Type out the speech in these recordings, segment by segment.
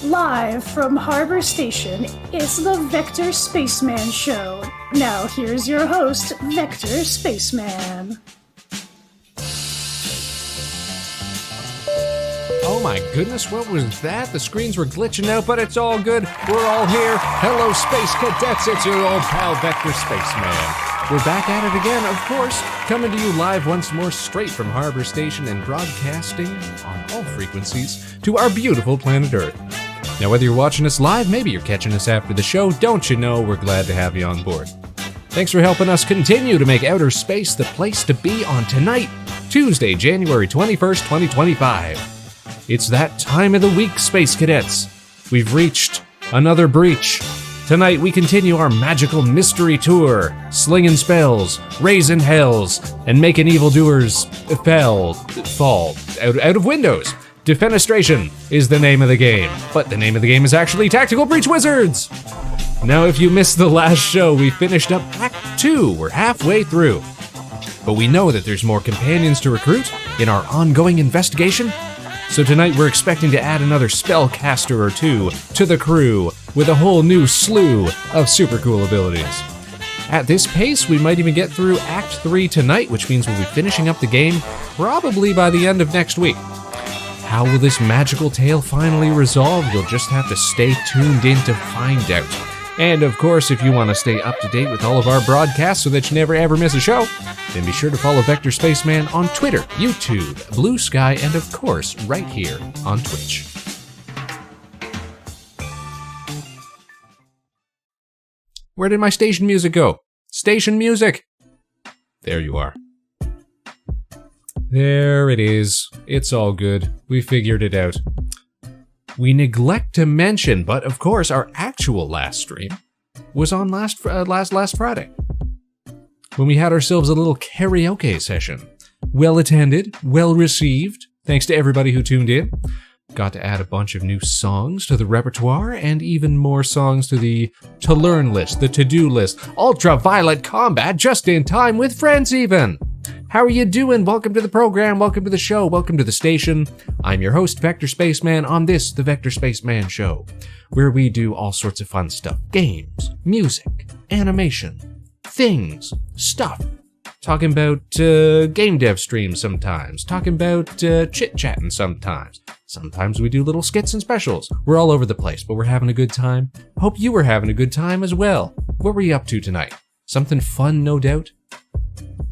Live from Harbor Station, it's the Vector Spaceman Show. Now here's your host, Vector Spaceman. Oh my goodness, what was that? The screens were glitching out, but it's all good. We're all here. Hello, Space Cadets. It's your old pal, Vector Spaceman. We're back at it again, of course, coming to you live once more straight from Harbor Station and broadcasting on all frequencies to our beautiful planet Earth. Now, whether you're watching us live, maybe you're catching us after the show, don't you know we're glad to have you on board. Thanks for helping us continue to make outer space the place to be on tonight, Tuesday, January 21st, 2025. It's that time of the week, Space Cadets. We've reached another breach. Tonight we continue our magical mystery tour, slinging spells, raising hells, and making evildoers fall out of windows. Defenestration is the name of the game, but the name of the game is actually Tactical Breach Wizards. Now, if you missed the last show, we finished up Act 2. We're halfway through. But we know that there's more companions to recruit in our ongoing investigation. So tonight we're expecting to add another spellcaster or two to the crew with a whole new slew of super cool abilities. At this pace, we might even get through Act 3 tonight, which means we'll be finishing up the game probably by the end of next week. How will this magical tale finally resolve? You'll just have to stay tuned in to find out. And of course, if you want to stay up to date with all of our broadcasts so that you never ever miss a show, then be sure to follow Vector Spaceman on Twitter, YouTube, Blue Sky, and of course, right here on Twitch. Where did my station music go? Station music! There you are. There it is. It's all good. We figured it out. We neglect to mention, but of course, our actual last stream was on last Friday, when we had ourselves a little karaoke session. Well attended, well received. Thanks to everybody who tuned in. Got to add a bunch of new songs to the repertoire, and even more songs to the to-learn list, the to-do list. Ultraviolet combat just in time with friends even. How are you doing? Welcome to the program, welcome to the show, welcome to the station. I'm your host, Vector Spaceman, on this, the Vector Spaceman Show, where we do all sorts of fun stuff. Games, music, animation, things, stuff. Talking about game dev streams sometimes. Talking about chit-chatting sometimes. Sometimes we do little skits and specials. We're all over the place, but we're having a good time. Hope you were having a good time as well. What were you up to tonight? Something fun, no doubt?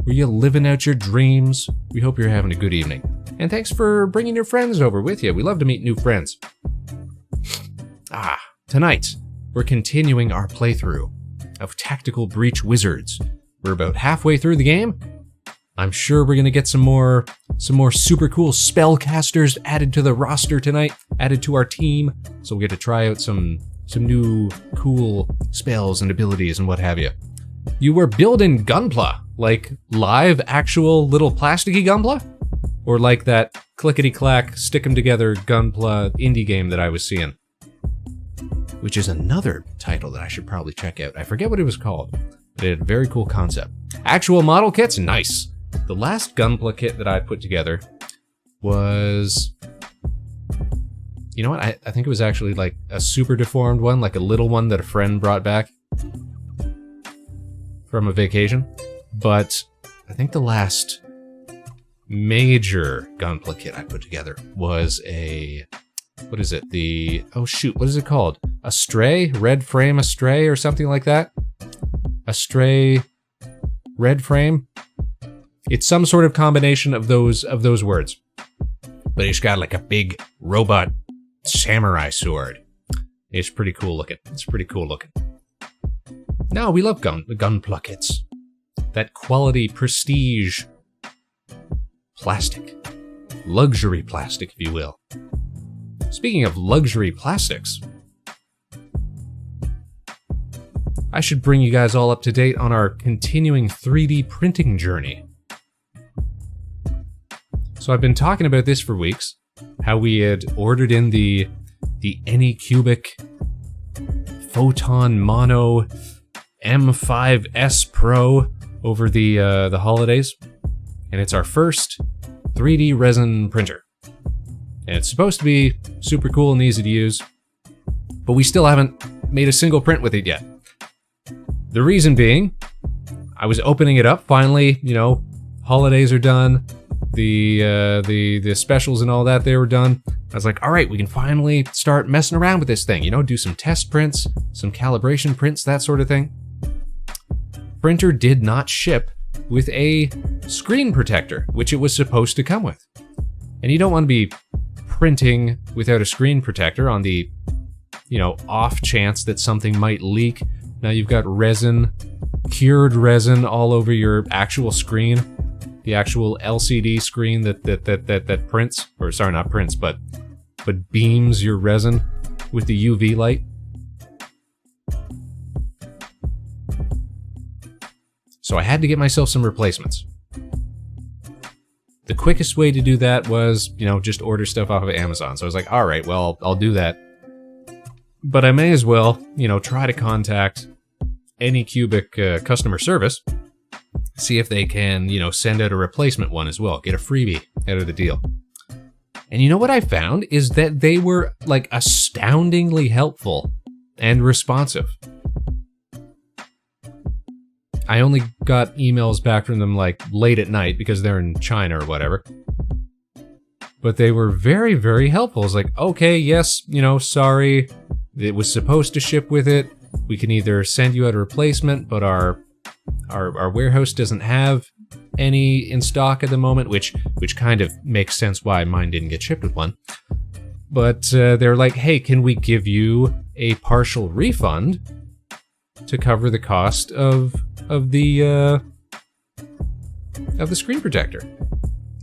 Were you living out your dreams? We hope you're having a good evening. And thanks for bringing your friends over with you. We love to meet new friends. Tonight, we're continuing our playthrough of Tactical Breach Wizards. We're about halfway through the game. I'm sure we're gonna get some more super cool spellcasters added to the roster tonight, added to our team. So we'll get to try out some new cool spells and abilities and what have you. You were building Gunpla, like live, actual little plasticky Gunpla? Or like that clickety-clack, stick-em-together Gunpla indie game that I was seeing? Which is another title that I should probably check out. I forget what it was called, but it had a very cool concept. Actual model kits? Nice. The last Gunpla kit that I put together was... You know what? I think it was actually like a super deformed one, like a little one that a friend brought back from a vacation. But I think the last major Gunpla kit I put together was a... What is it? What is it called? A Stray? Red Frame Astray or something like that? A Stray Red Frame? It's some sort of combination of those words. But it's got like a big robot samurai sword. It's pretty cool looking. No, we love Gunpla kits. That quality prestige plastic. Luxury plastic, if you will. Speaking of luxury plastics, I should bring you guys all up to date on our continuing 3D printing journey. So I've been talking about this for weeks, how we had ordered in the Anycubic Photon Mono M5S Pro over the holidays, and it's our first 3D resin printer. And it's supposed to be super cool and easy to use. but we still haven't made a single print with it yet. The reason being, I was opening it up finally, you know, holidays are done, the specials and all that, they were done. I was like, all right, we can finally start messing around with this thing, you know, do some test prints, some calibration prints, that sort of thing. Printer did not ship with a screen protector, which it was supposed to come with. And you don't want to be printing without a screen protector on the, you know, off chance that something might leak. Now you've got resin, cured resin all over your actual screen, the actual LCD screen that prints, or sorry, not prints, but beams your resin with the UV light. So I had to get myself some replacements. The quickest way to do that was, you know, just order stuff off of Amazon. So I was like, all right, well, I'll do that. But I may as well, you know, try to contact Anycubic customer service, see if they can, you know, send out a replacement one as well, get a freebie out of the deal. And you know what I found is that they were like astoundingly helpful and responsive. I only got emails back from them like late at night because they're in China or whatever. But they were very, very helpful. It's like, okay, yes, you know, sorry, it was supposed to ship with it. We can either send you out a replacement, but our warehouse doesn't have any in stock at the moment, which kind of makes sense why mine didn't get shipped with one. But they're like, hey, can we give you a partial refund to cover the cost of the screen protector?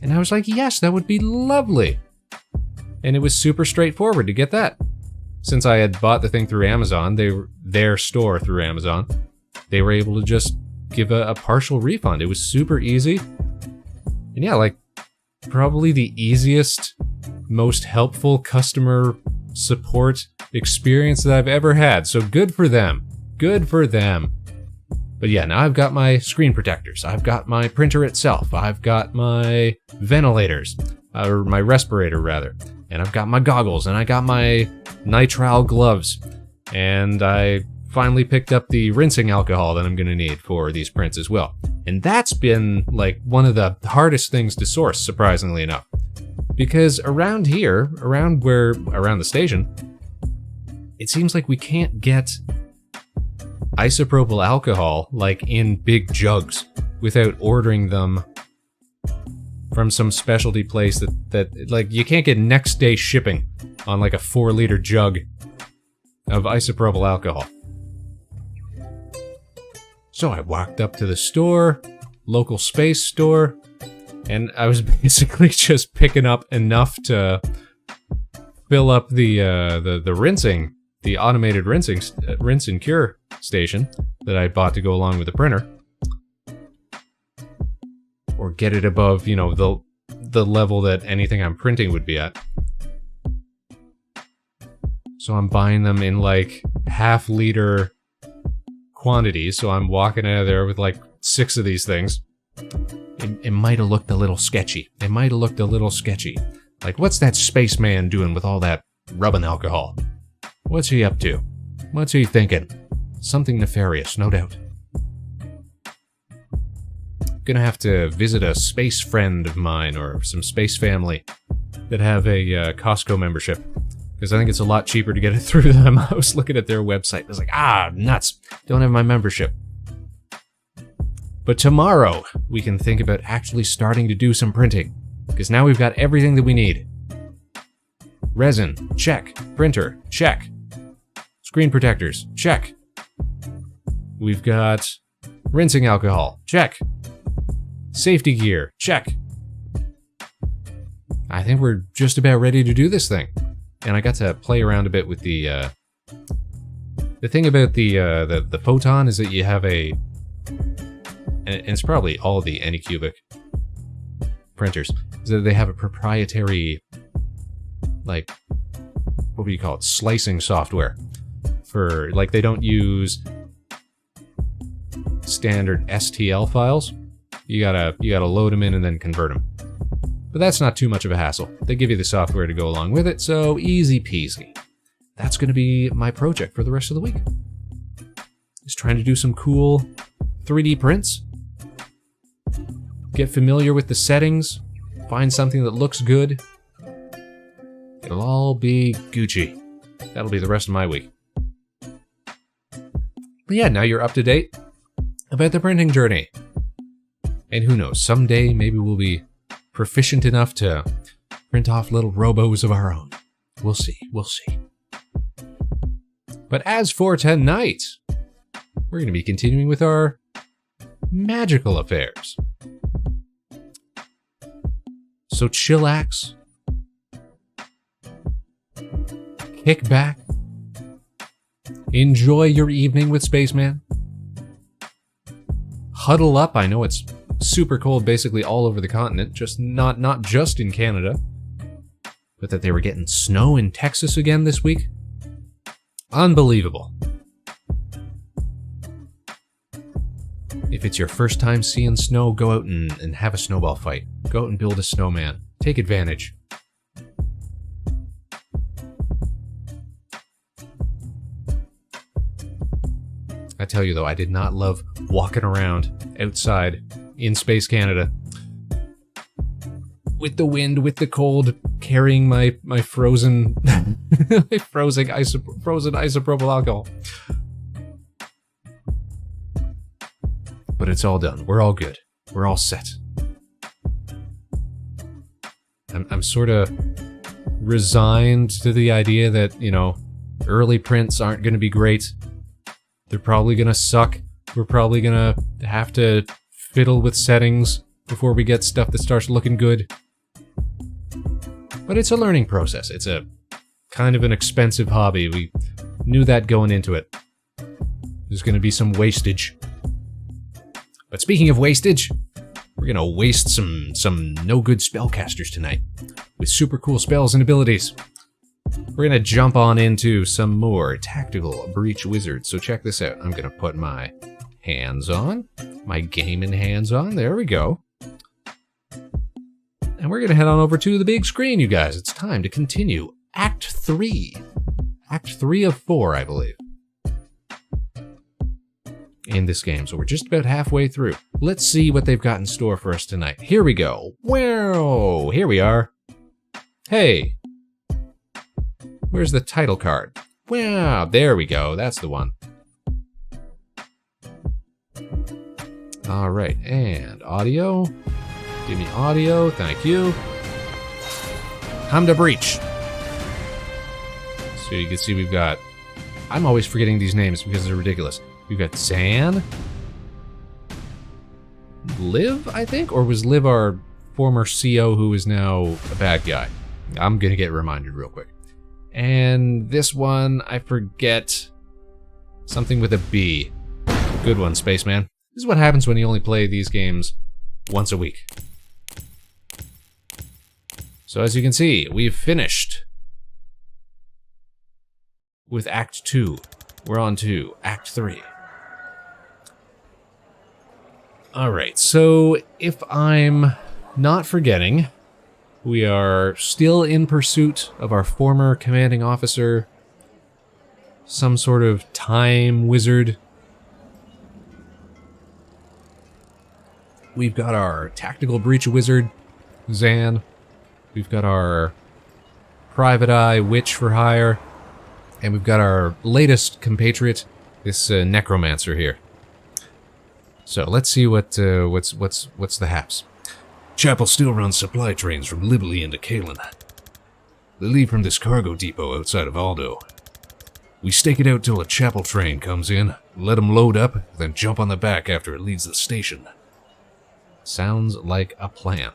And I was like, yes, that would be lovely. And it was super straightforward to get that. Since I had bought the thing through Amazon, their store through Amazon, they were able to just give a partial refund. It was super easy. And yeah, like probably the easiest, most helpful customer support experience that I've ever had. So good for them. Good for them. But yeah, now I've got my screen protectors. I've got my printer itself. I've got my ventilators, or my respirator rather. And I've got my goggles, and I got my nitrile gloves. And I finally picked up the rinsing alcohol that I'm going to need for these prints as well. And that's been like one of the hardest things to source, surprisingly enough. Because around here, around the station, it seems like we can't get isopropyl alcohol like in big jugs without ordering them from some specialty place that like you can't get next day shipping on like a 4-liter jug of isopropyl alcohol. So I walked up to the store, local space store, and I was basically just picking up enough to fill up the rinsing, the automated rinsing rinse and cure station that I bought to go along with the printer, or get it above, you know, the level that anything I'm printing would be at. So I'm buying them in like half-liter quantities. So I'm walking out of there with like 6 of these things. It might have looked a little sketchy. Like, what's that spaceman doing with all that rubbing alcohol? What's he up to? What's he thinking? Something nefarious, no doubt. Gonna have to visit a space friend of mine or some space family that have a Costco membership, because I think it's a lot cheaper to get it through them. I was looking at their website. I was like, nuts. Don't have my membership. But tomorrow, we can think about actually starting to do some printing, because now we've got everything that we need. Resin, check. Printer, check. Screen protectors, check. We've got rinsing alcohol, check. Safety gear, check. I think we're just about ready to do this thing. And I got to play around a bit with the thing about the photon is that you have a, and it's probably all the Anycubic printers, is that they have a proprietary, like, what would you call it, slicing software for, like, they don't use standard STL files. You gotta load them in and then convert them. But that's not too much of a hassle. They give you the software to go along with it, so easy peasy. that's going to be my project for the rest of the week. Just trying to do some cool 3D prints. Get familiar with the settings. Find something that looks good. It'll all be Gucci. That'll be the rest of my week. But yeah, now you're up to date about the printing journey. And who knows, someday maybe we'll be proficient enough to print off little robos of our own. We'll see, we'll see. But as for tonight, we're going to be continuing with our magical affairs. So chillax, kick back, enjoy your evening with Spaceman, huddle up. I know it's super cold basically all over the continent, just not just in Canada, but that they were getting snow in Texas again this week. Unbelievable. If it's your first time seeing snow, go out and have a snowball fight. Go out and build a snowman. Take advantage. I tell you though, I did not love walking around outside in Space Canada with the wind, with the cold, carrying my frozen frozen isopropyl alcohol. But it's all done. We're all good. We're all set. I'm sort of resigned to the idea that, you know, early prints aren't going to be great. They're probably going to suck. We're probably going to have to fiddle with settings before we get stuff that starts looking good. But it's a learning process. It's a kind of an expensive hobby. We knew that going into it. There's going to be some wastage. But speaking of wastage, we're going to waste some no-good spellcasters tonight with super cool spells and abilities. We're going to jump on into some more tactical breach wizards. So check this out. I'm going to put my hands on, my gaming hands on. There we go. And we're going to head on over to the big screen, you guys. It's time to continue Act 3. Act 3 of 4, I believe, in this game. So we're just about halfway through. Let's see what they've got in store for us tonight. Here we go. Wow, here we are. Hey. Where's the title card? Wow, there we go. That's the one. All right, and audio. Give me audio, thank you. Time to breach. So you can see we've got... I'm always forgetting these names because they're ridiculous. We've got Zan. Liv, I think? Or was Liv our former CO who is now a bad guy? I'm gonna get reminded real quick. And this one, I forget. Something with a B. Good one, Spaceman. This is what happens when you only play these games once a week. So as you can see, we've finished with Act 2. We're on to Act 3. Alright, so if I'm not forgetting, we are still in pursuit of our former commanding officer, some sort of time wizard. We've got our tactical breach wizard, Zan. We've got our private eye witch for hire. And we've got our latest compatriot, this necromancer here. So let's see what's the haps. Chapel still runs supply trains from Libely into Kalen. They leave from this cargo depot outside of Aldo. We stake it out till a Chapel train comes in, let them load up, then jump on the back after it leaves the station. Sounds like a plan.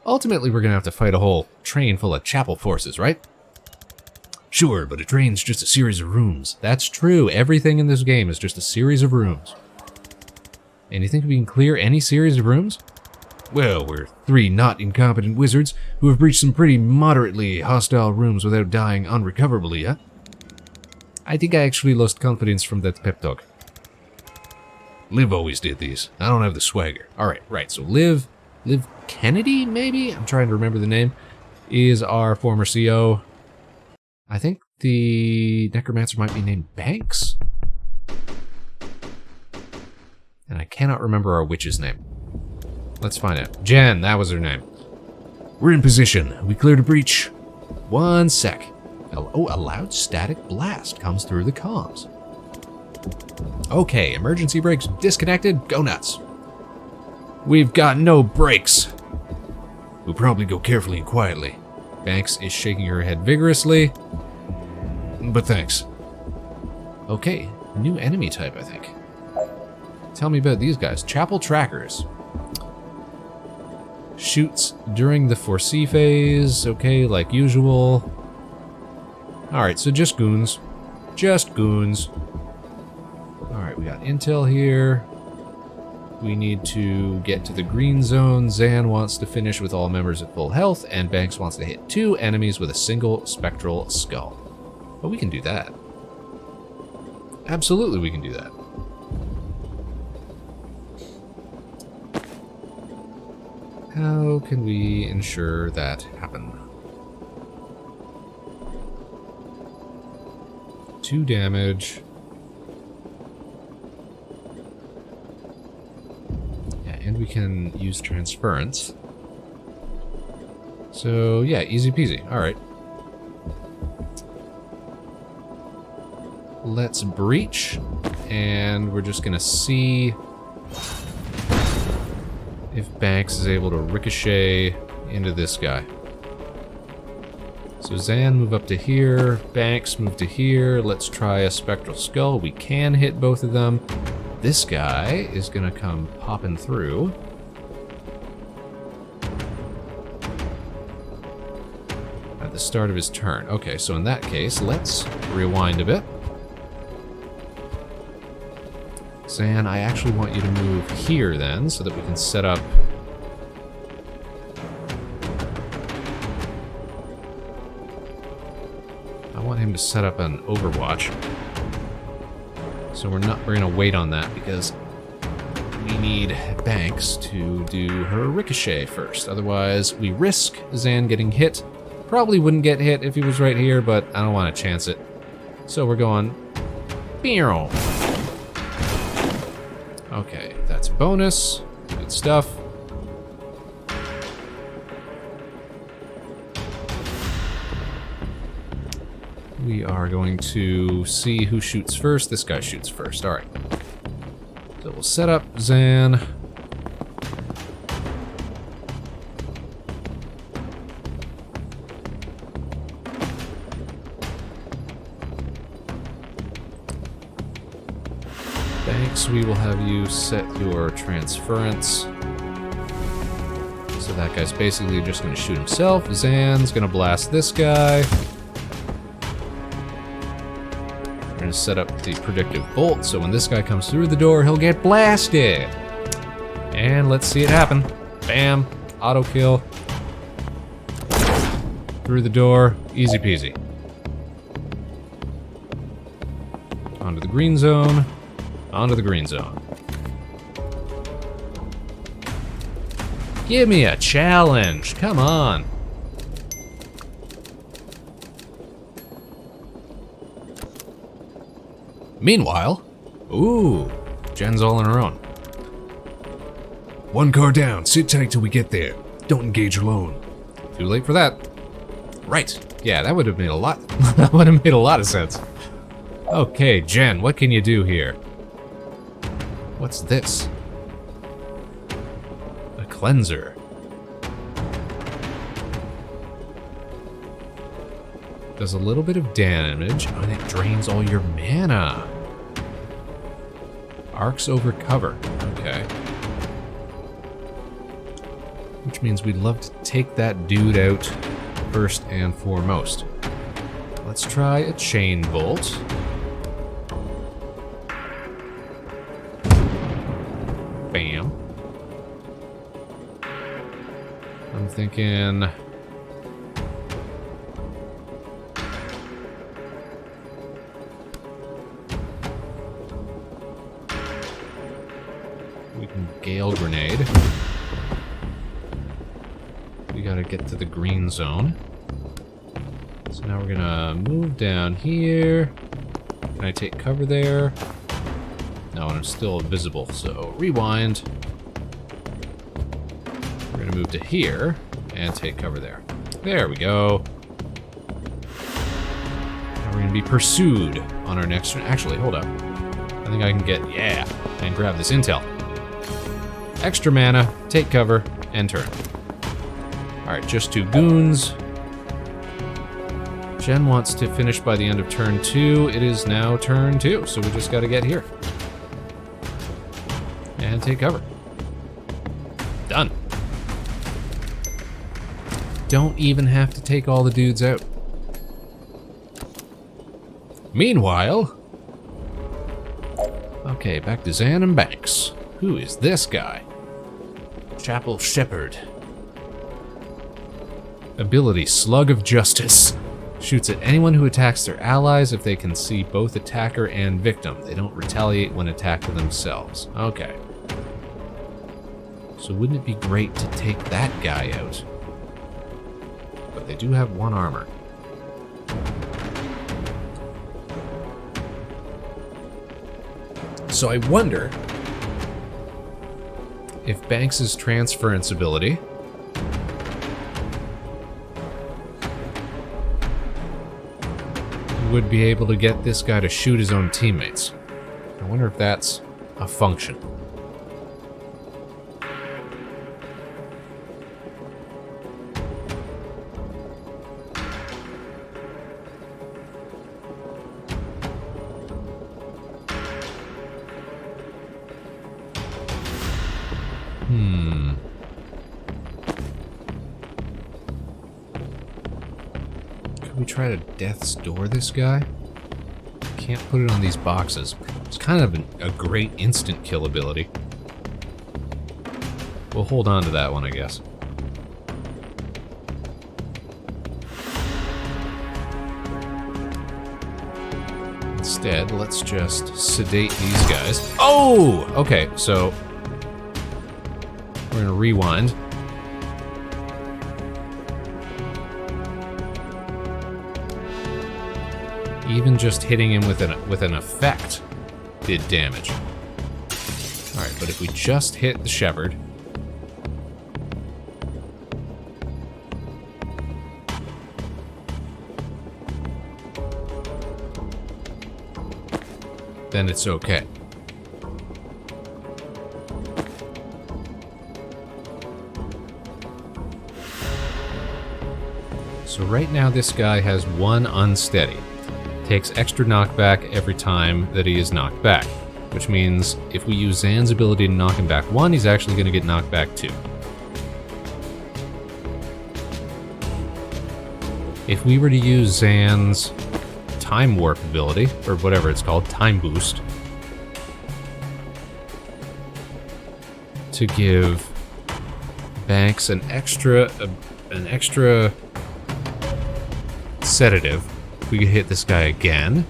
Ultimately, we're gonna have to fight a whole train full of Chapel forces, right? Sure, but a train's just a series of rooms. That's true. Everything in this game is just a series of rooms. And you think we can clear any series of rooms? Well, we're 3 not incompetent wizards who have breached some pretty moderately hostile rooms without dying unrecoverably yet. I think I actually lost confidence from that pep talk. Liv always did these. I don't have the swagger. Alright, right. So Liv Kennedy, maybe? I'm trying to remember the name. Is our former CO. I think the necromancer might be named Banks. And I cannot remember our witch's name. Let's find out. Jen, that was her name. We're in position. We cleared a breach. One sec. Oh, a loud static blast comes through the comms. Okay, emergency brakes disconnected. Go nuts. We've got no brakes. We'll probably go carefully and quietly. Banks is shaking her head vigorously. But thanks. Okay, new enemy type, I think. Tell me about these guys. Chapel Trackers. Shoots during the foresee phase. Okay, like usual. Alright, so just goons. Just goons. Alright, we got intel here. We need to get to the green zone. Zan wants to finish with all members at full health, and Banks wants to hit 2 enemies with a single spectral skull. But we can do that. Absolutely, we can do that. How can we ensure that happen? 2 damage. Yeah, and we can use transference. So, yeah, easy peasy. Alright. Let's breach, and we're just gonna see if Banks is able to ricochet into this guy. So Zan, move up to here. Banks, move to here. Let's try a spectral skull. We can hit both of them. This guy is gonna come popping through. At the start of his turn. Okay, so in that case, let's rewind a bit. Zan, I actually want you to move here then, so that we can set up... I want him to set up an overwatch. So we're gonna wait on that, because we need Banks to do her ricochet first. Otherwise, we risk Zan getting hit. Probably wouldn't get hit if he was right here, but I don't want to chance it. So we're going... Pew! Okay, that's a bonus. Good stuff. We are going to see who shoots first. This guy shoots first. Alright. So we'll set up Zan. Banks, we will have you set your transference. So that guy's basically just going to shoot himself. Zan's going to blast this guy. We're going to set up the predictive bolt, so when this guy comes through the door, he'll get blasted. And let's see it happen. Bam. Auto kill. Through the door. Easy peasy. Onto the green zone. Onto the green zone. Give me a challenge. Come on. Meanwhile, ooh, Jen's all on her own. One car down. Sit tight till we get there. Don't engage alone. Too late for that. Right. Yeah, that would have made a lot. That would have made a lot of sense. Okay, Jen, what can you do here? What's this? A cleanser. Does a little bit of damage, and it drains all your mana. Arcs over cover. Okay. Which means we'd love to take that dude out first and foremost. Let's try a chain bolt. Bam. I'm thinking... we can Gale Grenade. We gotta get to the green zone. So now we're gonna move down here. Can I take cover there? No, and I'm still invisible, so rewind. We're gonna move to here and take cover there. There we go. Now we're gonna be pursued on our next turn. Actually, hold up. I think I can get, yeah, and grab this intel. Extra mana, take cover, and turn. Alright, just 2 goons. Jen wants to finish by the end of turn 2. It is now turn 2, so we just gotta get here. And take cover. Done. Don't even have to take all the dudes out. Meanwhile... Okay, back to Zan and Banks. Who is this guy? Chapel Shepherd. Ability, Slug of Justice. Shoots at anyone who attacks their allies if they can see both attacker and victim. They don't retaliate when attacked themselves. Okay. So wouldn't it be great to take that guy out? But they do have 1 armor. So I wonder if Banks's transference ability would be able to get this guy to shoot his own teammates. I wonder if that's a function. Could we try to death's door this guy? Can't put it on these boxes. It's kind of a great instant kill ability. We'll hold on to that one, I guess. Instead, let's just sedate these guys. Oh! Okay, so we're gonna rewind. Even just hitting him with an effect did damage. Alright, but if we just hit the shepherd, then it's okay. So right now this guy has 1 unsteady. Takes extra knockback every time that he is knocked back, which means if we use Zan's ability to knock him back 1, he's actually going to get knocked back 2. If we were to use Zan's time warp ability, or whatever it's called, time boost, to give Banks an extra sedative, we could hit this guy again.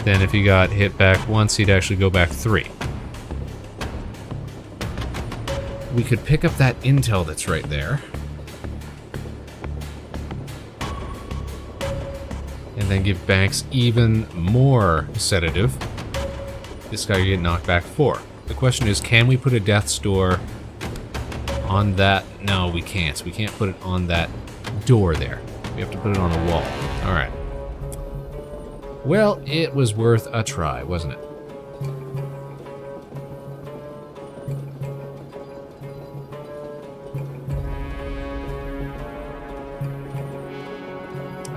Then if he got hit back once, he'd actually go back 3. We could pick up that intel that's right there. And then give Banks even more sedative. This guy could get knocked back 4. The question is, can we put a death's door on that? No, we can't. We can't put it on that door there. We have to put it on a wall. Alright. Well, it was worth a try, wasn't it?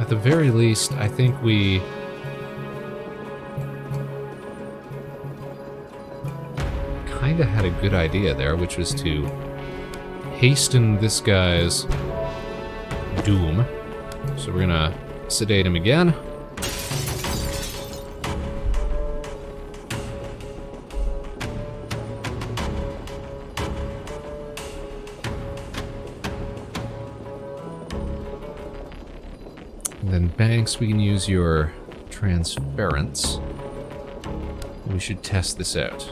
At the very least, I think we kind of had a good idea there, which was to hasten this guy's doom. So we're gonna sedate him again. And then Banks, we can use your transference. We should test this out.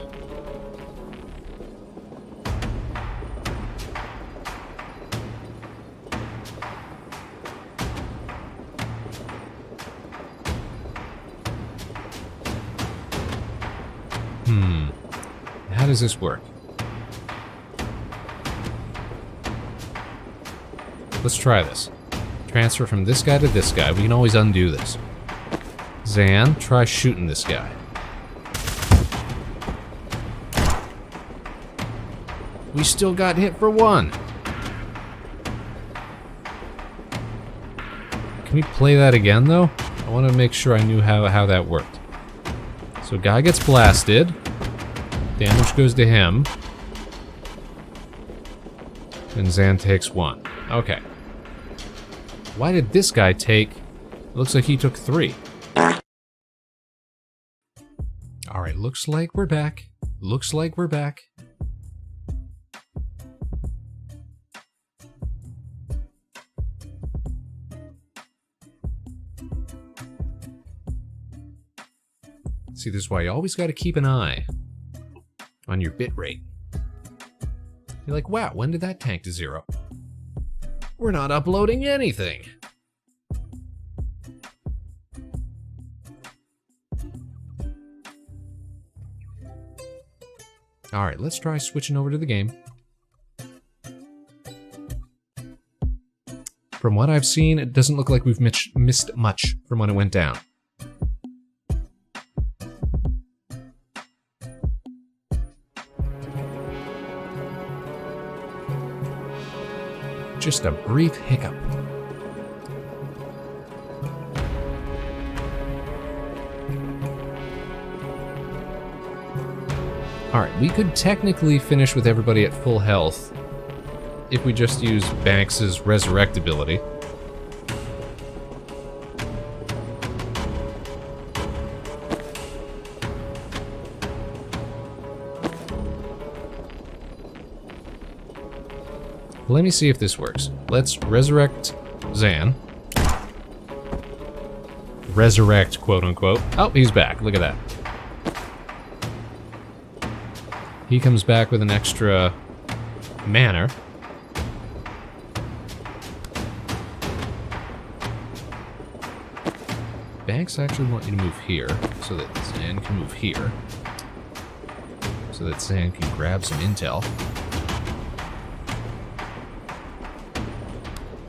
How does this work? Let's try this. Transfer from this guy to this guy. We can always undo this. Zan, try shooting this guy. We still got hit for one. Can we play that again, though? I want to make sure I knew how that worked. So guy gets blasted. Damage goes to him. And Zan takes one. Okay. Why did this guy take... It looks like he took 3. Alright, looks like we're back. Looks like we're back. See, this is why you always got to keep an eye on your bit rate. You're like, wow, when did that tank to 0? We're not uploading anything. Alright, let's try switching over to the game. From what I've seen, it doesn't look like we've missed much from when it went down. Just a brief hiccup. Alright, we could technically finish with everybody at full health if we just use Banks's resurrect ability. Let me see if this works. Let's resurrect Zan. Resurrect, quote unquote. Oh, he's back. Look at that. He comes back with an extra mana. Banks actually want you to move here so that Zan can move here. So that Zan can grab some intel.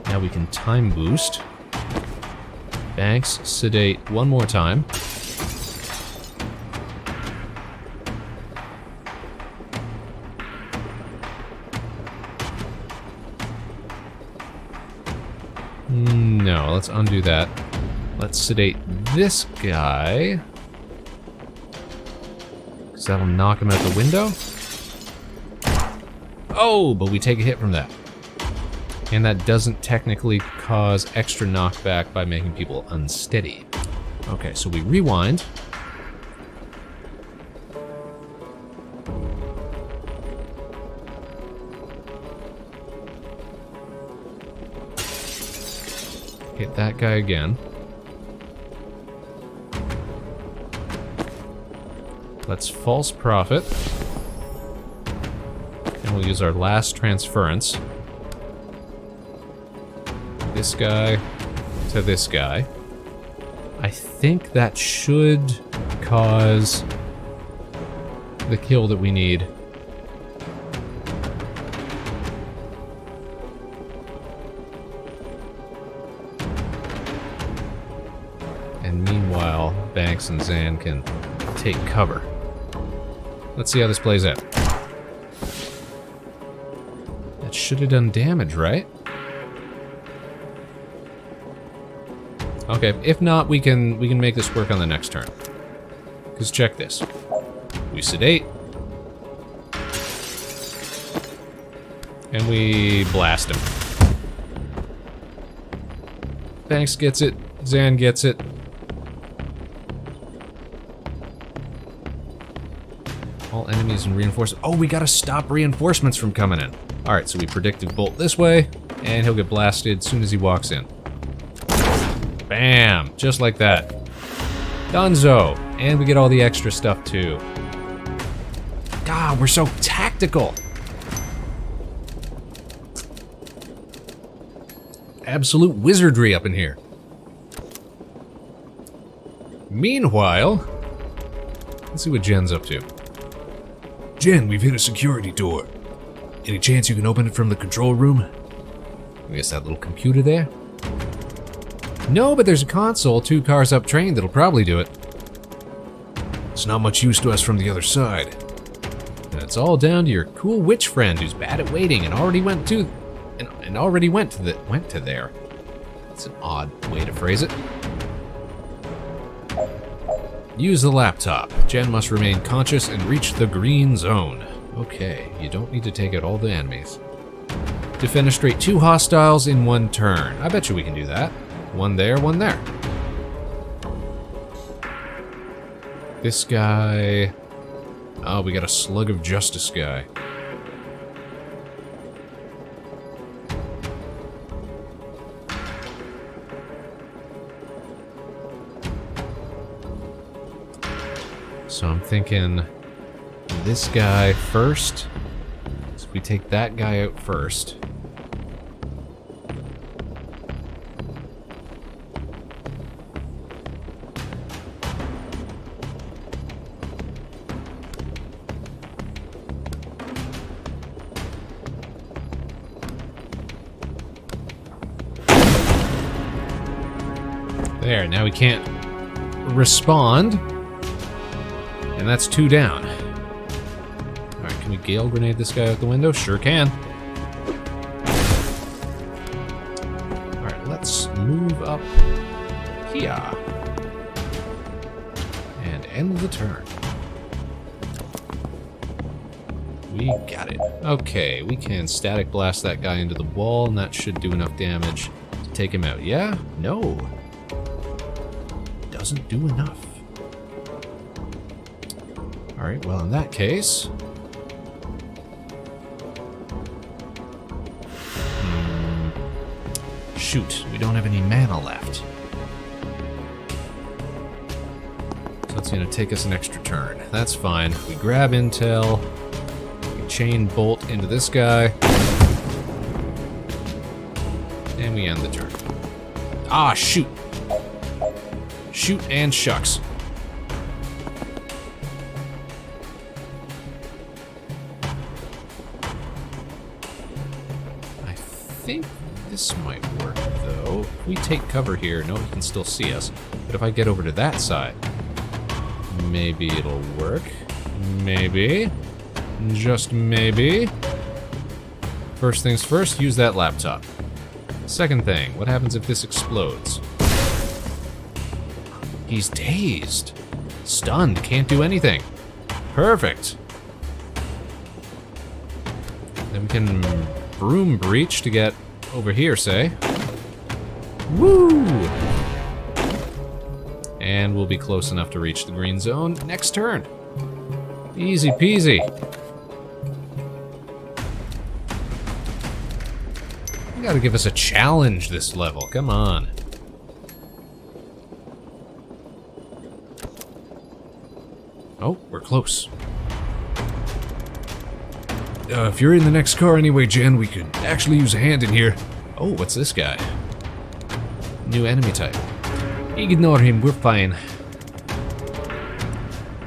Now we can time boost. Banks, sedate one more time. No, let's undo that. Let's sedate this guy. Because that'll knock him out the window. Oh, but we take a hit from that. And that doesn't technically cause extra knockback by making people unsteady. Okay, so we rewind. Hit that guy again. Let's false prophet. And we'll use our last transference. This guy to this guy. I think that should cause the kill that we need. And meanwhile, Banks and Zan can take cover. Let's see how this plays out. That should have done damage, right? Okay, if not, we can make this work on the next turn. Because check this. We sedate. And we blast him. Banks gets it. Zan gets it. All enemies and reinforcements. Oh, we gotta stop reinforcements from coming in. Alright, so we predictive bolt this way, and he'll get blasted as soon as he walks in. Bam! Just like that. Dunzo! And we get all the extra stuff too. God, we're so tactical! Absolute wizardry up in here. Meanwhile, let's see what Jen's up to. Jen, we've hit a security door. Any chance you can open it from the control room? I guess that little computer there? No, but there's a console 2 cars up train that'll probably do it. It's not much use to us from the other side. And it's all down to your cool witch friend who's bad at waiting and already went to there. That's an odd way to phrase it. Use the laptop. Jen must remain conscious and reach the green zone. Okay, you don't need to take out all the enemies. Defenestrate 2 hostiles in 1 turn. I bet you we can do that. 1 there, 1 there. This guy... Oh, we got a Slug of Justice guy. So I'm thinking this guy first. So we take that guy out first. There, now we can't respond. And that's 2 down. Alright, can we Gale Grenade this guy out the window? Sure can. Alright, let's move up here. And end the turn. We got it. Okay, we can Static Blast that guy into the wall, and that should do enough damage to take him out. Yeah? No. Doesn't do enough. Alright, well in that case... Shoot, we don't have any mana left. So that's gonna take us an extra turn. That's fine. We grab intel, we chain bolt into this guy, and we end the turn. Ah, shoot! Shoot and shucks. I think this might work, though. If we take cover here, no one can still see us. But if I get over to that side, maybe it'll work. Maybe. Just maybe. First things first, use that laptop. Second thing, what happens if this explodes? He's dazed. Stunned, can't do anything. Perfect. Then we can broom breach to get over here, say. Woo! And we'll be close enough to reach the green zone next turn. Easy peasy. You gotta give us a challenge this level, come on. Oh, we're close. If you're in the next car anyway, Jen, we could actually use a hand in here. Oh, what's this guy? New enemy type. Ignore him, we're fine.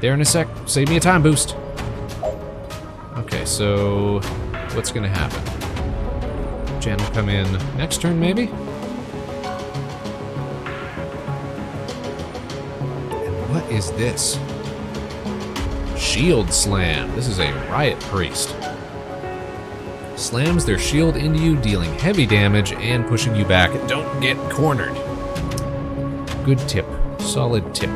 There in a sec. Save me a time boost. Okay, so what's gonna happen? Jen will come in next turn, maybe? And what is this? Shield Slam. This is a Riot Priest. Slams their shield into you, dealing heavy damage and pushing you back. Don't get cornered. Good tip. Solid tip.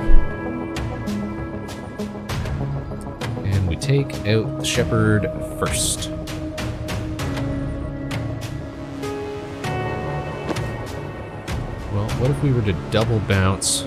And we take out the Shepherd first. Well, what if we were to double bounce?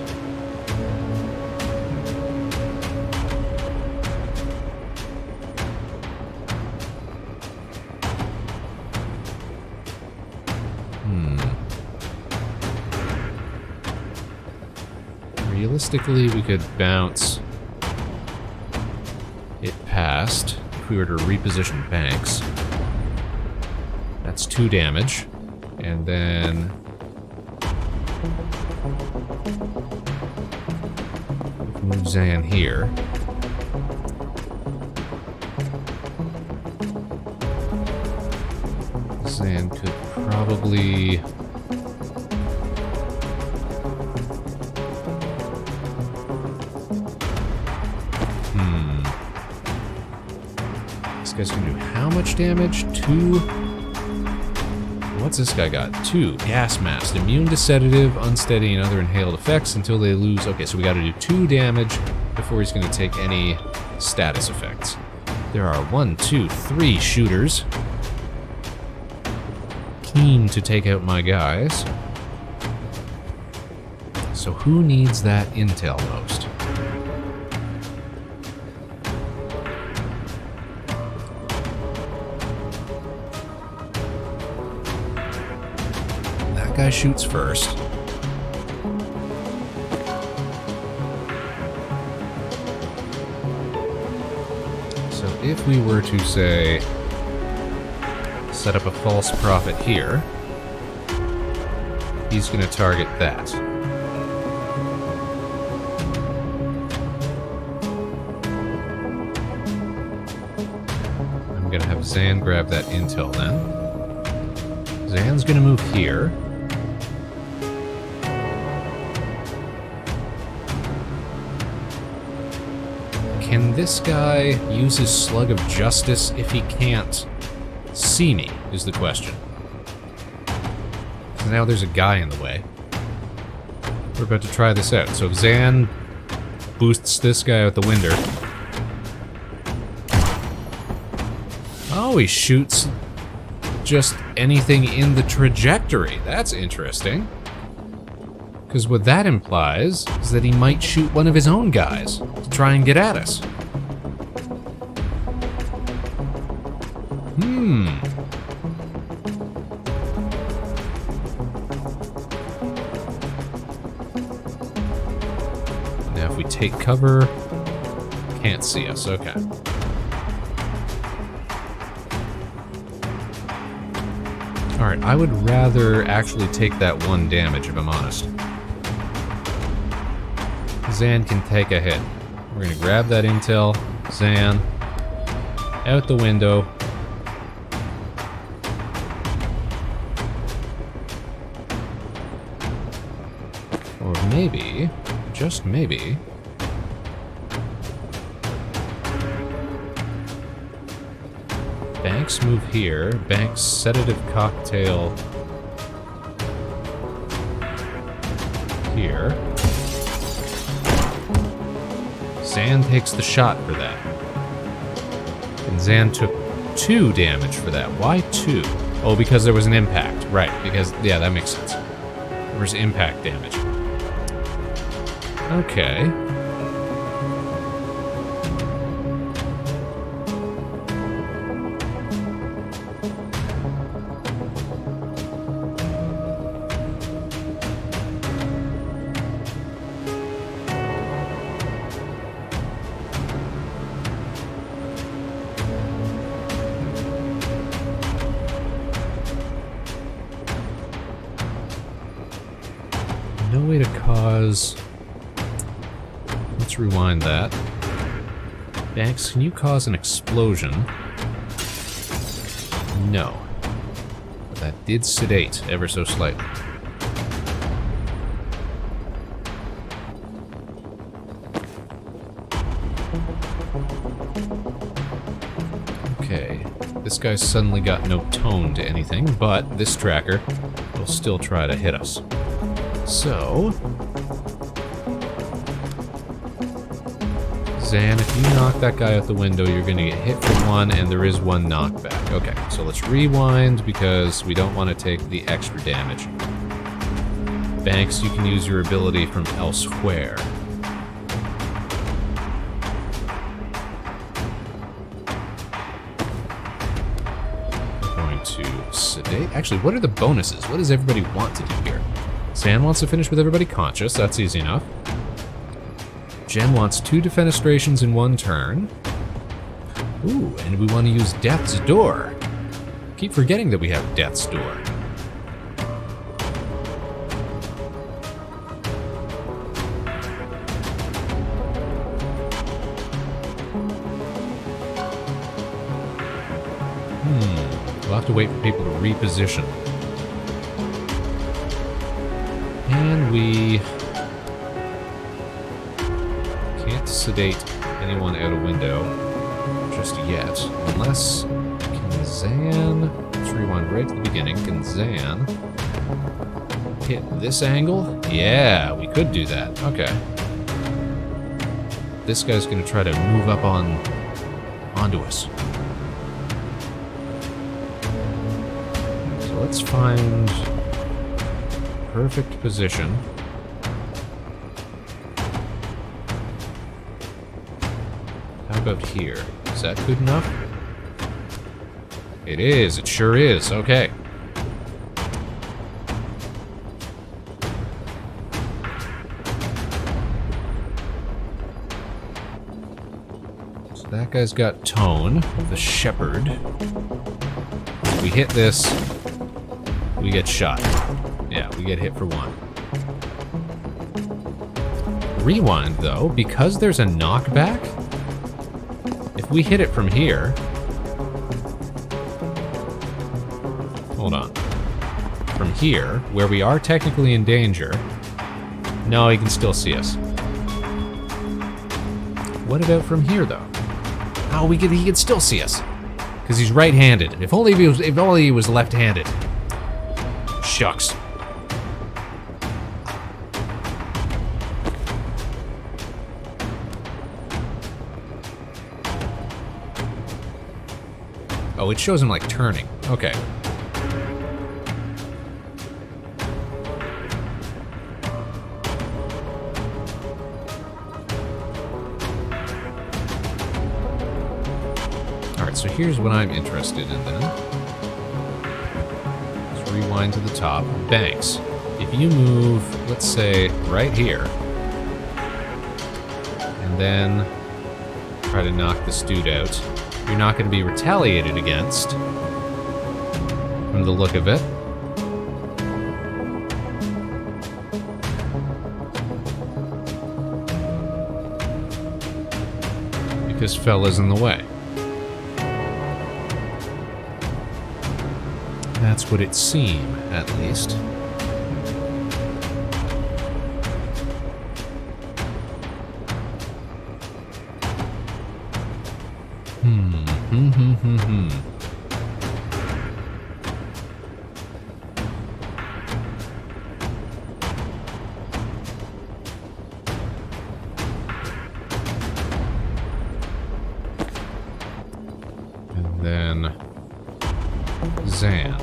Realistically, we could bounce it past if we were to reposition Banks. That's 2 damage. And then move Zan here. Zan could probably... This guy's gonna do how much damage? 2? What's this guy got? 2. Gas mask. Immune to sedative, unsteady, and other inhaled effects until they lose... Okay, so we gotta do 2 damage before he's gonna take any status effects. There are 1, 2, 3 shooters. Keen to take out my guys. So who needs that intel most? That guy shoots first. So if we were to say, set up a false prophet here, he's going to target that. I'm going to have Zan grab that intel then. Zan's going to move here. Can this guy use his Slug of Justice if he can't see me, is the question. So now there's a guy in the way. We're about to try this out. So if Zan boosts this guy out the window. Oh, he shoots just anything in the trajectory. That's interesting. Because what that implies is that he might shoot one of his own guys to try and get at us. Now if we take cover, can't see us, okay. Alright, I would rather actually take that 1 damage if I'm honest. Zan can take a hit. We're gonna grab that intel. Zan. Out the window. Or maybe, just maybe, Banks move here. Banks sedative cocktail here. Zan takes the shot for that. And Zan took 2 damage for that. Why 2? Oh, because there was an impact. Right, because, yeah, that makes sense. There was impact damage. Okay. No way to cause... Let's rewind that. Banks, can you cause an explosion? No. But that did sedate ever so slightly. Okay. This guy's suddenly got no tone to anything, but this tracker will still try to hit us. So, Zan, if you knock that guy out the window, you're going to get hit for 1, and there is 1 knockback. Okay, so let's rewind because we don't want to take the extra damage. Banks, you can use your ability from elsewhere. We're going to sedate. Actually, what are the bonuses? What does everybody want to do here? Zan wants to finish with everybody conscious. That's easy enough. Jen wants 2 defenestrations in 1 turn. Ooh, and we want to use Death's Door. Keep forgetting that we have Death's Door. have to wait for people to reposition. And we can't sedate anyone out a window just yet. Unless, can Zan... Let's rewind right to the beginning. Can Zan hit this angle? Yeah, we could do that. Okay. This guy's going to try to move up onto us. So let's find perfect position. How about here? Is that good enough? It is. It sure is. Okay. So that guy's got tone. The shepherd. If we hit this, we get shot. Yeah, we get hit for 1. Rewind, though, because there's a knockback. If we hit it from here... Hold on. From here, where we are technically in danger... No, he can still see us. What about from here, though? Oh, he can still see us. Because he's right-handed. If only he was left-handed. Shucks. Oh, it shows him, like, turning. Okay. Alright, so here's what I'm interested in, then. Let's rewind to the top. Banks. If you move, let's say, right here, and then try to knock this dude out, you're not going to be retaliated against, from the look of it. Because fella's in the way. That's what it seemed, at least. And then Zan.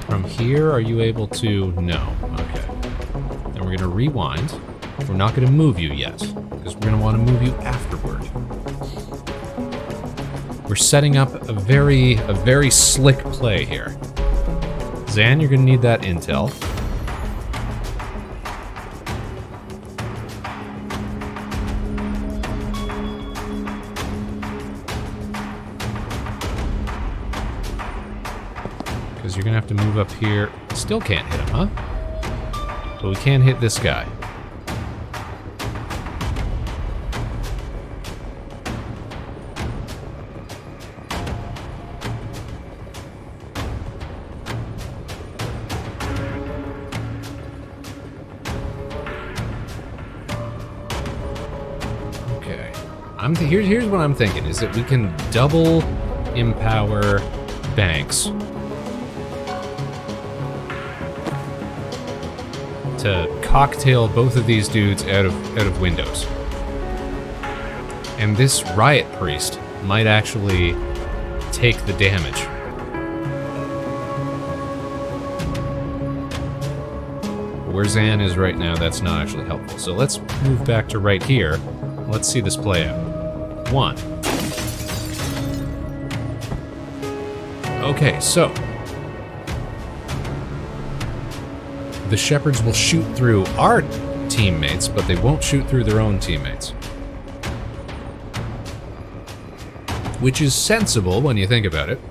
From here, are you able to... No. Okay. Then we're going to rewind. We're not going to move you yet, because we're going to want to move you afterward. We're setting up a very slick play here. Zan, you're going to need that intel. Because you're going to have to move up here. Still can't hit him, huh? But we can hit this guy. Okay. Here's what I'm thinking, is that we can double empower Banks to cocktail both of these dudes out of windows. And this riot priest might actually take the damage. Where Zan is right now, that's not actually helpful. So let's move back to right here. Let's see this play out. 1. Okay, so the shepherds will shoot through our teammates, but they won't shoot through their own teammates. Which is sensible when you think about it.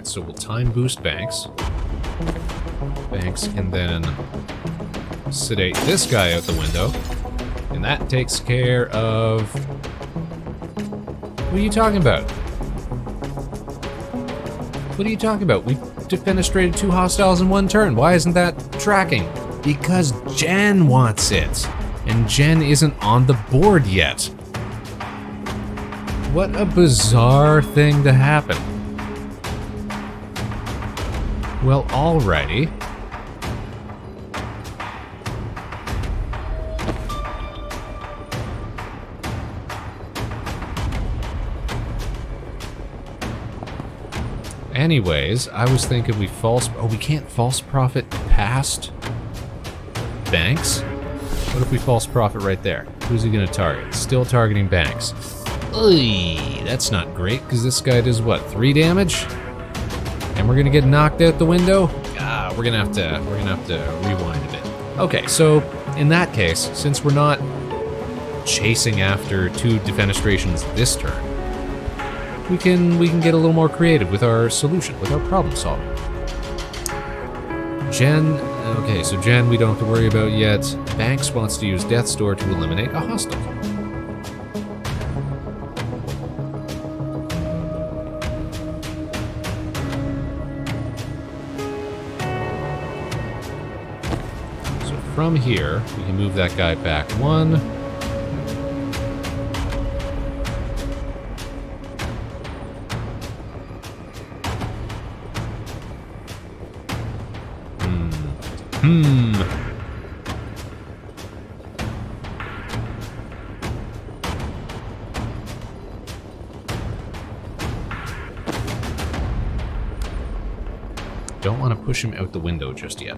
Alright, so we'll time boost Banks. Banks can then sedate this guy out the window. And that takes care of... What are you talking about? What are you talking about? We defenestrated 2 hostiles in 1 turn. Why isn't that tracking? Because Jen wants it. And Jen isn't on the board yet. What a bizarre thing to happen. Well, alrighty. Anyways, I was thinking we can't false profit past Banks? What if we false profit right there? Who's he gonna target? Still targeting Banks. Oy, that's not great, because this guy does what, 3 damage? And we're gonna get knocked out the window? Ah, we're gonna have to rewind a bit. Okay, so in that case, since we're not chasing after 2 defenestrations this turn, we can get a little more creative with our solution, with our problem solving. Jen, okay, so Jen we don't have to worry about yet. Banks wants to use Death's Door to eliminate a hostile. So from here, we can move that guy back 1. Don't want to push him out the window just yet.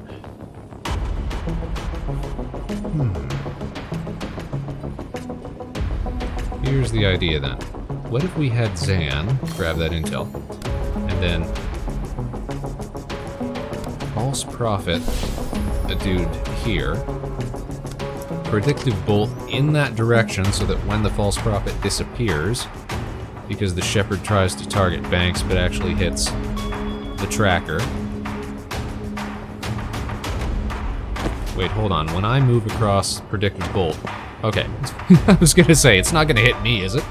Here's the idea then. What if we had Zan grab that intel, and then false prophet a dude here, predictive bolt in that direction so that when the false prophet disappears, because the shepherd tries to target Banks but actually hits the tracker. Wait, hold on. When I move across predictive bolt... Okay. I was gonna say, it's not gonna hit me, is it?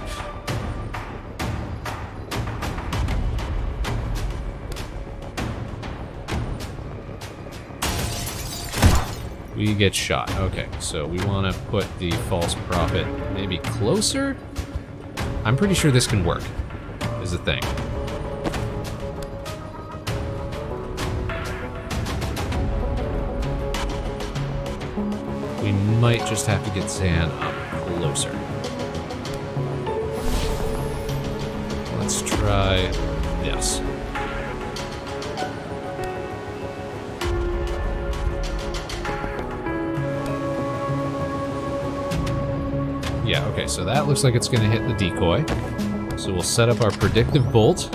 We get shot. Okay, so we want to put the false prophet maybe closer? I'm pretty sure this can work, is the thing. We might just have to get Zan up closer. Let's try this. Yeah, okay, so that looks like it's going to hit the decoy. So we'll set up our predictive bolt.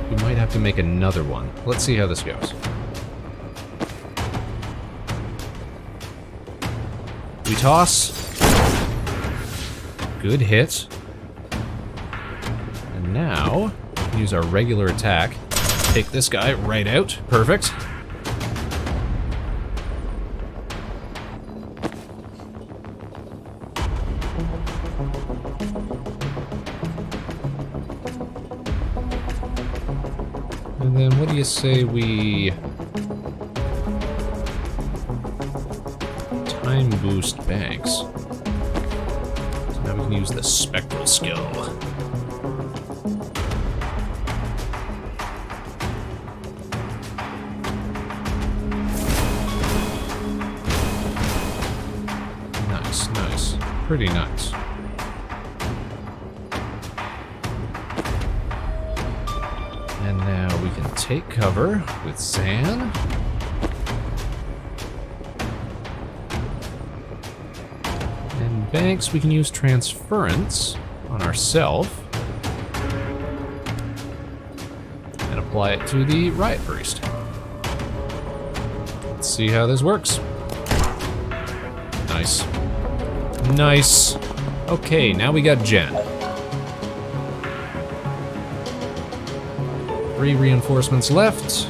We might have to make another one. Let's see how this goes. We toss. Good hit. And now, use our regular attack. Take this guy right out. Perfect. And then what do you say we... time boost Banks? Now we can use the spectral skill. Nice, nice. Pretty nice. And now we can take cover with Zan. Banks, we can use transference on ourselves and apply it to the riot priest. Let's see how this works. Nice. Nice. Okay, now we got Jen. 3 reinforcements left.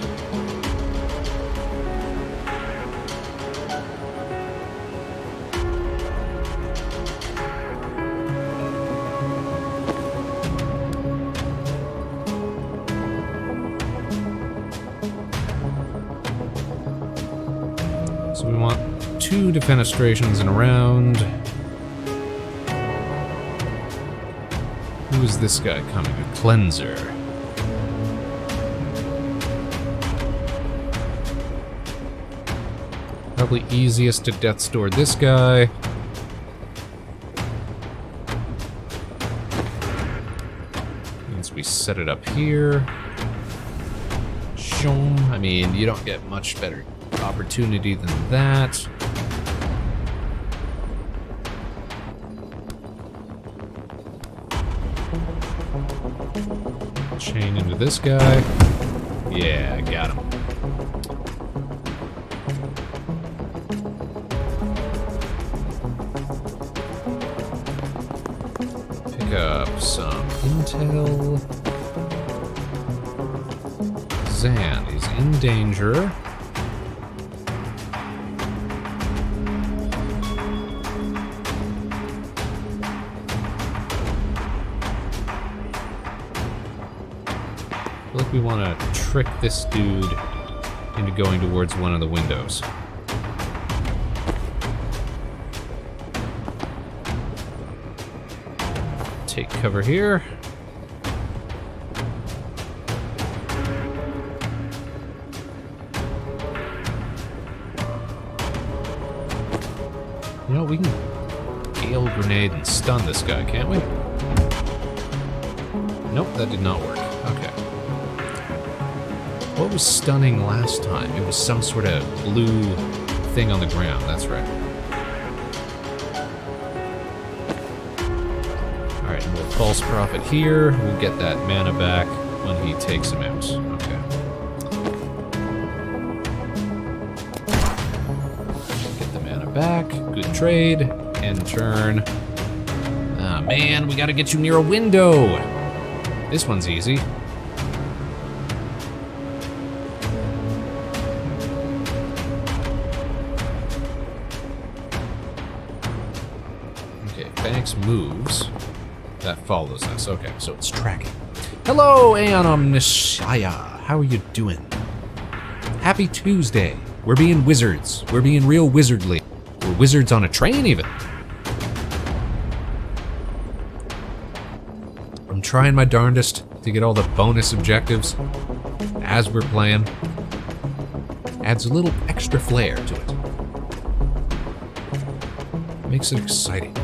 So we want 2 defenestrations in a round. Who is this guy coming? A cleanser. Probably easiest to death store this guy. Once we set it up here. Shoom. I mean, you don't get much better opportunity than that. Chain into this guy. Yeah, got him. Pick up some intel. Zan is in danger. I feel like we want to trick this dude into going towards one of the windows. Take cover here. You know, we can gale grenade and stun this guy, can't we? Nope, that did not work. Okay. What was stunning last time? It was some sort of blue thing on the ground, that's right. Alright, and we'll false prophet here. We'll get that mana back when he takes him out. Okay. Get the mana back. Good trade. End turn. Ah, man, we gotta get you near a window. This one's easy. Banks moves. That follows us. Okay, so it's tracking. Hello, Aeon Omniscia. How are you doing? Happy Tuesday. We're being wizards. We're being real wizardly. We're wizards on a train, even. I'm trying my darndest to get all the bonus objectives as we're playing. Adds a little extra flair to it. Makes it exciting.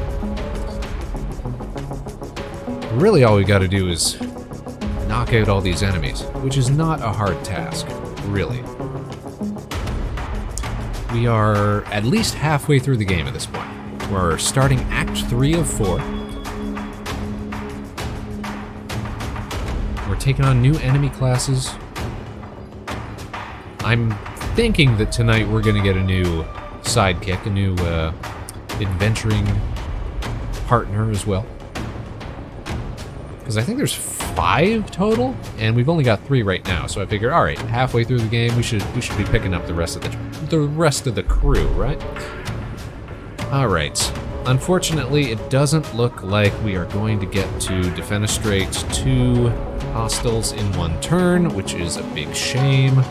Really all we gotta do is knock out all these enemies, which is not a hard task, really. We are at least halfway through the game at this point. We're starting Act 3 of 4. We're taking on new enemy classes. I'm thinking that tonight we're gonna get a new sidekick, a new adventuring partner as well. Because I think there's 5 total, and we've only got 3 right now. So I figure, all right, halfway through the game, we should be picking up the rest of the crew, right? All right. Unfortunately, it doesn't look like we are going to get to defenestrate 2 hostiles in one turn, which is a big shame.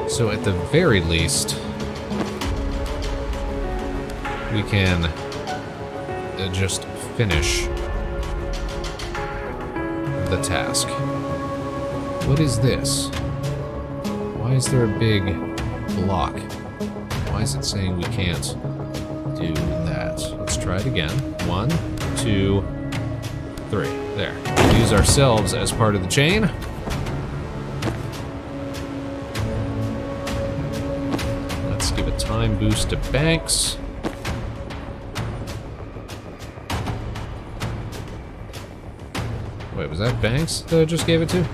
So at the very least, we can just finish the task. What is this? Why is there a big block? Why is it saying we can't do that? Let's try it again. 1, 2, 3. There. We'll use ourselves as part of the chain. Let's give a time boost to Banks. Wait, was that Banks that I just gave it to?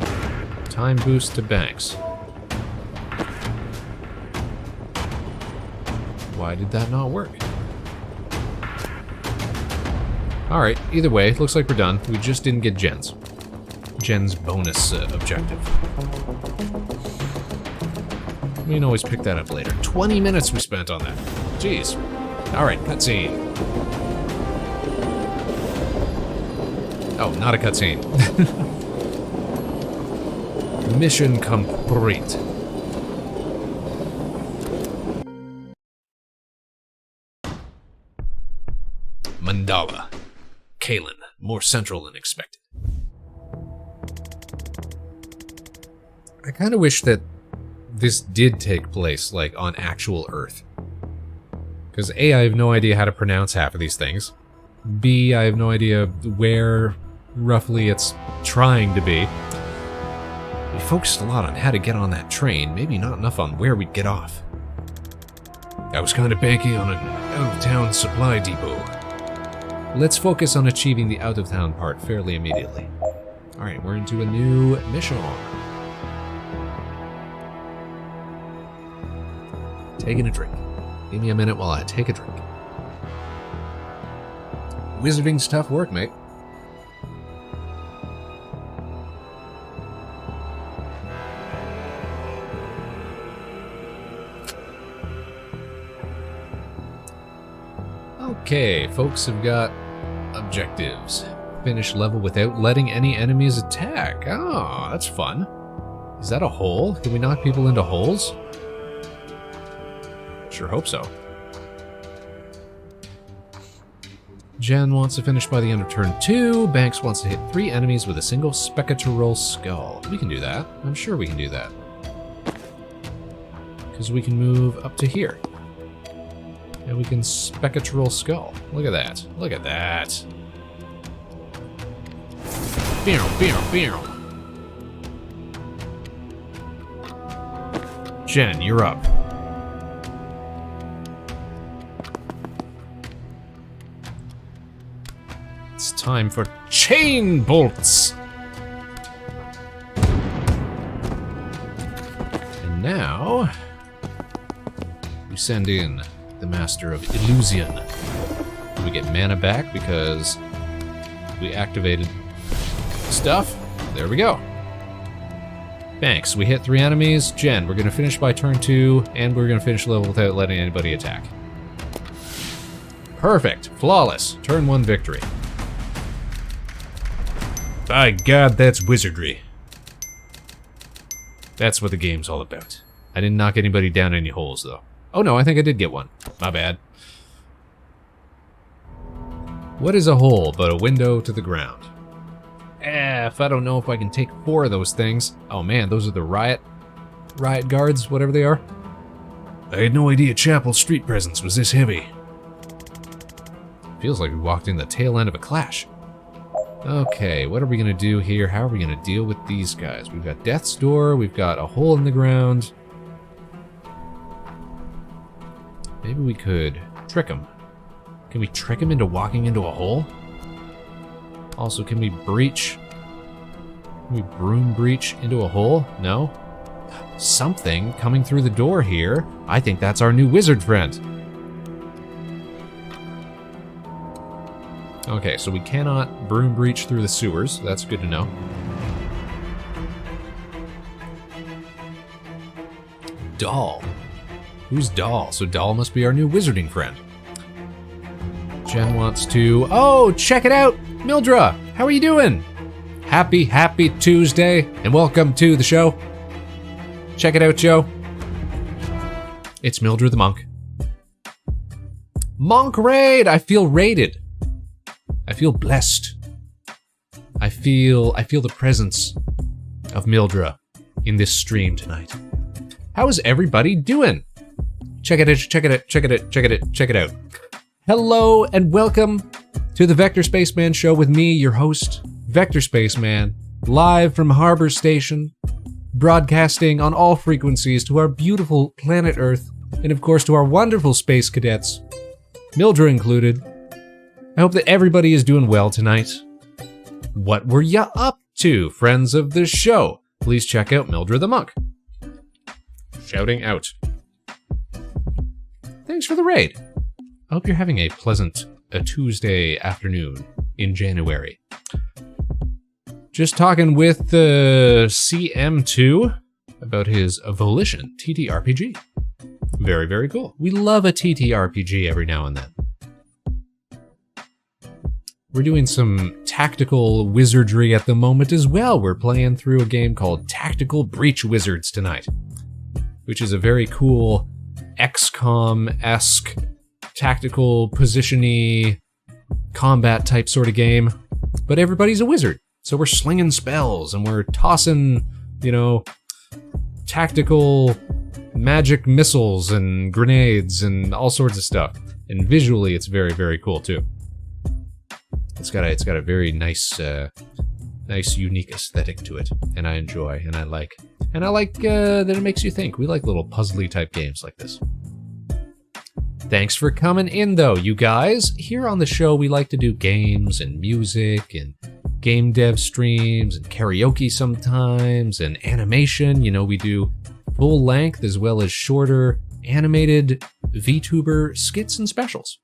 Time boost to Banks. Why did that not work? Alright, either way, it looks like we're done. We just didn't get Jen's. Jen's bonus objective. We can always pick that up later. 20 minutes we spent on that. Jeez. Alright, cutscene. Oh, not a cutscene. Mission complete. Mandala. Kalen, more central than expected. I kind of wish that this did take place, like, on actual Earth. Because A, I have no idea how to pronounce half of these things. B, I have no idea where roughly it's trying to be. We focused a lot on how to get on that train, maybe not enough on where we'd get off. I was kind of banking on an out-of-town supply depot. Let's focus on achieving the out-of-town part fairly immediately. Alright, we're into a new mission. Taking a drink. Give me a minute while I take a drink. Wizarding's tough work, mate. Okay, folks have got objectives. Finish level without letting any enemies attack. Oh, that's fun. Is that a hole? Can we knock people into holes? Sure hope so. Jen wants to finish by the end of turn 2. Banks wants to hit 3 enemies with a single spectral skull. We can do that. I'm sure we can do that. Because we can move up to here. And we can spectral skull. Look at that. Look at that. Jen, you're up. It's time for chain bolts. And now we send in the Master of Illusion. We get mana back because we activated stuff. There we go. Thanks. We hit 3 enemies. Jen, we're going to finish by turn 2, and we're going to finish level without letting anybody attack. Perfect. Flawless. Turn 1 victory. By God, that's wizardry. That's what the game's all about. I didn't knock anybody down any holes, though. Oh no, I think I did get one. My bad. What is a hole but a window to the ground? If I don't know if I can take 4 of those things. Oh man, those are the riot guards, whatever they are. I had no idea Chapel's street presence was this heavy. Feels like we walked in the tail end of a clash. Okay, what are we gonna do here? How are we gonna deal with these guys? We've got Death's Door, we've got a hole in the ground. Maybe we could trick him. Can we trick him into walking into a hole? Also, can we breach? Can we broom breach into a hole? No? Something coming through the door here. I think that's our new wizard friend. Okay, so we cannot broom breach through the sewers. That's good to know. Doll. Who's Doll? So Doll must be our new wizarding friend. Jen wants to... Oh, check it out! Mildra, how are you doing? Happy Tuesday, and welcome to the show. Check it out, Joe. It's Mildred the Monk. Monk raid! I feel raided. I feel blessed. I feel the presence of Mildra in this stream tonight. How is everybody doing? Check it out. Hello and welcome to the Vector Spaceman Show with me, your host, Vector Spaceman, live from Harbor Station, broadcasting on all frequencies to our beautiful planet Earth, and of course to our wonderful space cadets, Mildred included. I hope that everybody is doing well tonight. What were ya up to, friends of the show? Please check out Mildred the Monk. Shouting out. Thanks thanks for the raid. I hope you're having a pleasant Tuesday afternoon in January. Just talking with the CM2 about his Volition TTRPG. Very, very cool. We love a TTRPG every now and then. We're doing some tactical wizardry at the moment as well. We're playing through a game called Tactical Breach Wizards tonight, which is a very cool XCOM-esque tactical position-y combat type sort of game. But everybody's a wizard. So we're slinging spells and we're tossing, tactical magic missiles and grenades and all sorts of stuff. And visually, it's very, very cool too. It's got a very nice, unique aesthetic to it, and I enjoy, and I like that it makes you think. We like little puzzly type games like this. Thanks for coming in, though, you guys. Here on the show, we like to do games and music and game dev streams and karaoke sometimes and animation. We do full length as well as shorter animated VTuber skits and specials.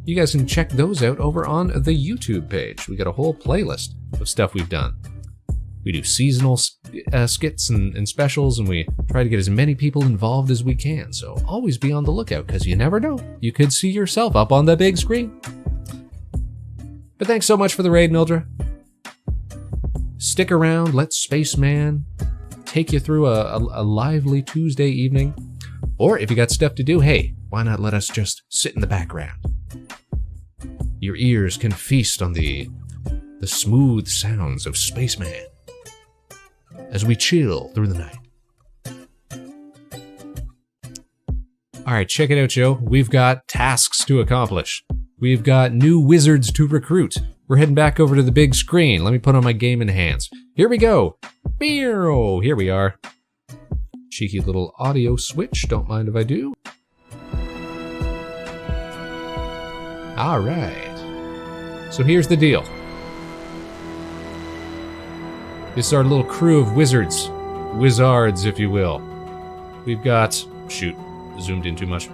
You guys can check those out over on the YouTube page. We got a whole playlist of stuff we've done. We do seasonal skits and specials, and we try to get as many people involved as we can. So always be on the lookout, because you never know. You could see yourself up on the big screen. But thanks so much for the raid, Mildred. Stick around, let Spaceman take you through a lively Tuesday evening. Or if you got stuff to do, hey, why not let us just sit in the background? Your ears can feast on the smooth sounds of Spaceman as we chill through the night. Alright, check it out, Joe. We've got tasks to accomplish. We've got new wizards to recruit. We're heading back over to the big screen. Let me put on my game enhance. Here we go. Here we are. Cheeky little audio switch. Don't mind if I do. Alright. So here's the deal. This is our little crew of wizards. Wizards, if you will. We've got... Shoot. Zoomed in too much.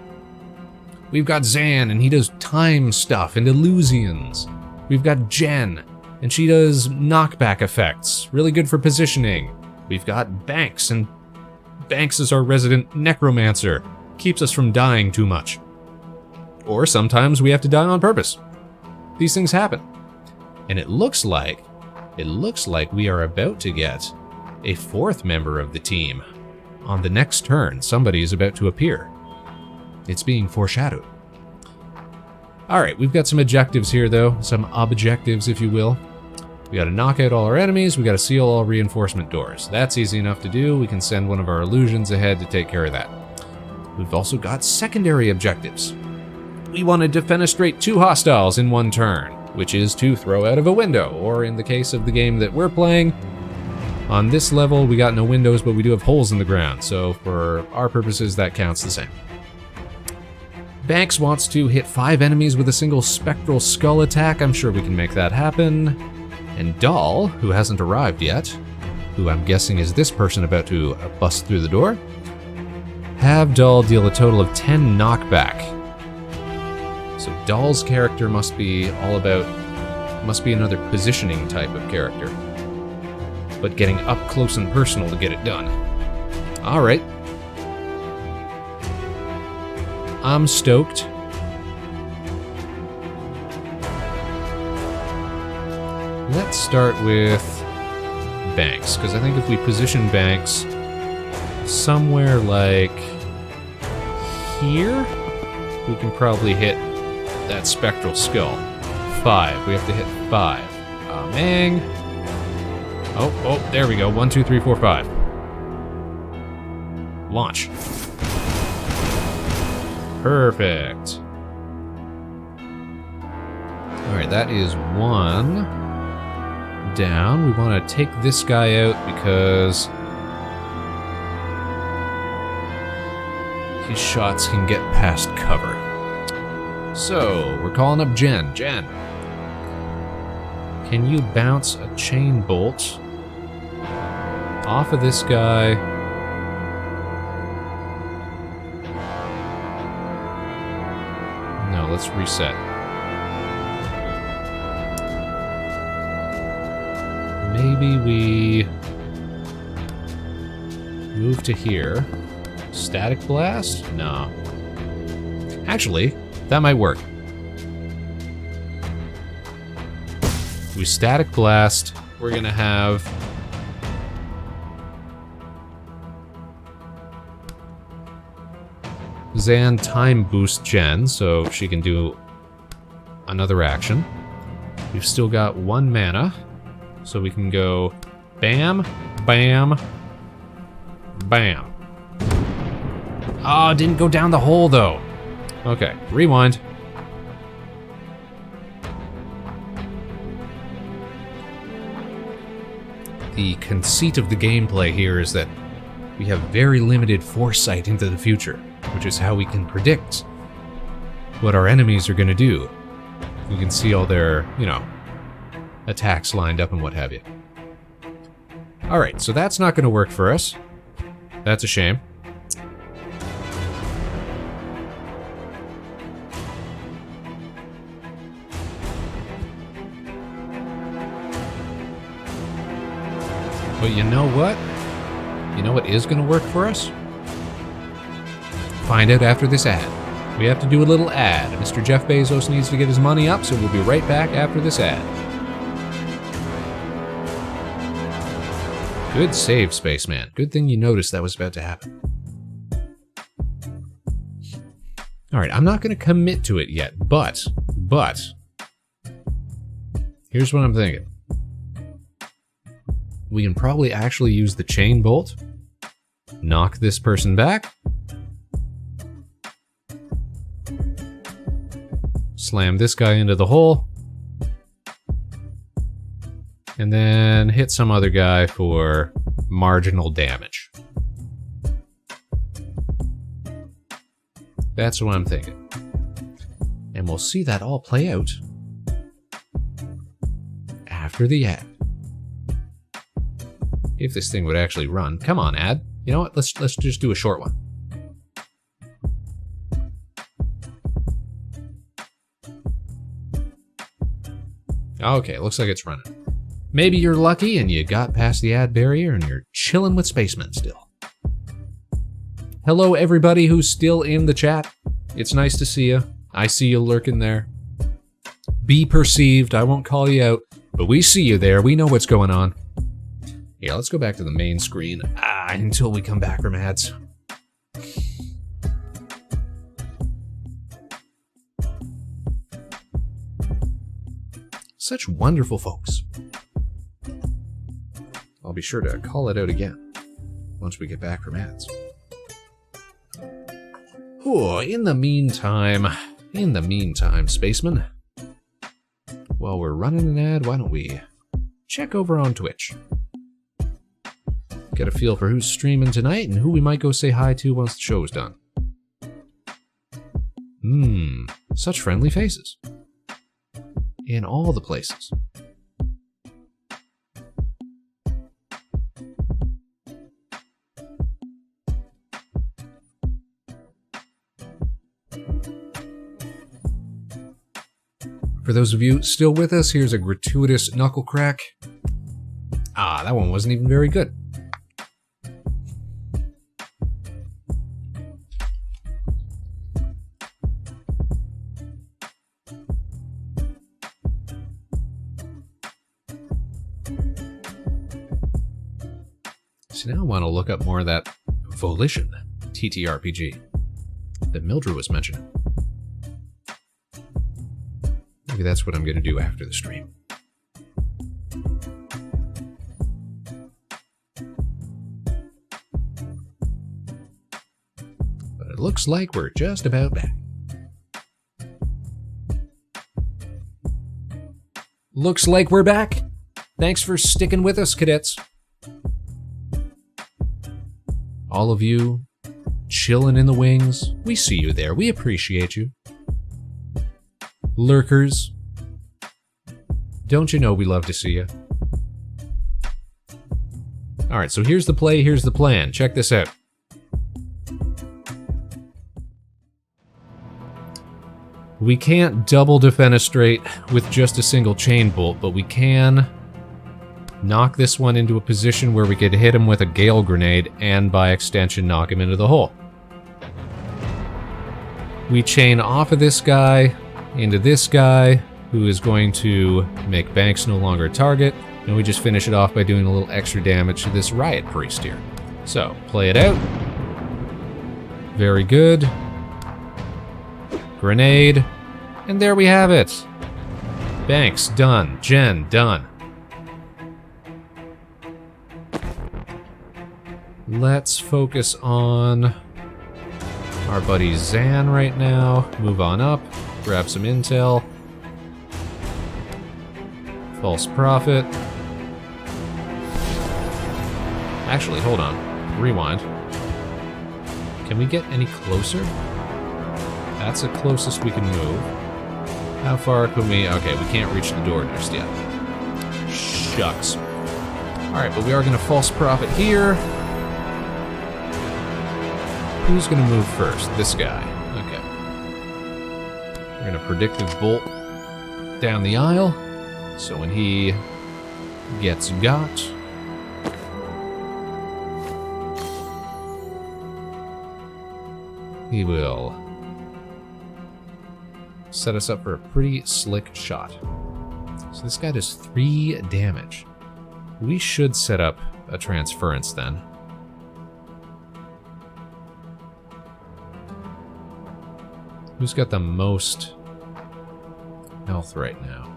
We've got Zan, and he does time stuff and illusions. We've got Jen, and she does knockback effects. Really good for positioning. We've got Banks, and Banks is our resident necromancer. Keeps us from dying too much. Or sometimes we have to die on purpose. These things happen. And it looks like we are about to get a fourth member of the team. On the next turn, somebody is about to appear. It's being foreshadowed. Alright, we've got some objectives here though. Some objectives, if you will. We gotta knock out all our enemies, we gotta seal all reinforcement doors. That's easy enough to do. We can send one of our illusions ahead to take care of that. We've also got secondary objectives. We want to defenestrate 2 hostiles in 1 turn, which is to throw out of a window, or in the case of the game that we're playing, on this level we got no windows, but we do have holes in the ground, so for our purposes that counts the same. Banks wants to hit 5 enemies with a single spectral skull attack. I'm sure we can make that happen. And Doll, who hasn't arrived yet, who I'm guessing is this person about to bust through the door, have Doll deal a total of 10 knockback. So Doll's character must be another positioning type of character, but getting up close and personal to get it done. Alright. I'm stoked. Let's start with Banks, because I think if we position Banks somewhere like here, we can probably hit that spectral skull. 5. We have to hit 5. Ah, mang. Oh, there we go. 1, 2, 3, 4, 5. Launch. Perfect. Alright, that is 1 down. We want to take this guy out because his shots can get past cover. So, we're calling up Jen. Jen, can you bounce a chain bolt off of this guy? let's reset. Maybe we move to here. Static blast? No. Actually, that might work. We static blast. We're gonna have Zan time boost Jen, so she can do another action. We've still got 1 mana, so we can go bam, bam, bam. Oh, didn't go down the hole though. Okay, rewind. The conceit of the gameplay here is that we have very limited foresight into the future, which is how we can predict what our enemies are going to do. We can see all their, attacks lined up and what have you. Alright, so that's not going to work for us. That's a shame. But you know what? You know what is going to work for us? Find out after this ad. We have to do a little ad. Mr. Jeff Bezos needs to get his money up, so we'll be right back after this ad. Good save, Spaceman. Good thing you noticed that was about to happen. Alright, I'm not going to commit to it yet, but, here's what I'm thinking. We can probably actually use the chain bolt, knock this person back, slam this guy into the hole, and then hit some other guy for marginal damage. That's what I'm thinking. And we'll see that all play out after the ad. If this thing would actually run. Come on, ad. You know what? Let's just do a short one. Okay, looks like it's running. Maybe you're lucky and you got past the ad barrier and you're chilling with Spaceman still. Hello, everybody who's still in the chat. It's nice to see you. I see you lurking there. Be perceived. I won't call you out, but we see you there. We know what's going on. Yeah, let's go back to the main screen until we come back from ads. Such wonderful folks. I'll be sure to call it out again once we get back from ads. Oh, in the meantime, Spaceman, while we're running an ad, why don't we check over on Twitch? Get a feel for who's streaming tonight and who we might go say hi to once the show's done. Such friendly faces. In all the places. For those of you still with us, here's a gratuitous knuckle crack. That one wasn't even very good. So now I want to look up more of that Volition TTRPG that Mildred was mentioning. Maybe that's what I'm going to do after the stream. But it looks like we're just about back. Looks like we're back. Thanks for sticking with us, cadets. All of you chilling in the wings, we see you there. We appreciate you. Lurkers, don't you know we love to see you? Alright, so here's the play, here's the plan. Check this out. We can't double defenestrate with just a single chain bolt, but we can knock this one into a position where we could hit him with a gale grenade and by extension knock him into the hole. We chain off of this guy into this guy, who is going to make Banks no longer a target, and we just finish it off by doing a little extra damage to this riot priest here. So, play it out. Very good. Grenade. And there we have it. Banks, done. Jen, done. Let's focus on our buddy Zan right now. Move on up. Grab some intel. False prophet. Actually, hold on. Rewind. Can we get any closer? That's the closest we can move. How far can we... Okay, we can't reach the door just yet. Shucks. Alright, but we are going to false prophet here. Who's going to move first? This guy. Okay. We're going to predictive bolt down the aisle. So when he gets got... he will set us up for a pretty slick shot. So this guy does 3 damage. We should set up a transference then. Who's got the most health right now?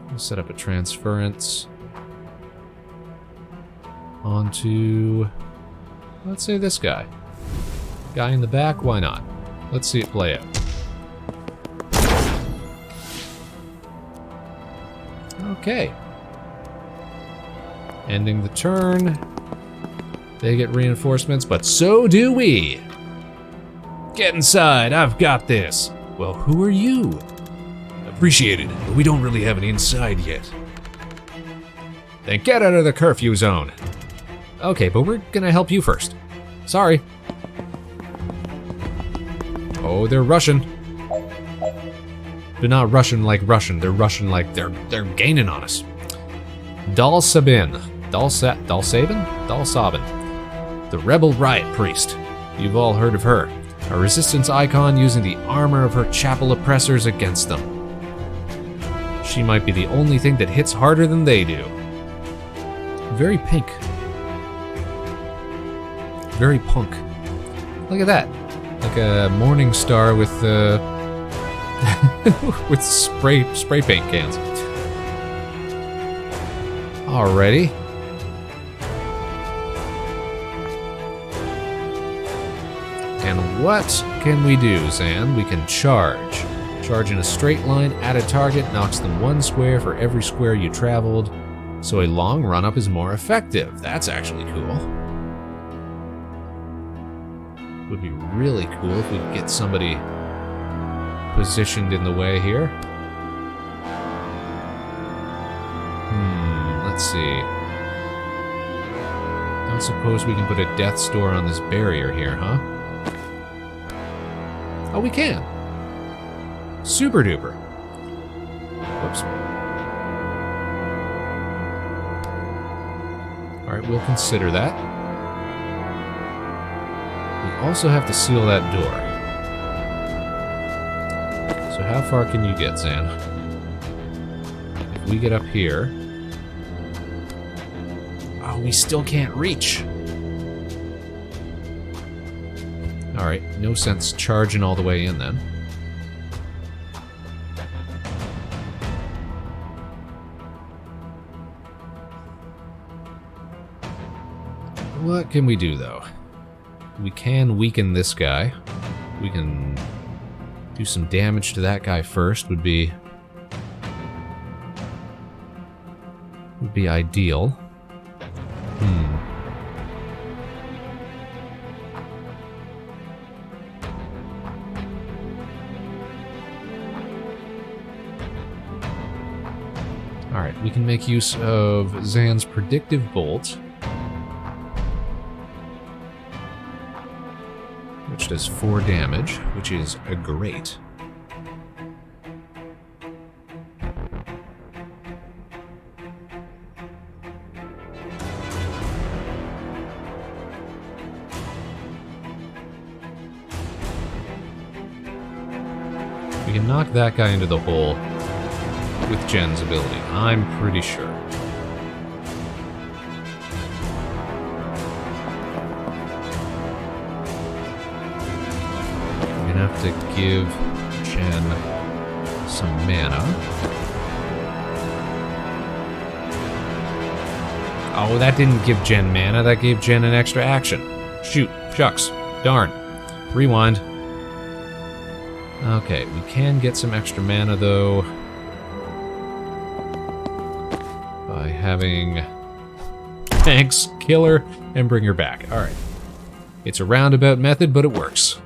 We'll set up a transference onto, let's say, this guy. Guy in the back, why not? Let's see it play out. Okay. Ending the turn. They get reinforcements, but so do we. Get inside, I've got this. Well, who are you? Appreciated, but we don't really have an inside yet. Then get out of the curfew zone. Okay, but we're gonna help you first. Sorry. Oh, they're Russian. They're not Russian like Russian. They're Russian like they're gaining on us. Dal Sabin. Dal Sabin? Dal Sabin. The rebel riot priest. You've all heard of her. A resistance icon using the armor of her chapel oppressors against them. She might be the only thing that hits harder than they do. Very pink. Very punk. Look at that. Like a morning star with with spray paint cans. Alrighty. And what can we do, Zan? We can charge. Charge in a straight line at a target knocks them 1 square for every square you traveled, so a long run-up is more effective. That's actually cool. Would be really cool if we could get somebody positioned in the way here. Let's see. Don't suppose we can put a death's door on this barrier here, huh? Oh, we can. Super duper. Whoops. Alright, we'll consider that. We also have to seal that door. So how far can you get, Zan? If we get up here... Oh, we still can't reach. Alright, no sense charging all the way in then. What can we do, though? We can weaken this guy. We can do some damage to that guy first, would be ideal. Alright, we can make use of Zan's predictive bolt. does 4 damage, which is great. We can knock that guy into the hole with Jen's ability, I'm pretty sure. We're gonna have to give Jen some mana. Oh, that didn't give Jen mana, that gave Jen an extra action. Shoot, shucks, darn. Rewind. Okay, we can get some extra mana though by having Thanks kill her and bring her back. Alright. It's a roundabout method, but it works.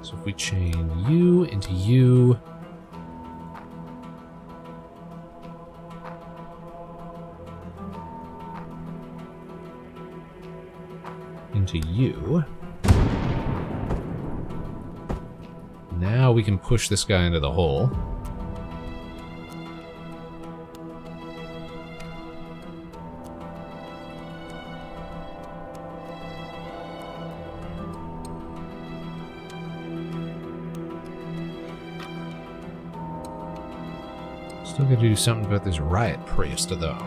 So if we chain you into you, into you. Now we can push this guy into the hole. Still gotta do something about this riot priest though.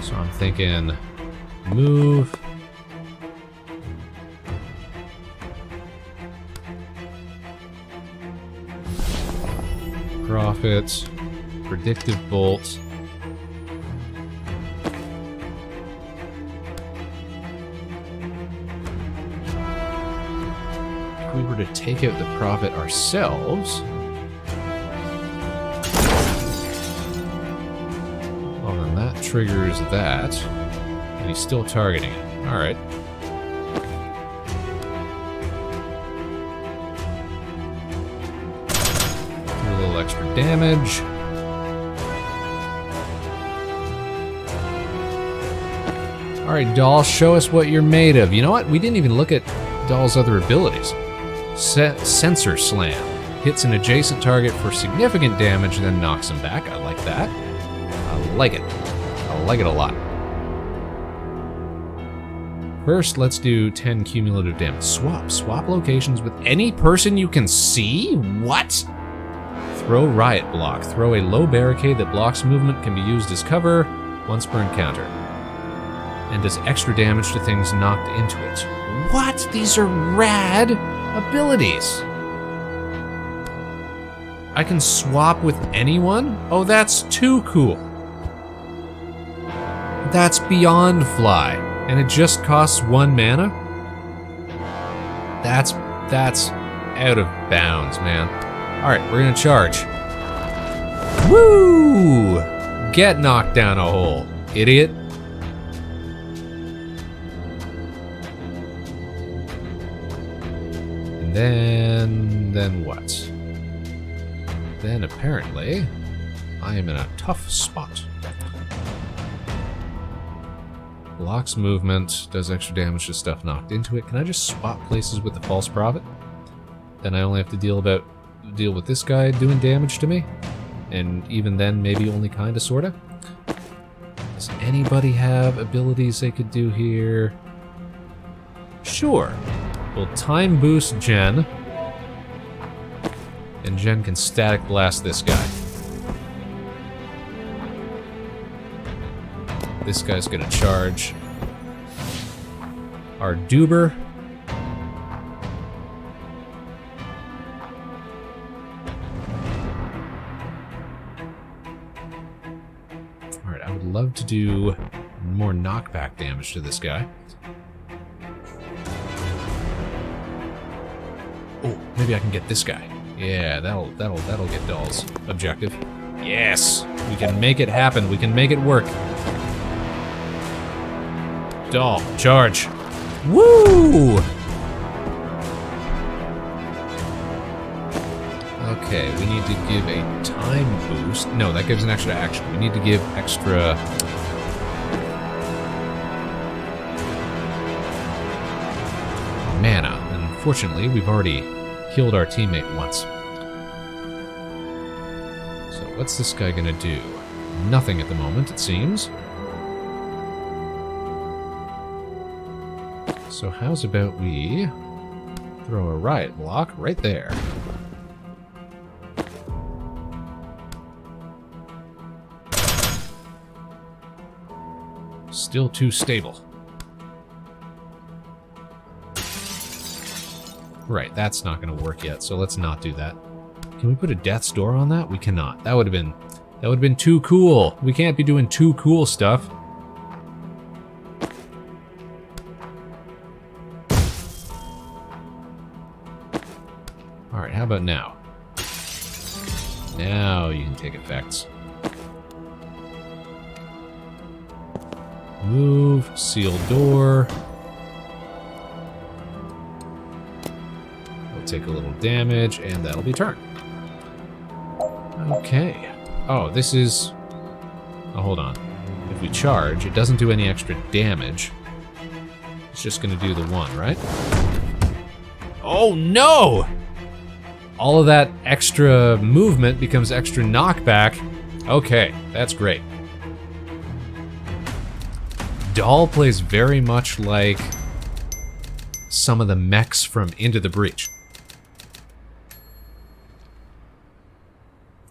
So I'm thinking move. Profit, predictive bolt. If we were to take out the prophet ourselves, well then that triggers that, and he's still targeting it. All right. Extra damage. Alright, Doll, show us what you're made of. You know what? We didn't even look at Doll's other abilities. Sensor Slam. Hits an adjacent target for significant damage, then knocks him back. I like that. I like it. I like it a lot. First, let's do 10 cumulative damage. Swap locations with any person you can see? What? Throw riot block. Throw a low barricade that blocks movement, can be used as cover once per encounter. And does extra damage to things knocked into it. What? These are rad abilities. I can swap with anyone? Oh, that's too cool. That's beyond fly. And it just costs 1 mana? That's out of bounds, man. Alright, we're gonna charge. Woo! Get knocked down a hole, idiot. And then what? Then apparently, I am in a tough spot. Blocks movement, does extra damage to stuff knocked into it. Can I just swap places with the false prophet? Then I only have to deal with this guy doing damage to me, and even then maybe only kinda sorta. Does anybody have abilities they could do here? Sure. We'll time boost Jen, and Jen can static blast this guy. This guy's gonna charge our Duber. Love to do more knockback damage to this guy. Oh, maybe I can get this guy. Yeah, that'll get Doll's objective. Yes, we can make it happen. We can make it work. Doll, charge. Woo! Okay, we need to give a time boost. No, that gives an extra action. We need to give extra... mana. Unfortunately, we've already killed our teammate once. So what's this guy gonna do? Nothing at the moment, it seems. So how's about we throw a riot block right there? Still too stable. Right, that's not going to work yet, so let's not do that. Can we put a death's door on that? We cannot. That would have been too cool. We can't be doing too cool stuff. All right, how about now? Now you can take effects. Move, seal door. We'll take a little damage, and that'll be turn. Okay. Oh, this is... Oh, hold on. If we charge, it doesn't do any extra damage. It's just gonna do the one, right? Oh, no! All of that extra movement becomes extra knockback. Okay, that's great. Doll plays very much like some of the mechs from Into the Breach.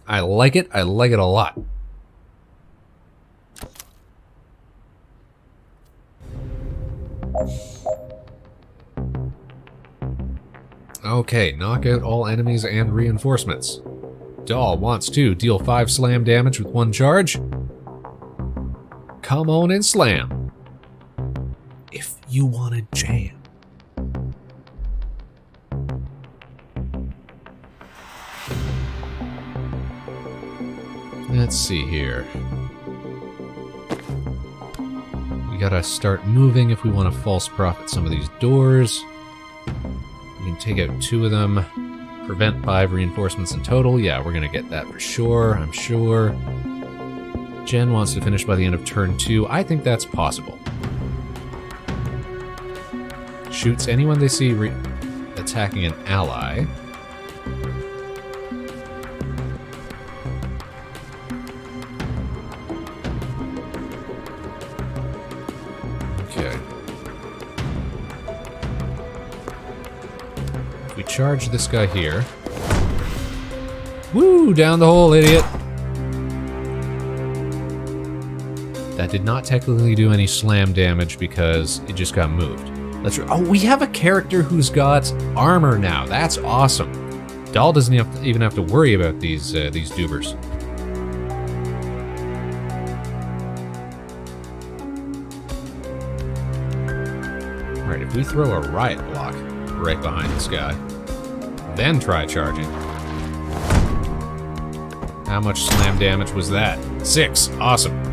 I like it a lot. Okay, knock out all enemies and reinforcements. Doll wants to deal 5 slam damage with 1 charge. Come on and slam. If you want to jam. Let's see here. We gotta start moving if we want to false prophet some of these doors. We can take out 2 of them. Prevent 5 reinforcements in total. Yeah, we're gonna get that for sure, I'm sure. Jen wants to finish by the end of turn 2. I think that's possible. Shoots anyone they see attacking an ally. Okay. If we charge this guy here. Woo! Down the hole, idiot! That did not technically do any slam damage because it just got moved. Oh, we have a character who's got armor now. That's awesome. Doll doesn't even have to worry about these doobers. All right, if we throw a riot block right behind this guy, then try charging. How much slam damage was that? 6. Awesome.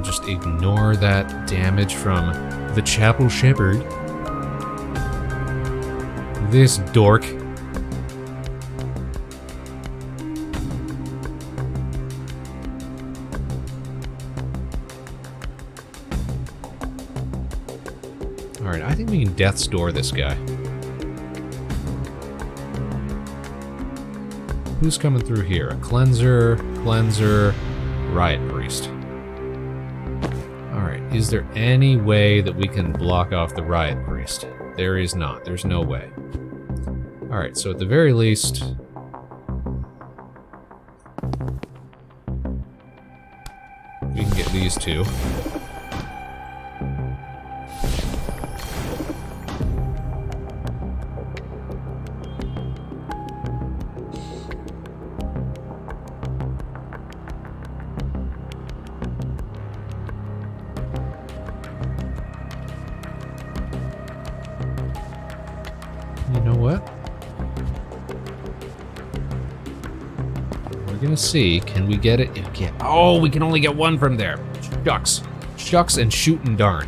Just ignore that damage from the Chapel Shepherd. This dork. Alright, I think we can Death's Door this guy. Who's coming through here? A cleanser, riot priest. Is there any way that we can block off the riot priest? There is not. There's no way. Alright, so at the very least... we can get these 2. You know what? We're gonna see. Can we get it? Oh, we can only get 1 from there. Shucks. Shucks and shootin' darn.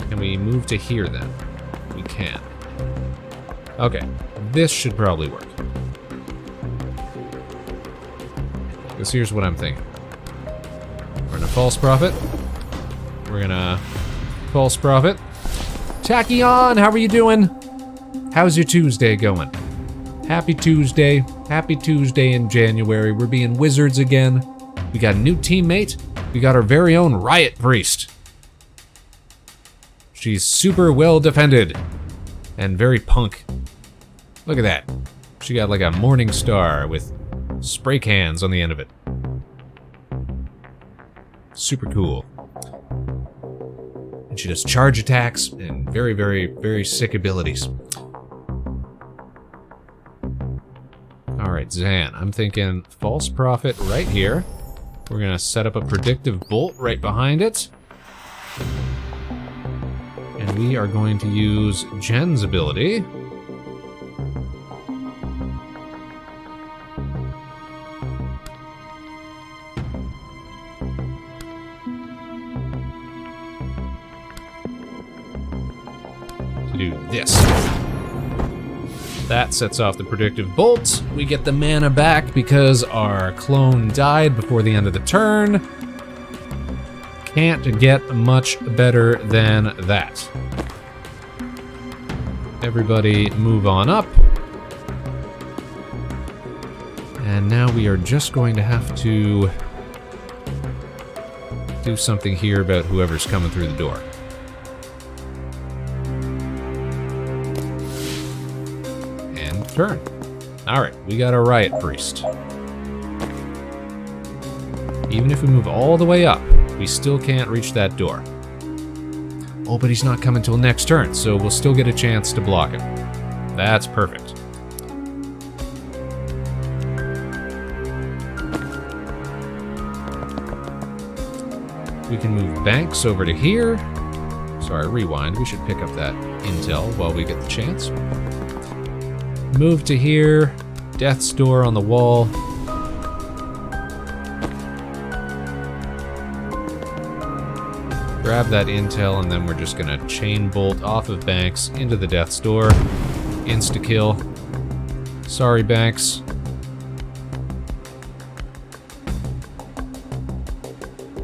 Can we move to here then? We can. Okay, this should probably work. Because here's what I'm thinking. We're gonna false prophet. We're gonna false prophet. Tachyon, how are you doing? How's your Tuesday going? Happy Tuesday. Happy Tuesday in January. We're being wizards again. We got a new teammate. We got our very own riot priest. She's super well defended and very punk. Look at that. She got like a morning star with spray cans on the end of it. Super cool. And she does charge attacks and very, very, very sick abilities. Alright, Zan, I'm thinking false prophet right here. We're gonna set up a predictive bolt right behind it. And we are going to use Jen's ability. To do this. That sets off the predictive bolt. We get the mana back because our clone died before the end of the turn. Can't get much better than that. Everybody move on up. And now we are just going to have to do something here about whoever's coming through the door. And turn. Alright, we got a riot priest. Even if we move all the way up, we still can't reach that door. Oh, but he's not coming till next turn, so we'll still get a chance to block him. That's perfect. We can move Banks over to here. Sorry, rewind. We should pick up that intel while we get the chance. Move to here. Death's door on the wall. Grab that intel, and then we're just gonna chain bolt off of Banks into the Death's door. Insta-kill. Sorry, Banks.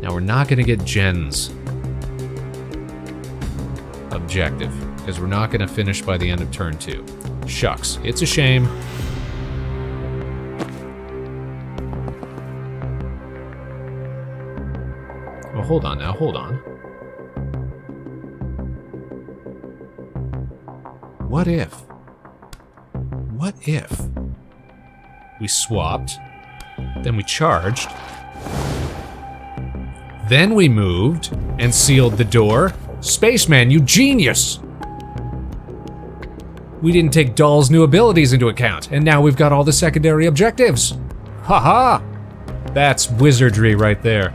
Now we're not gonna get Jen's objective, because we're not gonna finish by the end of turn 2. Shucks, it's a shame. Oh, hold on now, hold on. What if we swapped, then we charged, then we moved and sealed the door? Spaceman, you genius! We didn't take Doll's new abilities into account, and now we've got all the secondary objectives. Haha! That's wizardry right there.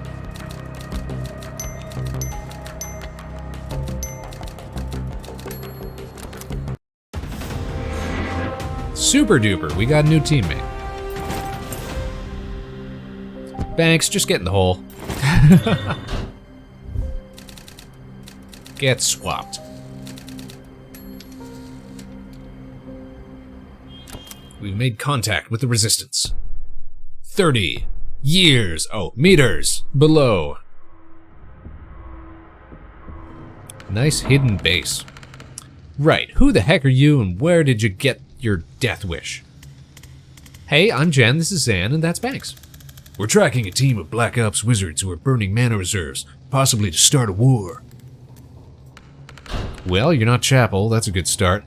Super duper, we got a new teammate. Banks, just get in the hole. Get swapped. We've made contact with the resistance. 30 years, meters below. Nice hidden base. Right, who the heck are you and where did you get your death wish? Hey, I'm Jen, this is Zan, and that's Banks. We're tracking a team of Black Ops wizards who are burning mana reserves, possibly to start a war. Well, you're not Chapel, that's a good start.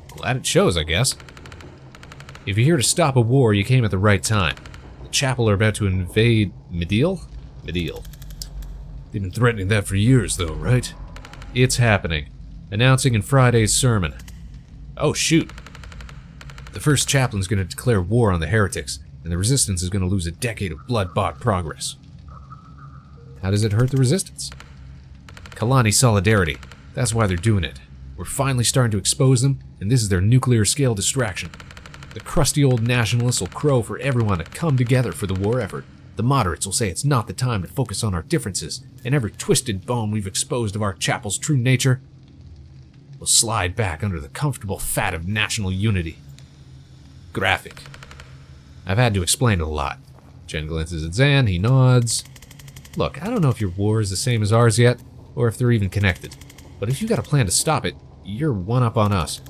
Glad it shows, I guess. If you're here to stop a war, you came at the right time. The Chapel are about to invade Medial? Medial. They've been threatening that for years, though, right? It's happening. Announcing in Friday's sermon. Oh, shoot. The first chaplain's gonna declare war on the heretics, and the resistance is gonna lose a decade of blood-bought progress. How does it hurt the resistance? Kalani solidarity. That's why they're doing it. We're finally starting to expose them, and this is their nuclear-scale distraction. The crusty old nationalists will crow for everyone to come together for the war effort. The moderates will say it's not the time to focus on our differences and every twisted bone we've exposed of our chapel's true nature. We'll slide back under the comfortable fat of national unity. Graphic. I've had to explain it a lot. Jen glances at Zan, he nods. Look, I don't know if your war is the same as ours yet, or if they're even connected. But if you got a plan to stop it, you're one up on us.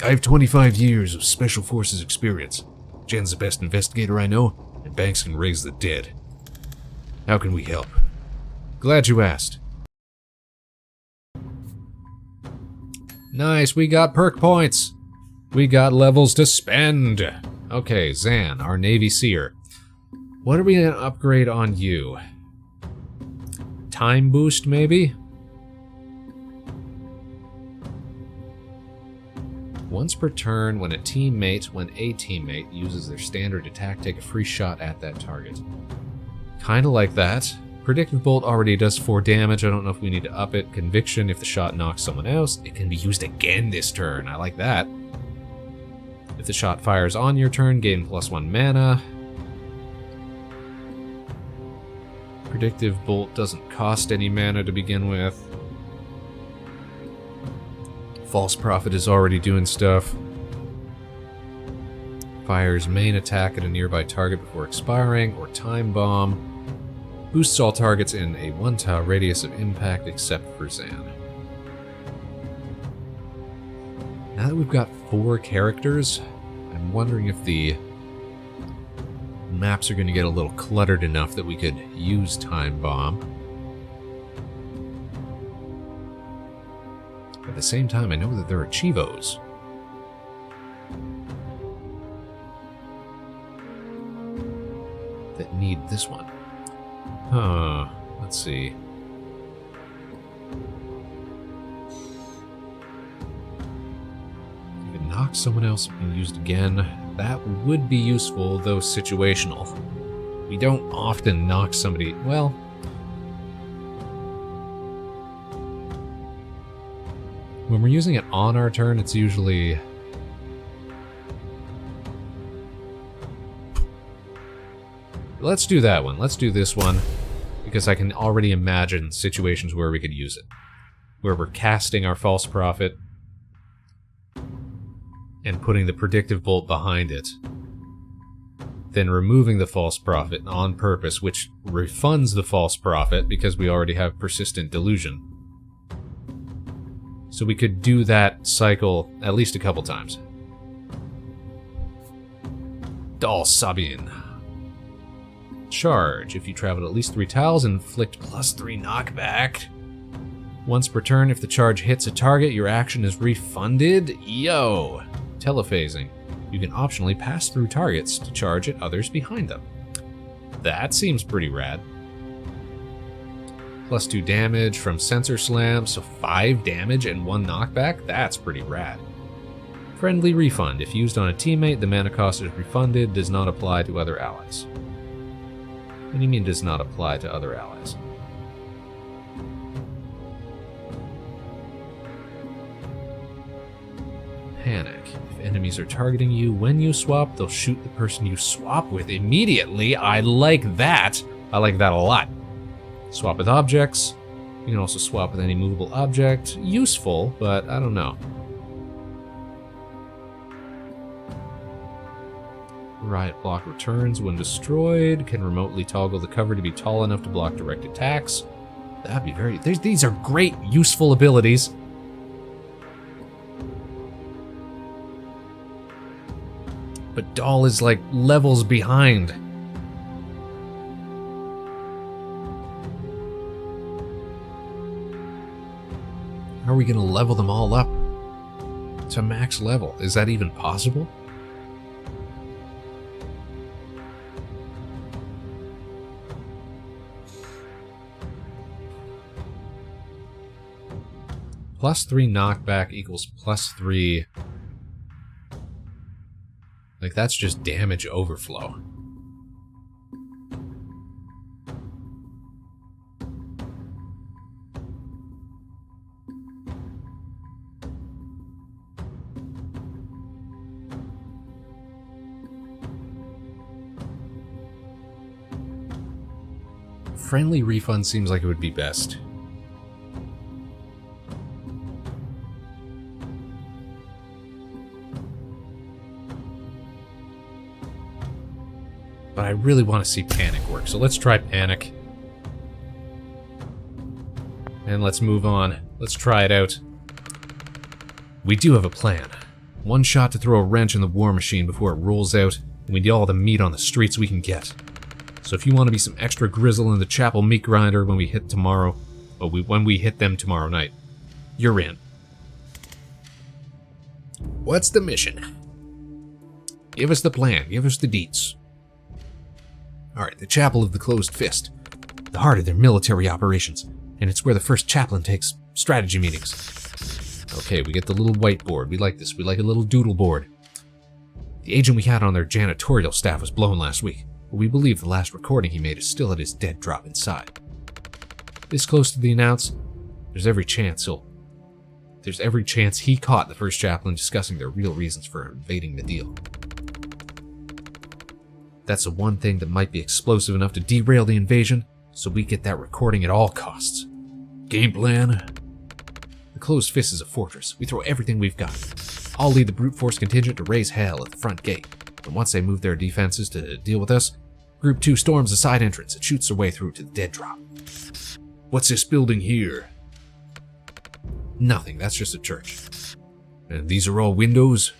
I have 25 years of Special Forces experience. Jen's the best investigator I know, and Banks can raise the dead. How can we help? Glad you asked. Nice, we got perk points. We got levels to spend. Okay, Zan, our Navy Seer. What are we gonna upgrade on you? Time boost, maybe? Once per turn, when a teammate uses their standard attack, take a free shot at that target. Kinda like that. Predictive Bolt already does 4 damage. I don't know if we need to up it. Conviction, if the shot knocks someone else, it can be used again this turn. I like that. If the shot fires on your turn, gain +1 mana. Predictive Bolt doesn't cost any mana to begin with. False Prophet is already doing stuff. Fires main attack at a nearby target before expiring, or Time Bomb. Boosts all targets in a 1-tile radius of impact except for Zan. Now that we've got 4 characters, I'm wondering if the maps are going to get a little cluttered enough that we could use Time Bomb. At the same time, I know that there are Chivos. That need this one. Let's see. You can knock someone else and used again. That would be useful, though situational. We don't often knock somebody. Well, when we're using it on our turn, it's usually... Let's do that one. Let's do this one, because I can already imagine situations where we could use it. Where we're casting our False Prophet and putting the Predictive Bolt behind it. Then removing the False Prophet on purpose, which refunds the False Prophet because we already have Persistent Delusion. So we could do that cycle at least a couple times. Dal Sabin. Charge. If you travel at least 3 tiles, inflict +3 knockback. Once per turn, if the charge hits a target, your action is refunded. Yo! Telephasing. You can optionally pass through targets to charge at others behind them. That seems pretty rad. +2 damage from Sensor Slam, so 5 damage and 1 knockback? That's pretty rad. Friendly Refund. If used on a teammate, the mana cost is refunded, does not apply to other allies. What do you mean does not apply to other allies? Panic. If enemies are targeting you when you swap, they'll shoot the person you swap with immediately. I like that. I like that a lot. Swap with objects. You can also swap with any movable object. Useful, but I don't know. Riot Block returns when destroyed. Can remotely toggle the cover to be tall enough to block direct attacks. That'd be very... These are great, useful abilities. But Doll is like levels behind. How are we gonna level them all up to max level? Is that even possible? +3 knockback equals +3. Like, that's just damage overflow. friendly refund seems like it would be best. But I really want to see panic work, so let's try panic. And let's move on. Let's try it out. We do have a plan. One shot to throw a wrench in the war machine before it rolls out, and we need all the meat on the streets we can get. So if you want to be some extra grizzle in the chapel meat grinder when we hit tomorrow, when we hit them tomorrow night, you're in. What's the mission? Give us the plan. Give us the deets. Alright, the Chapel of the Closed Fist. The heart of their military operations. And it's where the first chaplain takes strategy meetings. Okay, we get the little whiteboard. We like this. We like a little doodle board. The agent we had on their janitorial staff was blown last week, but we believe the last recording he made is still at his dead drop inside. This close to the announce, there's every chance he caught the first chaplain discussing their real reasons for invading the deal. That's the one thing that might be explosive enough to derail the invasion, so we get that recording at all costs. Game plan? The Closed Fist is a fortress. We throw everything we've got. I'll lead the brute force contingent to raise hell at the front gate. And once they move their defenses to deal with us, Group 2 storms the side entrance and shoots their way through to the dead drop. What's this building here? Nothing, that's just a church. And these are all windows?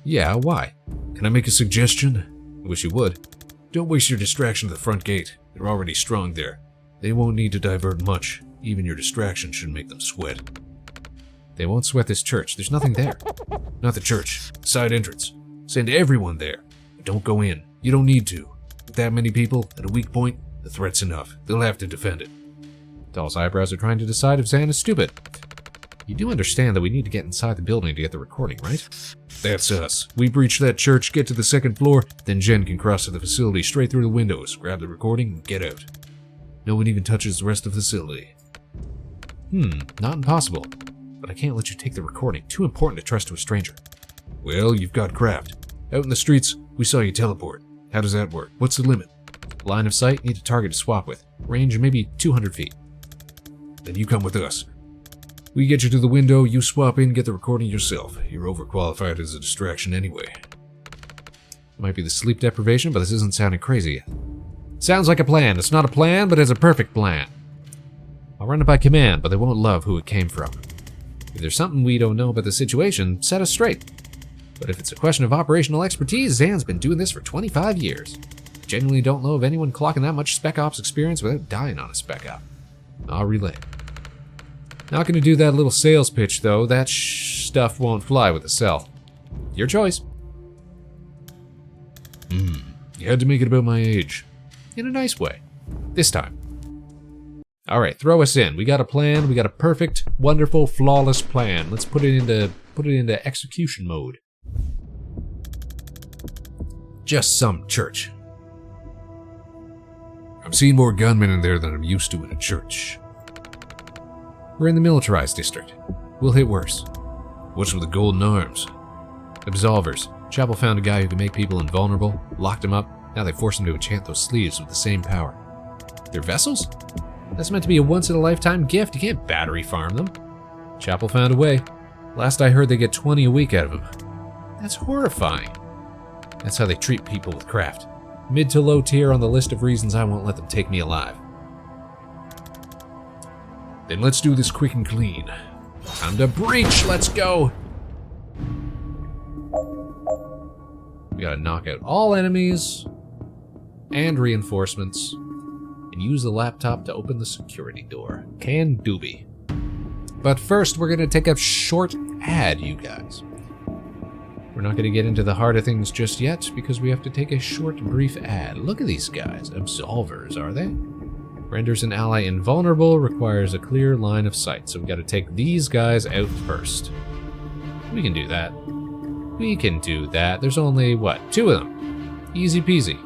Yeah, why? Can I make a suggestion? I wish you would. Don't waste your distraction at the front gate. They're already strong there. They won't need to divert much. Even your distraction should make them sweat. They won't sweat this church. There's nothing there. Not the church. Side entrance. Send everyone there. But don't go in. You don't need to. With that many people at a weak point, the threat's enough. They'll have to defend it. Doll's eyebrows are trying to decide if Zan is stupid. You do understand that we need to get inside the building to get the recording, right? That's us. We breach that church, get to the second floor, then Jen can cross to the facility straight through the windows, grab the recording, and get out. No one even touches the rest of the facility. Not impossible. But I can't let you take the recording. Too important to trust to a stranger. Well, you've got craft. Out in the streets, we saw you teleport. How does that work? What's the limit? Line of sight, need a target to swap with. Range maybe 200 feet. Then you come with us. We get you to the window, you swap in, get the recording yourself. You're overqualified as a distraction anyway. Might be the sleep deprivation, but this isn't sounding crazy yet. Sounds like a plan. It's not a plan, but it's a perfect plan. I'll run it by command, but they won't love who it came from. If there's something we don't know about the situation, set us straight. But if it's a question of operational expertise, Zan's been doing this for 25 years. Genuinely don't know of anyone clocking that much Spec Ops experience without dying on a Spec Op. I'll relay. Not gonna do that little sales pitch, though. That stuff won't fly with the cell. Your choice. You had to make it about my age. In a nice way. This time. Alright, throw us in. We got a plan. We got a perfect, wonderful, flawless plan. Let's put it into execution mode. Just some church. I'm seeing more gunmen in there than I'm used to in a church. We're in the militarized district. We'll hit worse. What's with the golden arms? Absolvers. Chapel found a guy who could make people invulnerable, locked him up. Now they force him to enchant those sleeves with the same power. They're vessels? That's meant to be a once-in-a-lifetime gift. You can't battery farm them. Chapel found a way. Last I heard, they get 20 a week out of them. That's horrifying. That's how they treat people with craft. Mid to low tier on the list of reasons I won't let them take me alive. Then let's do this quick and clean. Time to breach, let's go! We gotta knock out all enemies and reinforcements and use the laptop to open the security door. Can doobie. But first, we're gonna take a short ad, you guys. We're not gonna get into the heart of things just yet because we have to take a short, brief ad. Look at these guys. Absolvers, are they? Renders an ally invulnerable, requires a clear line of sight. So we gotta take these guys out first. We can do that. We can do that. There's only, what, 2 of them. Easy peasy.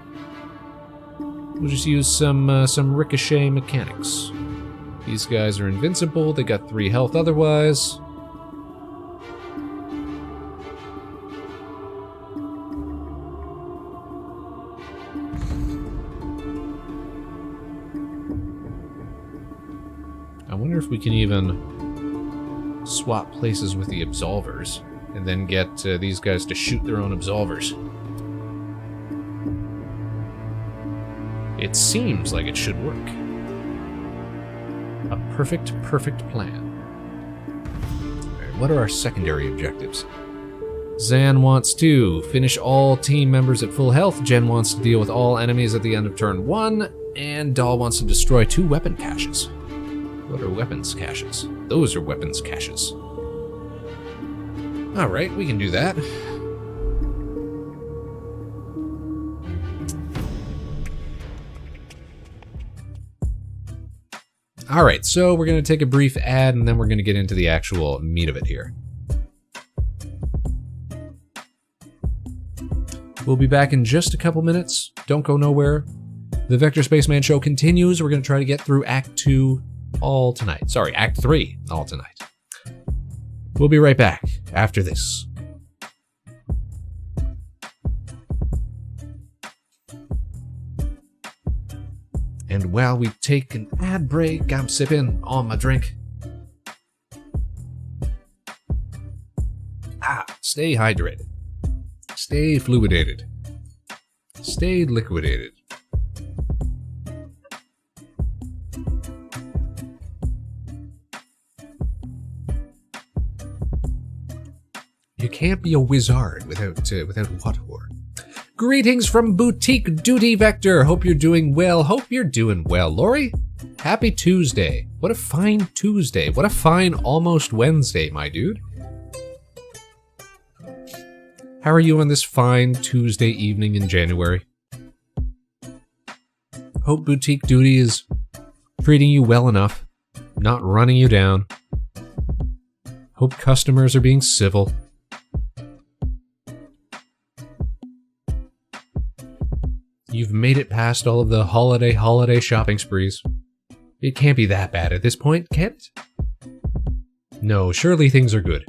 We'll just use some ricochet mechanics. These guys are invincible. They got 3 health otherwise. if we can even swap places with the absolvers and then get these guys to shoot their own absolvers. It seems like it should work. A perfect plan. Alright, what are our secondary objectives? Zan wants to finish all team members at full health. Jen wants to deal with all enemies at the end of turn 1. And Dahl wants to destroy 2 weapon caches. What are weapons caches? Those are weapons caches. Alright, we can do that. Alright, so we're going to take a brief ad and then we're going to get into the actual meat of it here. We'll be back in just a couple minutes. Don't go nowhere. The Vector Spaceman show continues. We're going to try to get through Act 2 all tonight. Sorry, Act 3 all tonight. We'll be right back after this. And while we take an ad break, I'm sipping on my drink. Stay hydrated. Stay fluidated. Stay liquidated. You can't be a wizard without water. Greetings from Boutique Duty Vector. Hope you're doing well. Lori, happy Tuesday. What a fine Tuesday. What a fine almost Wednesday, my dude. How are you on this fine Tuesday evening in January? Hope Boutique Duty is treating you well enough, not running you down. Hope customers are being civil. You've made it past all of the holiday shopping sprees. It can't be that bad at this point, can it? No, surely things are good.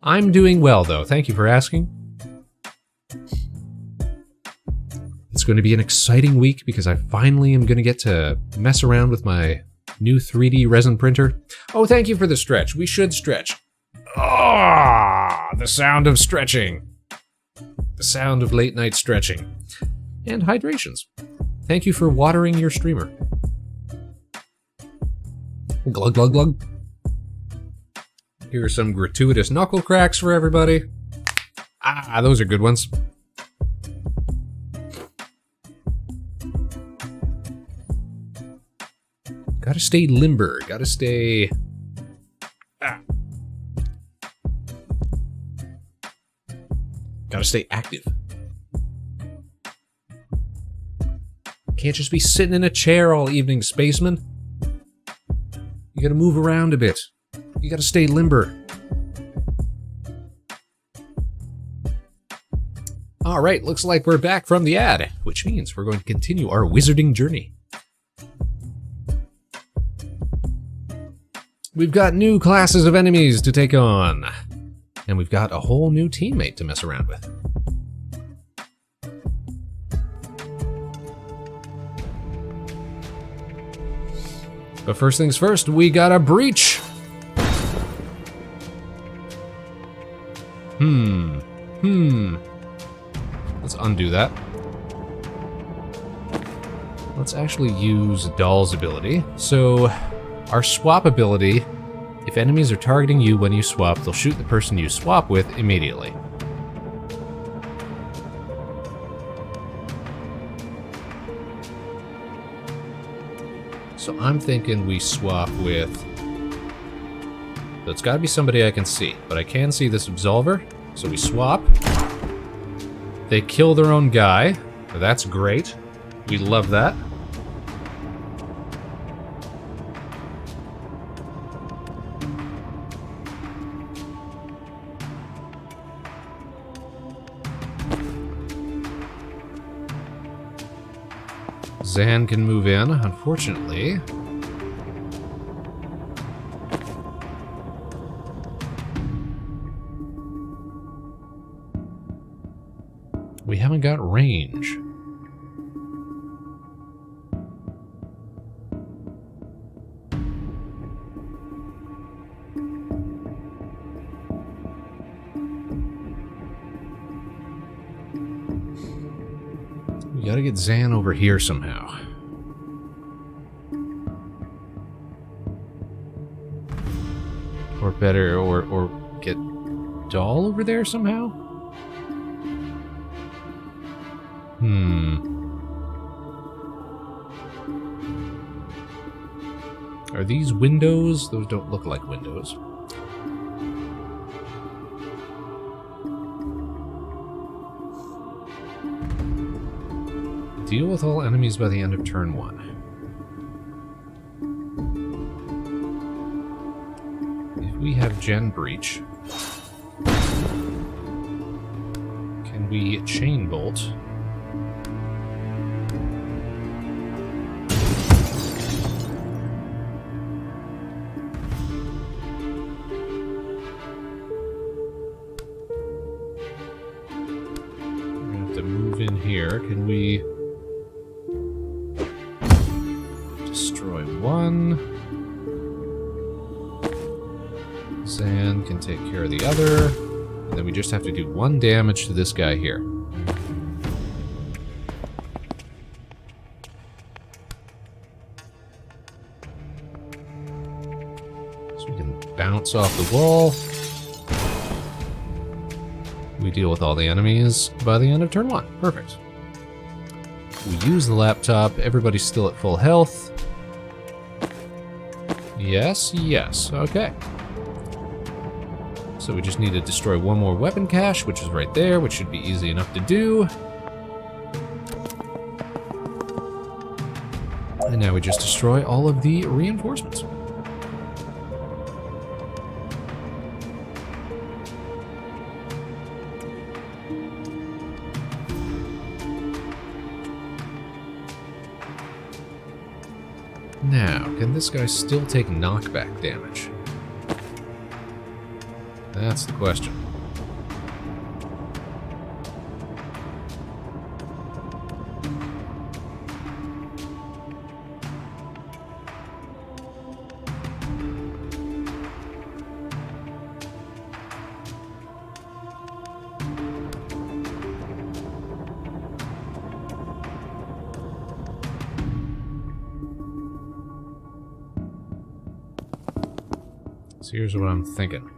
I'm doing well, though. Thank you for asking. It's going to be an exciting week because I finally am going to get to mess around with my new 3D resin printer. Oh, thank you for the stretch. We should stretch. Ah, the sound of stretching. The sound of late night stretching. And hydrations. Thank you for watering your streamer. Glug, glug, glug. Here are some gratuitous knuckle cracks for everybody. Ah, those are good ones. Gotta stay limber. Gotta stay... Gotta stay active. Can't just be sitting in a chair all evening, Spaceman. You gotta move around a bit. You gotta stay limber. Alright, looks like we're back from the ad, which means we're going to continue our wizarding journey. We've got new classes of enemies to take on. And we've got a whole new teammate to mess around with. But first things first, we got a breach. Let's undo that. Let's actually use Dahl's ability. So, our swap ability, if enemies are targeting you when you swap, they'll shoot the person you swap with immediately. So I'm thinking we swap with... So it's gotta be somebody I can see, but I can see this absolver. So we swap. They kill their own guy. That's great. We love that. Zan can move in, unfortunately. We haven't got range. We gotta get Zan over here somehow. Or better, or get Doll over there somehow? Are these windows? Those don't look like windows. Deal with all enemies by the end of turn 1. If we have Gen Breach, can we Chain Bolt? We're gonna have to move in here. Can we destroy one? Zan can take care of the other. And then we just have to do 1 damage to this guy here. So we can bounce off the wall. We deal with all the enemies by the end of turn 1. Perfect. We use the laptop. Everybody's still at full health. Yes, yes. Okay. So we just need to destroy 1 more weapon cache, which is right there, which should be easy enough to do. And now we just destroy all of the reinforcements. Now, can this guy still take knockback damage? That's the question. So here's what I'm thinking.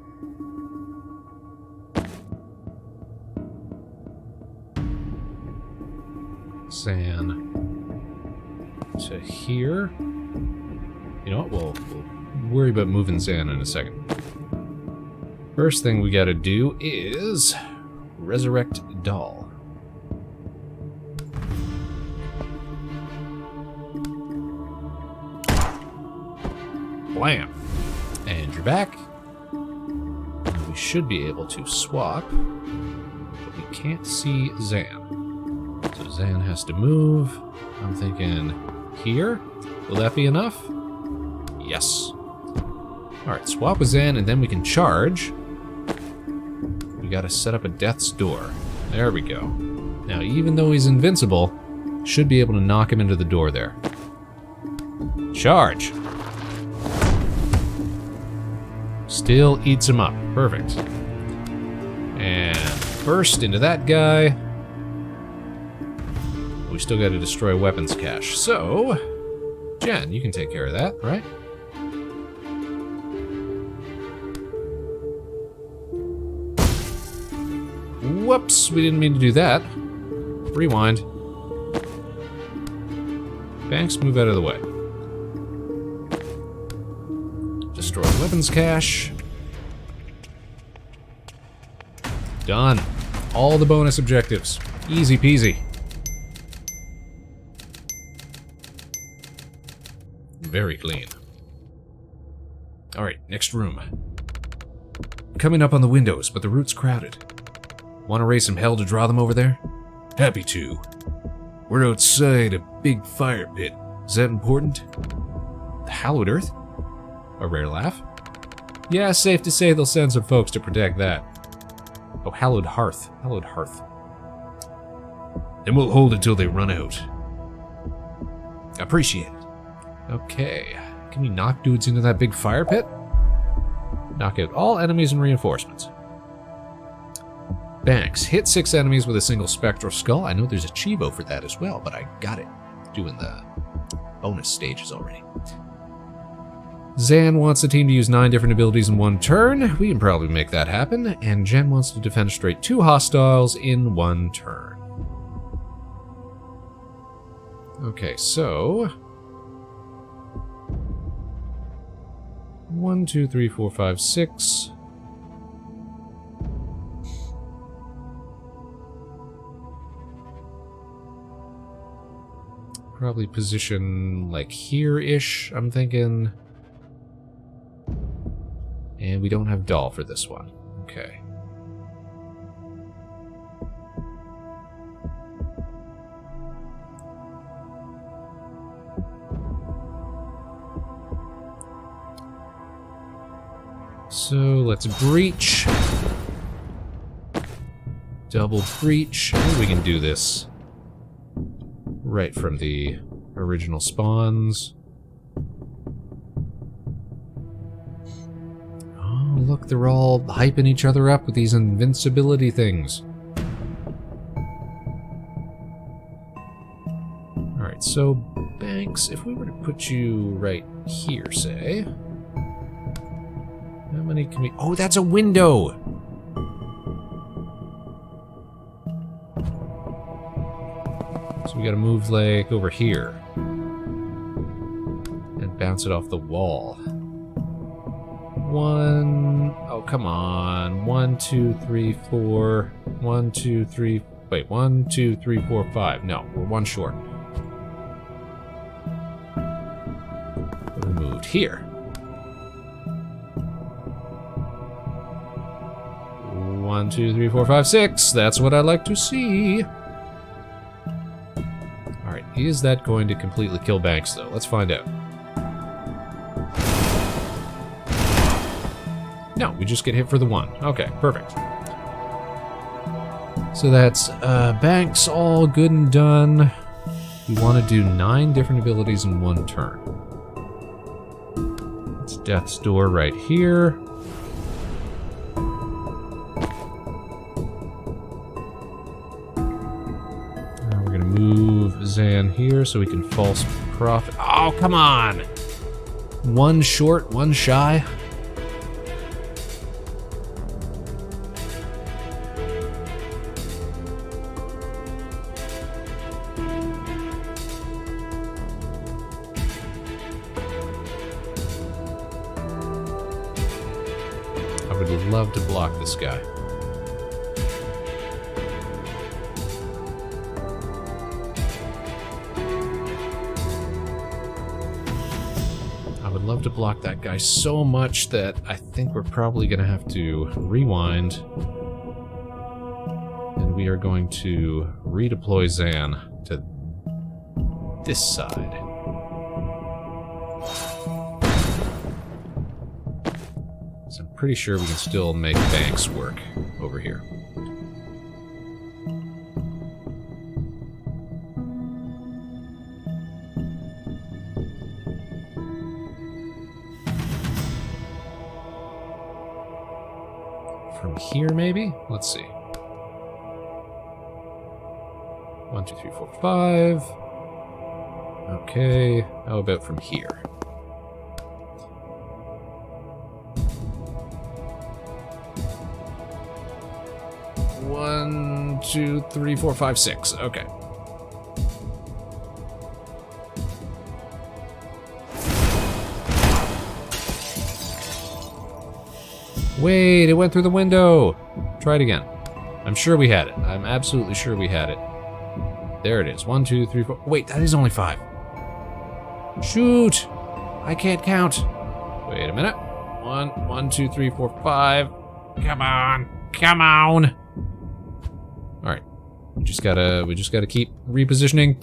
Zan to here. You know what? We'll worry about moving Zan in a second. First thing we gotta do is resurrect Doll. Blam! And you're back. And we should be able to swap, but we can't see Zan. So Zan has to move. I'm thinking here. Will that be enough? Yes. Alright, swap with Zan and then we can charge. We gotta set up a death's door. There we go. Now, even though he's invincible, should be able to knock him into the door there. Charge! Still eats him up. Perfect. And burst into that guy. We still got to destroy weapons cache. So, Jen, you can take care of that, right? Whoops, we didn't mean to do that. Rewind. Banks, move out of the way. Destroy weapons cache. Done. All the bonus objectives. Easy peasy. Very clean. Alright, next room. Coming up on the windows, but the route's crowded. Want to raise some hell to draw them over there? Happy to. We're outside a big fire pit. Is that important? The hallowed earth? A rare laugh? Yeah, safe to say they'll send some folks to protect that. Oh, hallowed hearth. Hallowed hearth. Then we'll hold until they run out. Appreciate it. Okay. Can we knock dudes into that big fire pit? Knock out all enemies and reinforcements. Banks. Hit 6 enemies with a single spectral skull. I know there's a Chivo for that as well, but I got it doing the bonus stages already. Zan wants the team to use 9 different abilities in 1 turn. We can probably make that happen. And Jen wants to defenestrate 2 hostiles in 1 turn. Okay, so 1, 2, 3, 4, 5, 6. Probably position like here-ish, I'm thinking. And we don't have doll for this one. Okay. So let's breach. Double breach. Maybe we can do this right from the original spawns. Oh, look, they're all hyping each other up with these invincibility things. Alright, so Banks, if we were to put you right here, say. How many can we... Oh, that's a window! So we gotta move, like, over here. And bounce it off the wall. 1... Oh, come on. 1, 2, 3, 4... 1, 2, 3... Wait, 1, 2, 3, 4, 5. No, we're 1 short. We moved here. 1, 2, 3, 4, 5, 6. That's what I like to see. Alright, is that going to completely kill Banks, though? Let's find out. No, we just get hit for the 1. Okay, perfect. So that's Banks all good and done. We want to do 9 different abilities in 1 turn. It's Death's Door right here. Move Zan here so we can false prophet. Oh, come on! 1 short, 1 shy. I would love to block this guy. Love to block that guy so much that I think we're probably going to have to rewind. And we are going to redeploy Zan to this side. So I'm pretty sure we can still make Banks work over here. From here, maybe? Let's see. 1, 2, 3, 4, 5. Okay, how about from here? One, 2, 3, 4, 5, 6. Okay. Wait, it went through the window. Try it again. I'm sure we had it. I'm absolutely sure we had it. There it is. 1, 2, 3, 4. Wait, that is only 5. Shoot! I can't count. Wait a minute. 1, 2, 3, 4, 5. Come on. Come on. All right. We just gotta keep repositioning.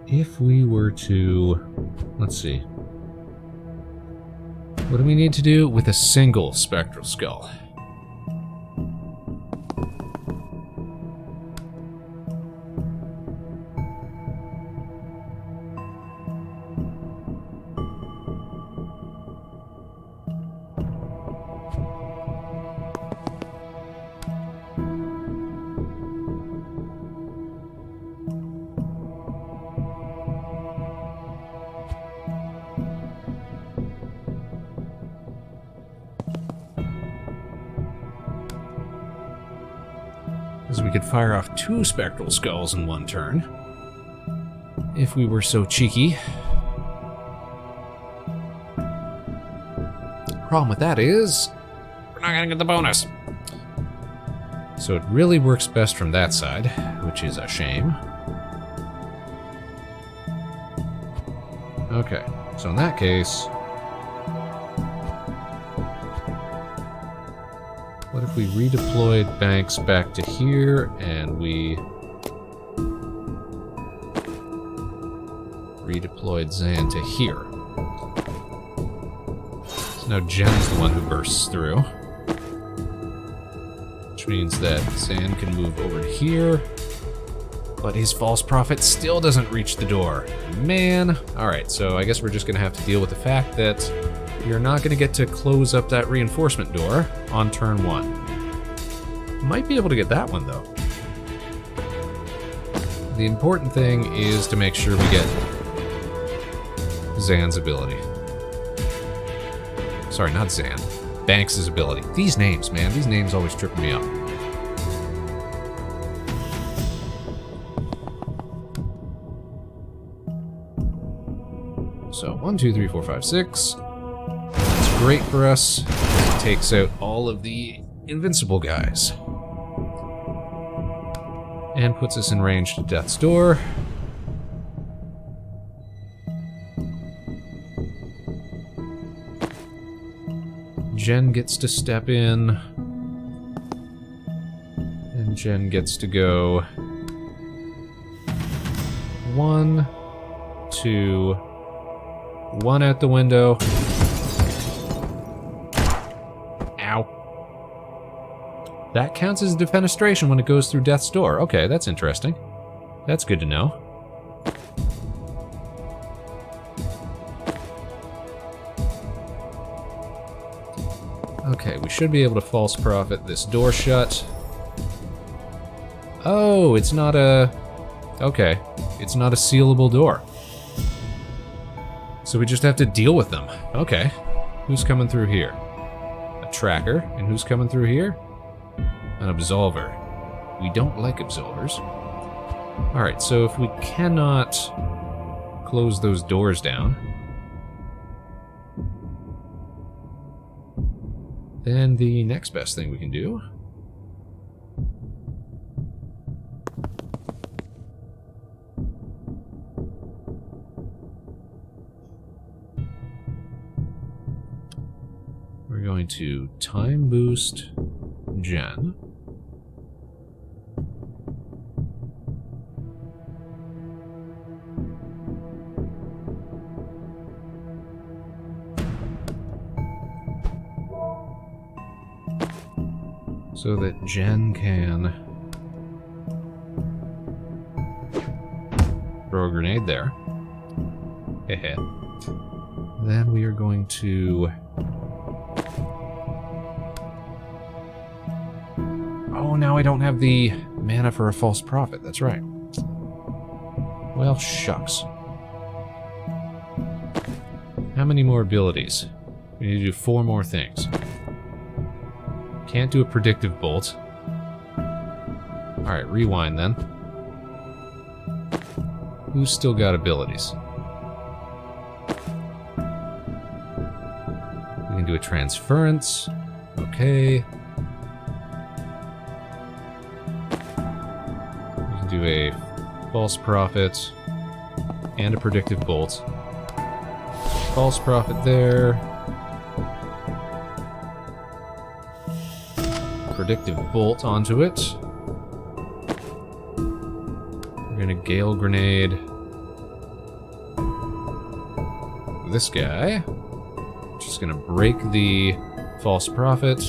If we were to, let's see. What do we need to do with a single spectral skull? Because we could fire off 2 spectral skulls in one turn. If we were so cheeky. Problem with that is, we're not gonna get the bonus. So it really works best from that side, which is a shame. Okay, so in that case, what if we redeployed Banks back to here and we redeployed Zan to here? So now Jen's the one who bursts through, which means that Zan can move over to here, but his false prophet still doesn't reach the door. Man. Alright, so I guess we're just gonna have to deal with the fact that you're not going to get to close up that reinforcement door on turn 1. Might be able to get that one, though. The important thing is to make sure we get Zan's ability. Sorry, not Zan. Banks' ability. These names, man. These names always trip me up. So, 1, 2, 3, 4, 5, 6. Great for us. It takes out all of the invincible guys. And puts us in range to Death's Door. Jen gets to step in. And Jen gets to go 1, 2, 1 out the window. That counts as defenestration when it goes through Death's Door. Okay, that's interesting. That's good to know. Okay, we should be able to false prophet this door shut. Oh, it's not a... Okay, it's not a sealable door. So we just have to deal with them. Okay, who's coming through here? A tracker, and who's coming through here? An absolver. We don't like absolvers. Alright, so if we cannot close those doors down, then the next best thing we can do we're going to time boost Jen. So that Jen can throw a grenade there. Hehe. Then we are going to... Oh, now I don't have the mana for a false prophet. That's right. Well, shucks. How many more abilities? We need to do 4 more things. Can't do a predictive bolt. Alright, rewind then. Who's still got abilities? We can do a transference. Okay. We can do a false prophet and a predictive bolt. False prophet there. Predictive bolt onto it. We're gonna Gale Grenade this guy. Just gonna break the false prophet.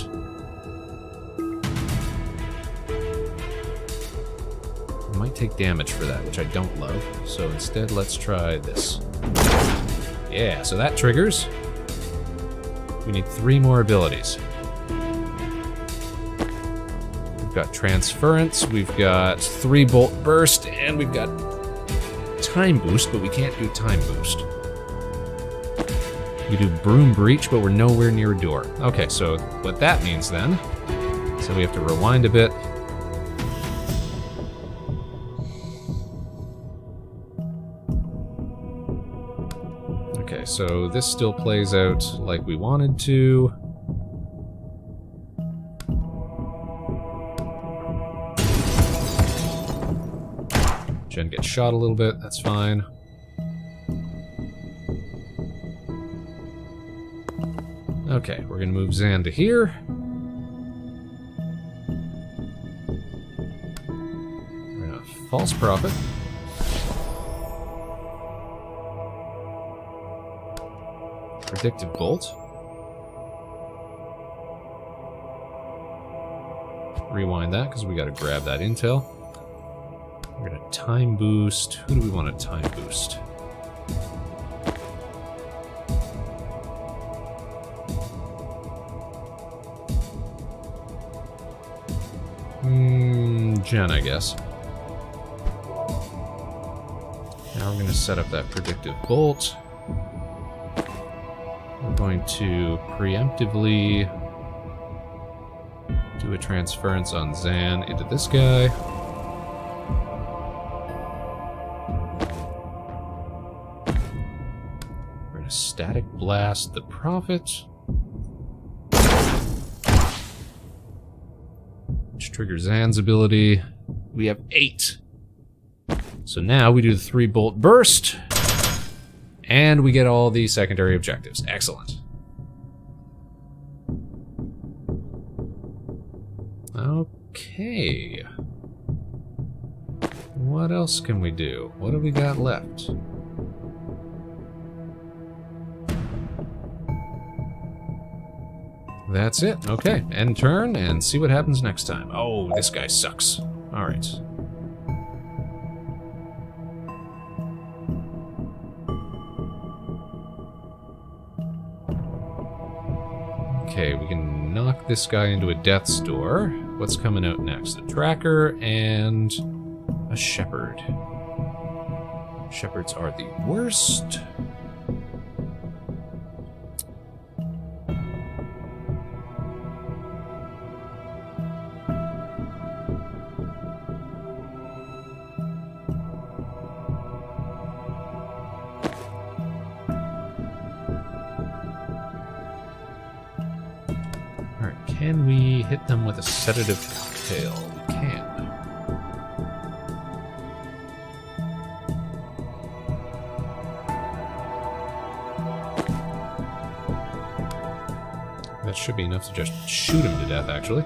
Might take damage for that, which I don't love. So instead, let's try this. Yeah, so that triggers. We need 3 more abilities. We've got transference, we've got 3 bolt burst, and we've got time boost, but we can't do time boost. We do broom breach, but we're nowhere near a door. Okay, so what that means then, so we have to rewind a bit. Okay, so this still plays out like we wanted to. Jen gets shot a little bit, that's fine. Okay, we're gonna move Zan to here. We're gonna false prophet. Predictive bolt. Rewind that because we gotta grab that intel. We're gonna time boost. Who do we want to time boost? Jen, I guess. Now we're gonna set up that predictive bolt. We're going to preemptively do a transference on Zan into this guy. We're gonna static blast the prophet, which triggers Zan's ability. We have 8. So now we do the 3 bolt burst. And we get all the secondary objectives. Excellent. Okay. What else can we do? What have we got left? That's it. Okay. End turn and see what happens next time. Oh, this guy sucks. Alright. Okay, we can knock this guy into a death's door. What's coming out next? A tracker and a shepherd. Shepherds are the worst. Can we hit them with a sedative cocktail? We can. That should be enough to just shoot him to death, actually.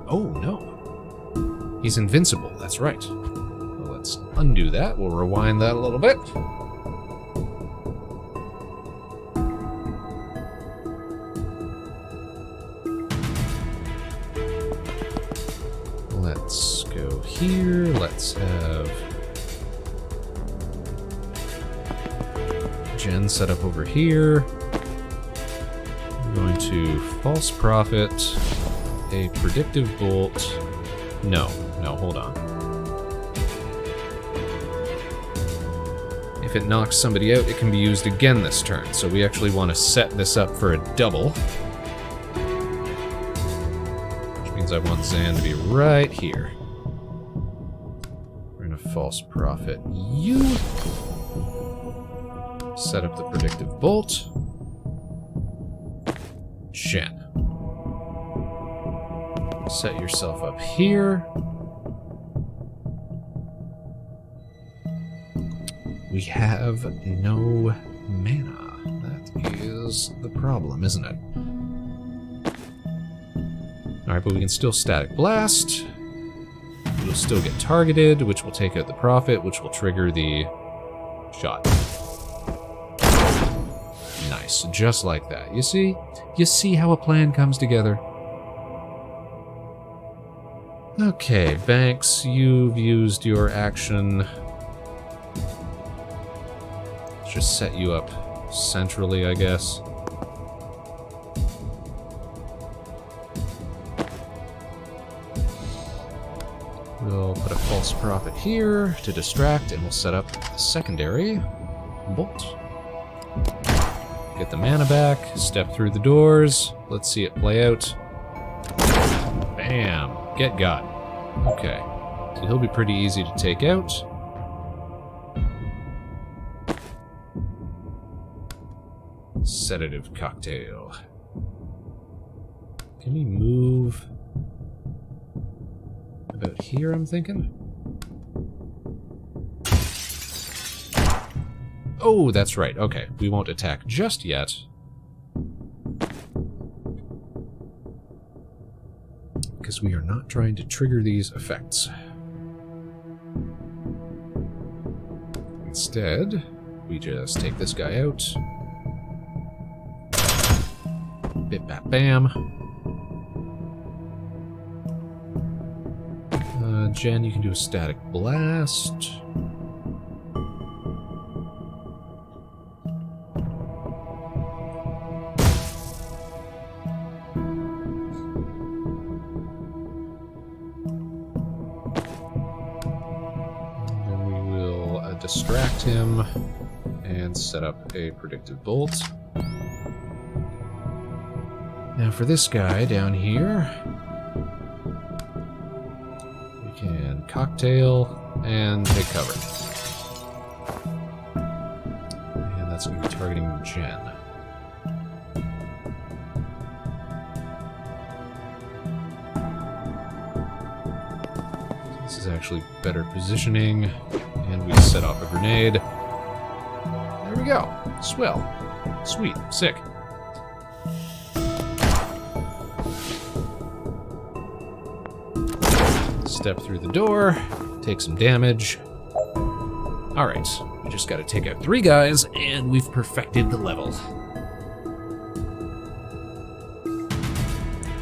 Oh, no. He's invincible, that's right. Well, let's undo that. We'll rewind that a little bit. Let's go here. Let's have Jen set up over here. We're going to false prophet, a predictive bolt. No, hold on. If it knocks somebody out, it can be used again this turn. So we actually want to set this up for a double. I want Zan to be right here. We're gonna false prophet you. Set up the predictive bolt. Jen. Set yourself up here. We have no mana. That is the problem, isn't it? Alright, but we can still static blast. We'll still get targeted, which will take out the prophet, which will trigger the shot. Nice, just like that. You see? You see how a plan comes together? Okay, Banks, you've used your action. Let's just set you up centrally, I guess. We'll put a false prophet here to distract, and we'll set up the secondary bolt. Get the mana back, step through the doors. Let's see it play out. Bam! Get got. Okay. So he'll be pretty easy to take out. Sedative cocktail. Can we move about here, I'm thinking? Oh, that's right. Okay, we won't attack just yet. Because we are not trying to trigger these effects. Instead, we just take this guy out. Bip bap bam. Jen, you can do a static blast. Distract him and set up a predictive bolt. Now for this guy down here, we can cocktail and take cover. And that's going to be targeting Jen. This is actually better positioning. And we set off a grenade. There we go. Swell. Sweet. Sick. Step through the door. Take some damage. Alright. We just gotta take out 3 guys, and we've perfected the level.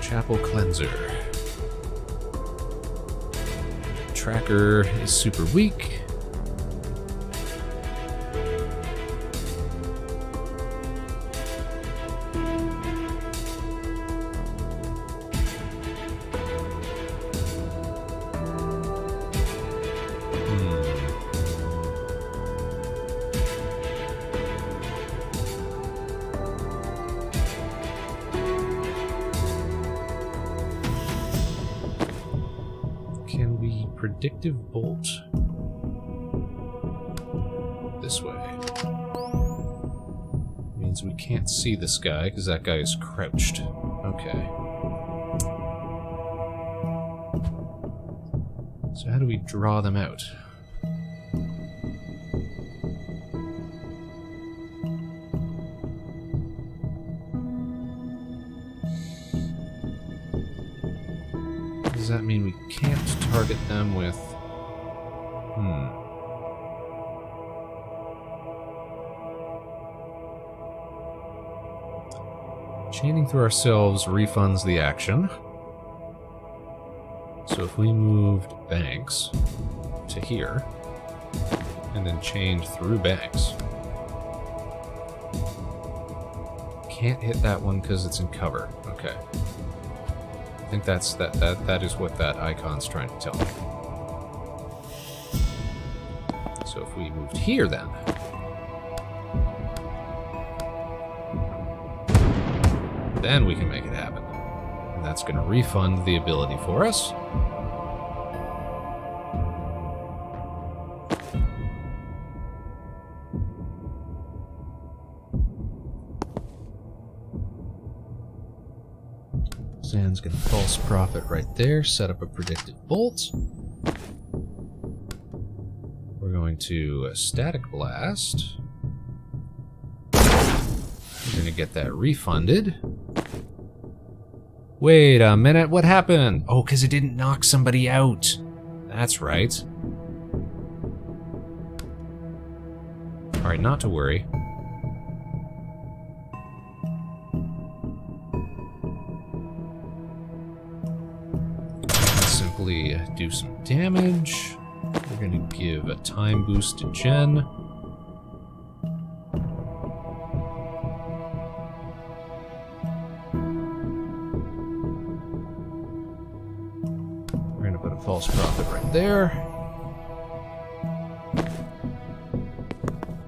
Chapel Cleanser. Tracker is super weak. Predictive bolt this way. Means we can't see this guy because that guy is crouched. Okay. So how do we draw them out? Does that mean we can't target them with... Chaining through ourselves refunds the action. So if we moved Banks to here, and then chained through Banks, can't hit that one because it's in cover. Okay. I think that is what that icon's trying to tell me. So if we moved here then, then we can make it happen. And that's going to refund the ability for us. Zan's going to false prophet right there, set up a predictive bolt. We're going to static blast. We're going to get that refunded. Wait a minute, what happened? Oh, because it didn't knock somebody out. That's right. Alright, not to worry. do some damage. We're going to give a time boost to Jen. We're going to put a false prophet right there.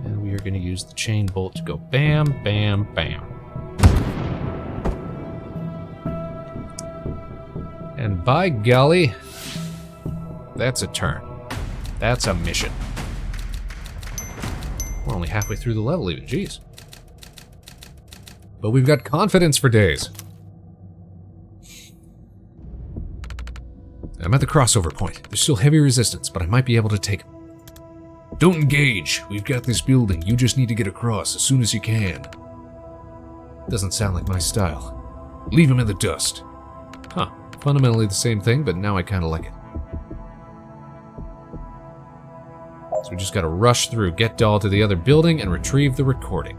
And we are going to use the chain bolt to go bam, bam, bam. And by golly, that's a turn. That's a mission. We're only halfway through the level even, jeez. But we've got confidence for days. I'm at the crossover point. There's still heavy resistance, but I might be able to take him. Don't engage. We've got this building. You just need to get across as soon as you can. Doesn't sound like my style. Leave him in the dust. Huh. Fundamentally the same thing, but now I kind of like it. So we just gotta rush through, get Doll to the other building, and retrieve the recording.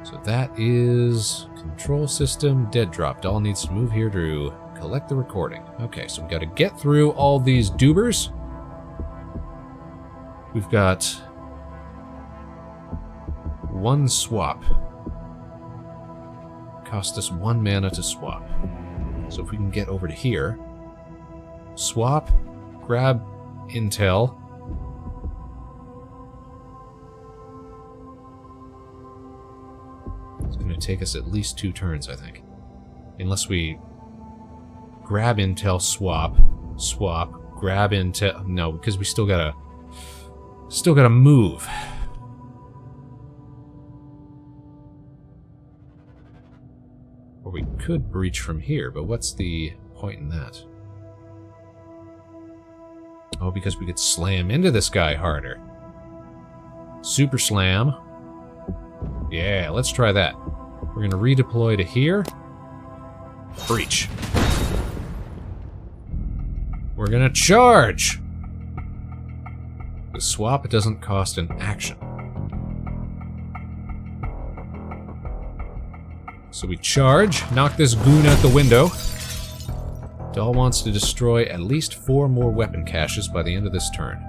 So that is control system, dead drop. Doll needs to move here to collect the recording. Okay, so we gotta get through all these doobers. We've got one swap. Cost us 1 mana to swap. So if we can get over to here, swap, grab intel. It's going to take us at least 2 turns, I think. Unless we grab intel, swap, swap, grab intel. No, because we still gotta move. Or we could breach from here, but what's the point in that? Oh, because we could slam into this guy harder. Super slam. Yeah, let's try that. We're gonna redeploy to here. Breach. We're gonna charge! The swap doesn't cost an action. So we charge, knock this goon out the window. Doll wants to destroy at least 4 more weapon caches by the end of this turn.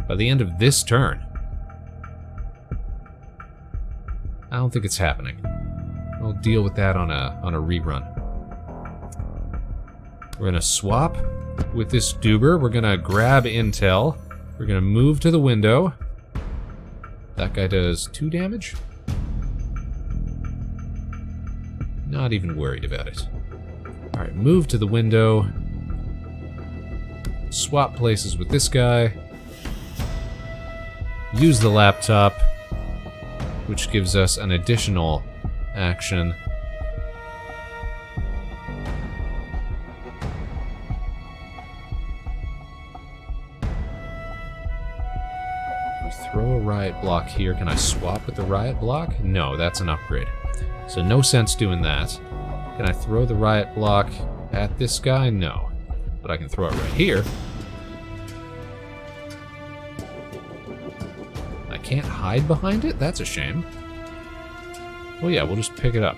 By the end of this turn. I don't think it's happening. We'll deal with that on a rerun. We're gonna swap with this doober. We're gonna grab intel. We're gonna move to the window. That guy does 2 damage. Not even worried about it. Alright, move to the window. Swap places with this guy. Use the laptop, which gives us an additional action. We throw a riot block here. Can I swap with the riot block? No, that's an upgrade. So no sense doing that. Can I throw the riot block at this guy? No. But I can throw it right here. I can't hide behind it? That's a shame. Well, yeah, we'll just pick it up.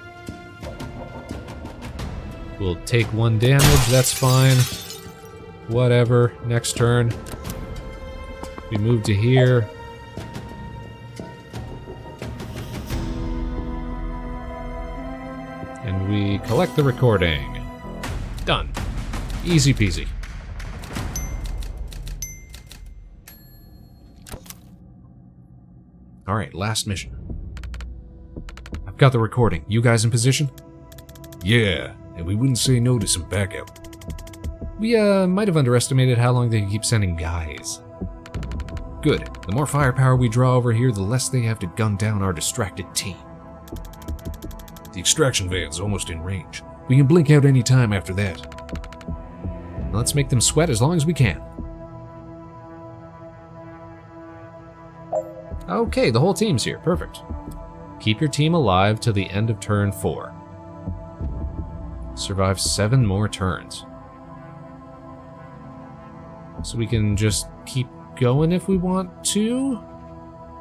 We'll take 1 damage, that's fine. Whatever, next turn. We move to here. And we collect the recording. Done. Easy peasy. Alright, last mission. I've got the recording. You guys in position? Yeah, and we wouldn't say no to some backup. We, might have underestimated how long they can keep sending guys. Good. The more firepower we draw over here, the less they have to gun down our distracted team. The extraction van's almost in range. We can blink out any time after that. Let's make them sweat as long as we can. Okay, the whole team's here. Perfect. Keep your team alive till the end of turn 4. Survive 7 more turns. So we can just keep going if we want to,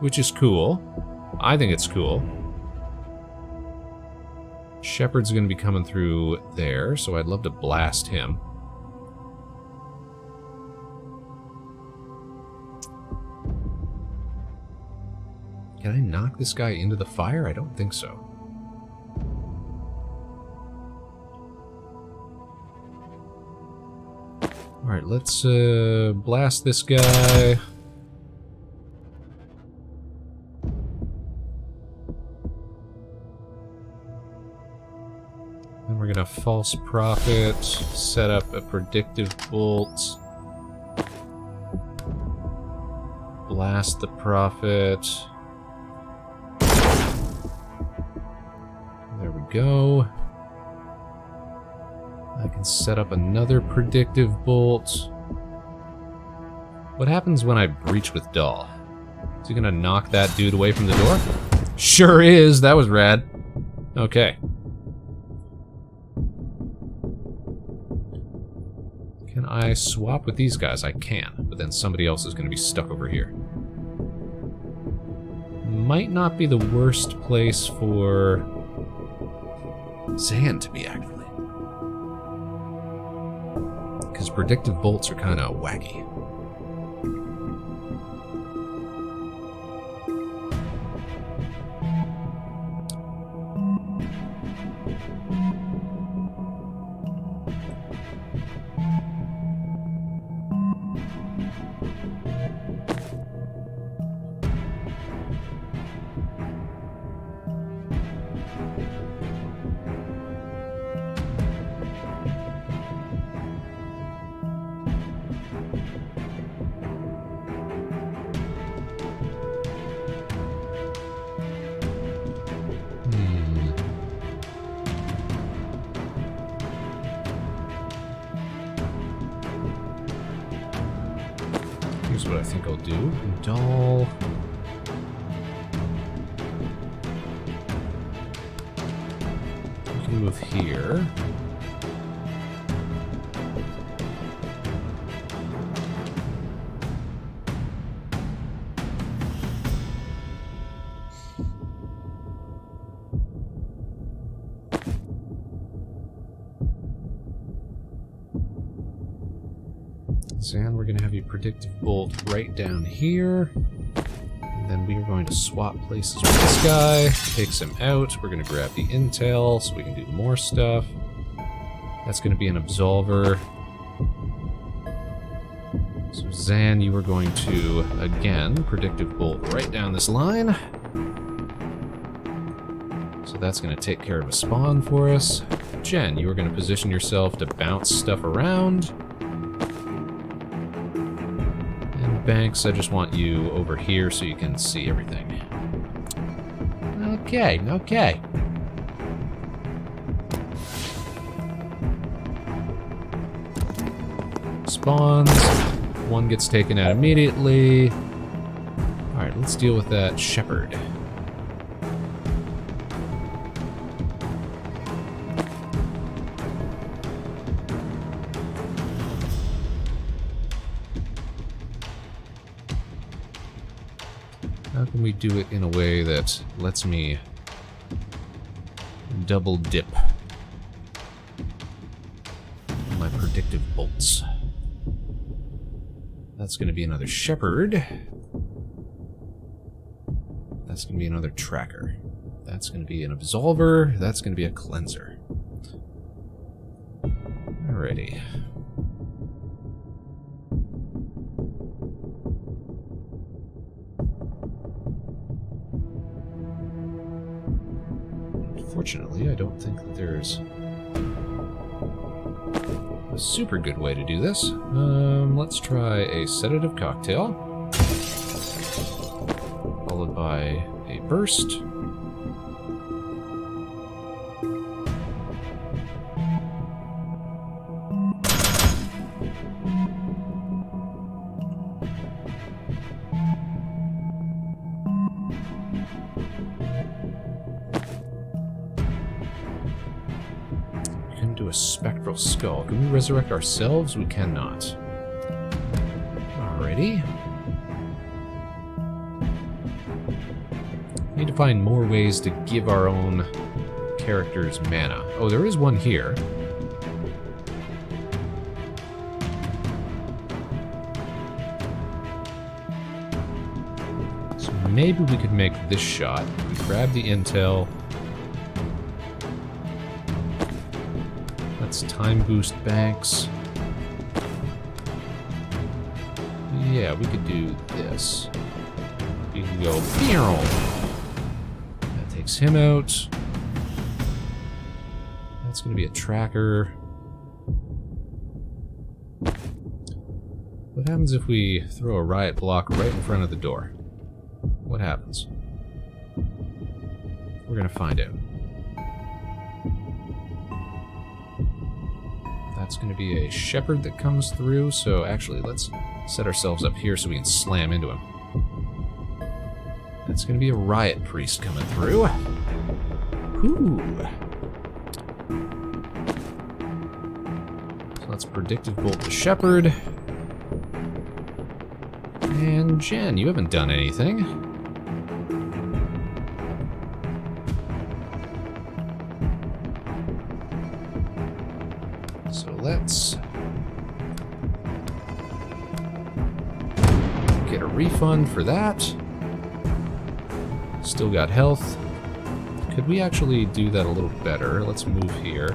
which is cool. I think it's cool. Shepard's going to be coming through there, so I'd love to blast him. Can I knock this guy into the fire? I don't think so. Alright, let's blast this guy. Then we're gonna false prophet, set up a predictive bolt. Blast the prophet. There we go. I can set up another predictive bolt. What happens when I breach with Doll? Is he gonna knock that dude away from the door? Sure is, that was rad. Okay. Can I swap with these guys? I can, but then somebody else is gonna be stuck over here. Might not be the worst place for Zan to be, actually. Because predictive bolts are kind of wacky. Here's what I think I'll do. Doll. We can move here. Zan, we're going to have you predictive bolt right down here. And then we are going to swap places with this guy. Takes him out. We're going to grab the intel so we can do more stuff. That's going to be an absolver. So Zan, you are going to, again, predictive bolt right down this line. So that's going to take care of a spawn for us. Jen, you are going to position yourself to bounce stuff around. Banks, I just want you over here so you can see everything. Okay, okay. Spawns. One gets taken out immediately. Alright, let's deal with that shepherd. How can we do it in a way that lets me double dip my predictive bolts? That's going to be another shepherd. That's going to be another tracker. That's going to be an absolver. That's going to be a cleanser. Alrighty. Unfortunately, I don't think that there's a super good way to do this. Let's try a sedative cocktail, followed by a burst. A spectral skull. Can we resurrect ourselves? We cannot. Alrighty. Need to find more ways to give our own characters mana. Oh, there is one here. So maybe we could make this shot. We grab the intel. Let's time boost Banks. Yeah, we could do this. We can go, that takes him out. That's going to be a tracker. What happens if we throw a riot block right in front of the door? What happens? We're going to find out. That's going to be a shepherd that comes through, so actually let's set ourselves up here so we can slam into him. That's going to be a riot priest coming through. Ooh. So let's predictive bolt the shepherd. And Jen, you haven't done anything. So let's get a refund for that. Still got health. Could we actually do that a little better? Let's move here.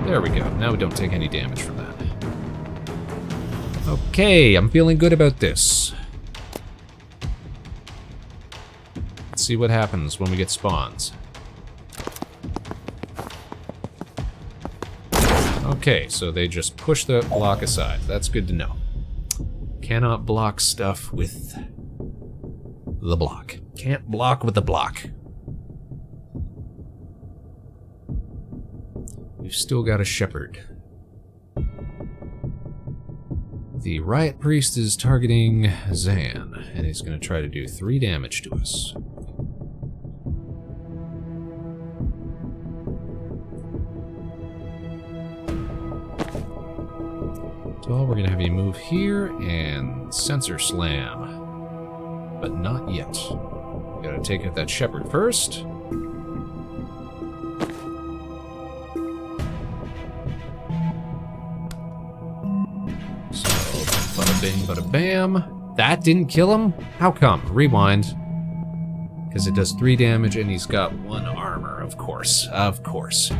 There we go. Now we don't take any damage from that. Okay, I'm feeling good about this. Let's see what happens when we get spawns. Okay, so they just push the block aside. That's good to know. Cannot block stuff with the block. Can't block with the block. We've still got a shepherd. The riot priest is targeting Zan, and he's going to try to do 3 damage to us. So we're going to have you move here and sensor slam. But not yet. We got to take out that shepherd first. So, bada bing, bada bam. That didn't kill him? How come? Rewind. Because it does 3 damage and he's got 1 armor, of course. Of course.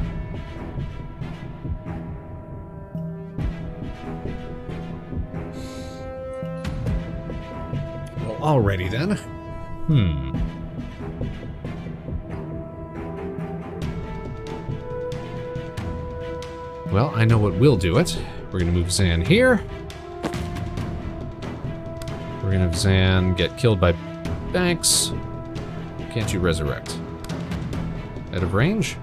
Alrighty then. Well, I know what will do it. We're gonna move Zan here. We're gonna have Zan get killed by Banks. Can't you resurrect? Out of range?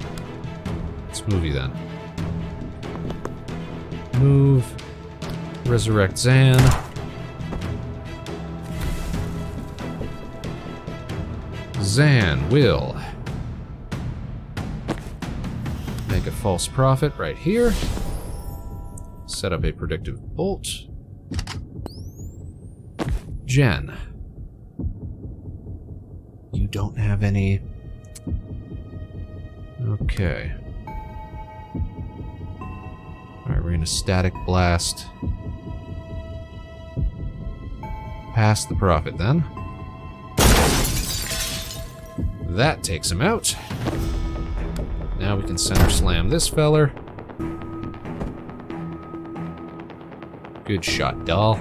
Let's move you then. Move. Resurrect Zan. Zan will make a false prophet right here. Set up a predictive bolt. Jen, you don't have any. Okay. Alright, we're gonna static blast past the prophet then. That takes him out. Now we can center slam this feller. Good shot, doll.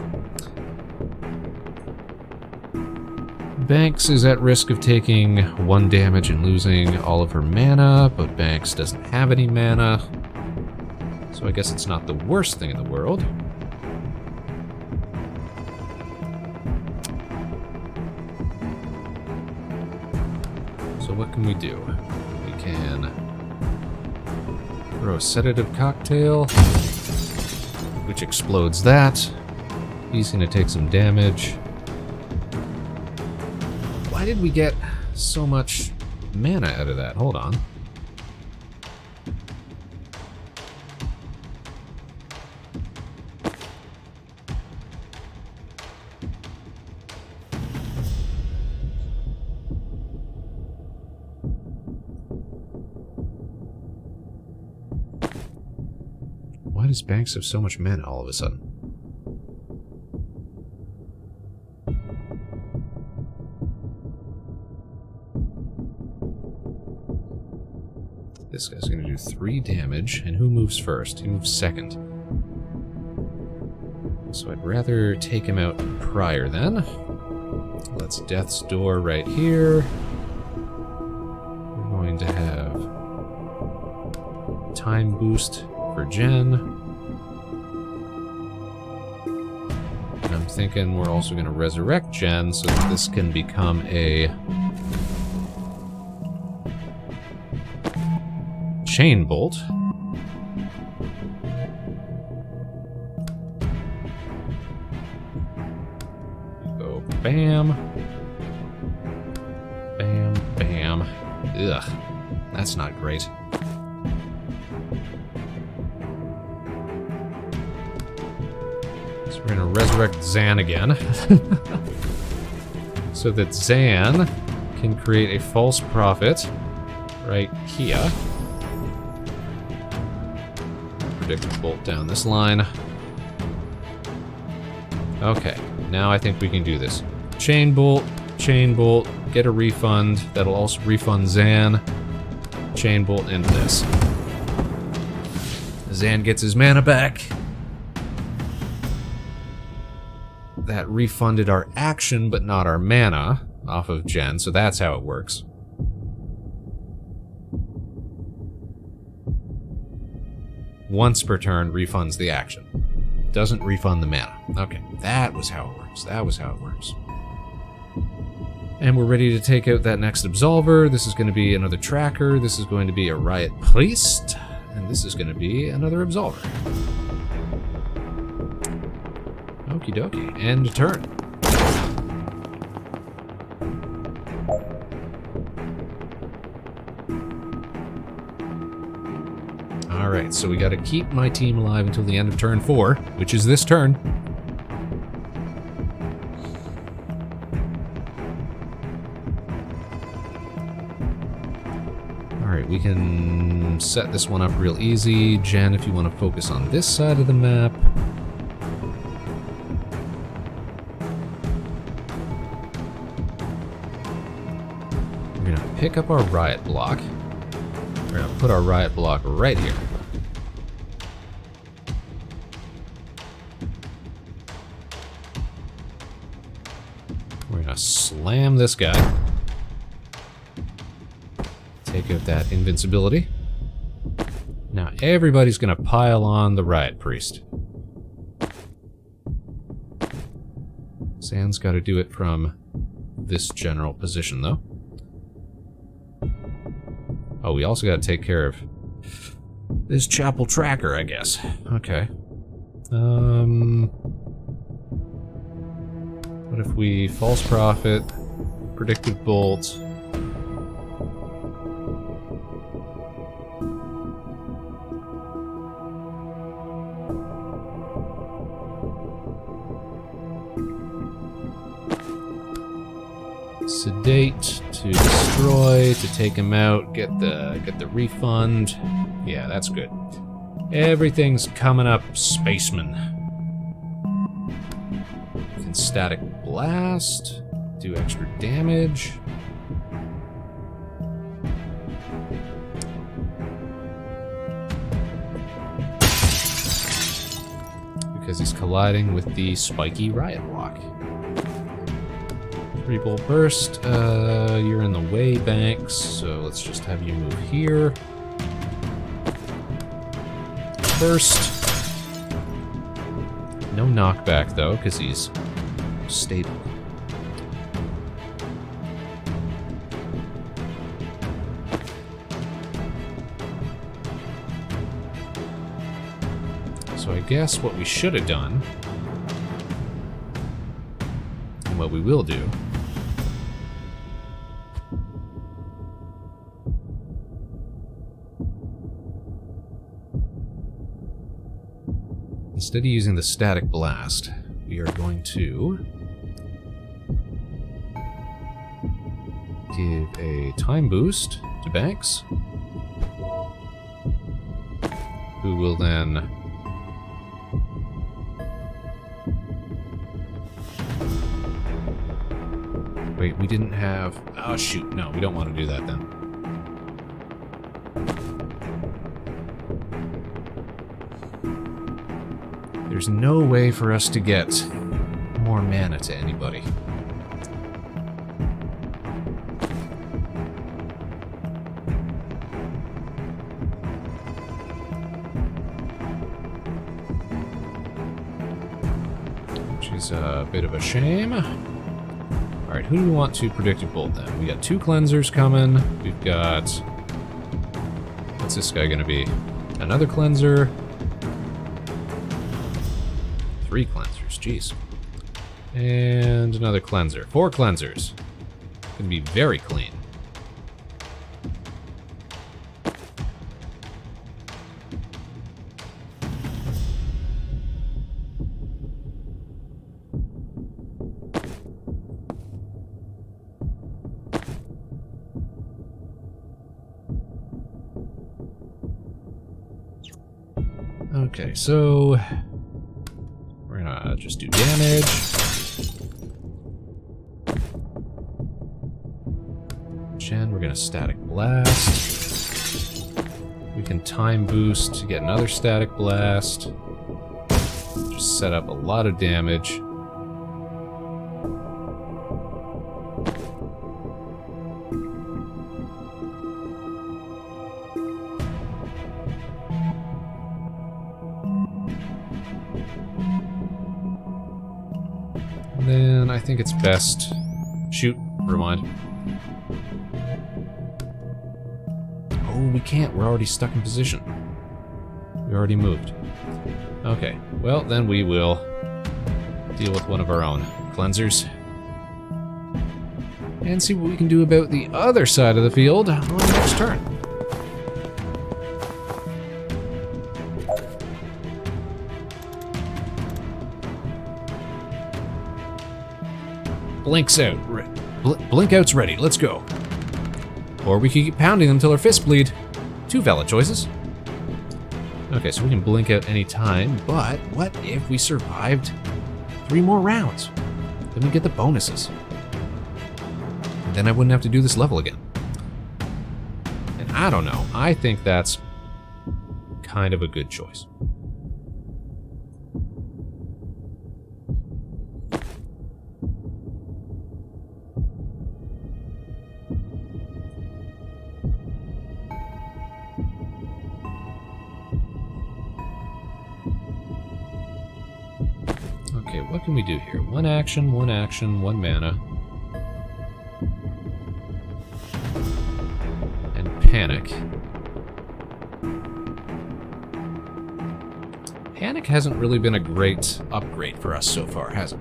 Banks is at risk of taking 1 damage and losing all of her mana, but Banks doesn't have any mana. So I guess it's not the worst thing in the world. So what can we do? We can throw a sedative cocktail, which explodes that. He's going to take some damage. Why did we get so much mana out of that? Hold on. Why does Banks have so much mana all of a sudden? This guy's gonna do 3 damage, and who moves first? He moves second. So I'd rather take him out prior then. Let's Death's Door right here. We're going to have time boost for Jen. And I'm thinking we're also going to resurrect Jen so that this can become a chain bolt. Go bam. Bam, bam. Ugh, that's not great. So we're gonna resurrect Zan again. So that Zan can create a false prophet right here. Predictive bolt down this line. Okay, now I think we can do this. Chain bolt, get a refund. That'll also refund Zan. Chain bolt into this. Zan gets his mana back. That refunded our action, but not our mana off of Jen, so that's how it works. Once per turn, refunds the action. Doesn't refund the mana. Okay, that was how it works. That was how it works. And we're ready to take out that next Absolver. This is going to be another Tracker. This is going to be a Riot Priest. And this is going to be another Absolver. Okie dokie. End turn. Alright, so we gotta keep my team alive until the end of turn 4, which is this turn. Alright, we can set this one up real easy. Jen, if you want to focus on this side of the map. We're gonna pick up our riot block. We're gonna put our riot block right here. We're gonna slam this guy. Take out that invincibility. Now everybody's gonna pile on the riot priest. Zan's gotta do it from this general position though. Oh, we also gotta take care of this chapel tracker, I guess. Okay. What if we false prophet, predictive bolt? Sedate to destroy, to take him out, get the refund. Yeah, that's good. Everything's coming up, Spaceman. We can static blast, do extra damage. Because he's colliding with the spiky riot block. 3-bolt burst, you're in the way, Banks, so let's just have you move here. Burst. No knockback, though, because he's stable. So I guess what we should have done, and what we will do, instead of using the static blast, we are going to give a time boost to Banks, who will then wait, we didn't have... Oh shoot, no, we don't want to do that then. there's no way for us to get more mana to anybody. Which is a bit of a shame. Alright, who do we want to predictive bolt then? We got 2 cleansers coming. We've got... What's this guy gonna be? Another cleanser. 3 cleansers, jeez. And another cleanser. 4 cleansers. Gonna be very clean. Okay, so we're gonna just do damage. Chen, we're gonna static blast. We can time boost to get another static blast. Just set up a lot of damage. Then I think it's best... Shoot, rewind. Oh, we can't. We're already stuck in position. We already moved. Okay, well, then we will deal with one of our own cleansers. And see what we can do about the other side of the field on next turn. Blink's out. Blink out's ready. Let's go. Or we could keep pounding them until our fists bleed. 2 valid choices. Okay, so we can blink out any time, but what if we survived 3 more rounds? Then we get the bonuses. And then I wouldn't have to do this level again. And I don't know. I think that's kind of a good choice. Okay, what can we do here? 1 action, 1 action, 1 mana. And Panic. Panic hasn't really been a great upgrade for us so far, has it?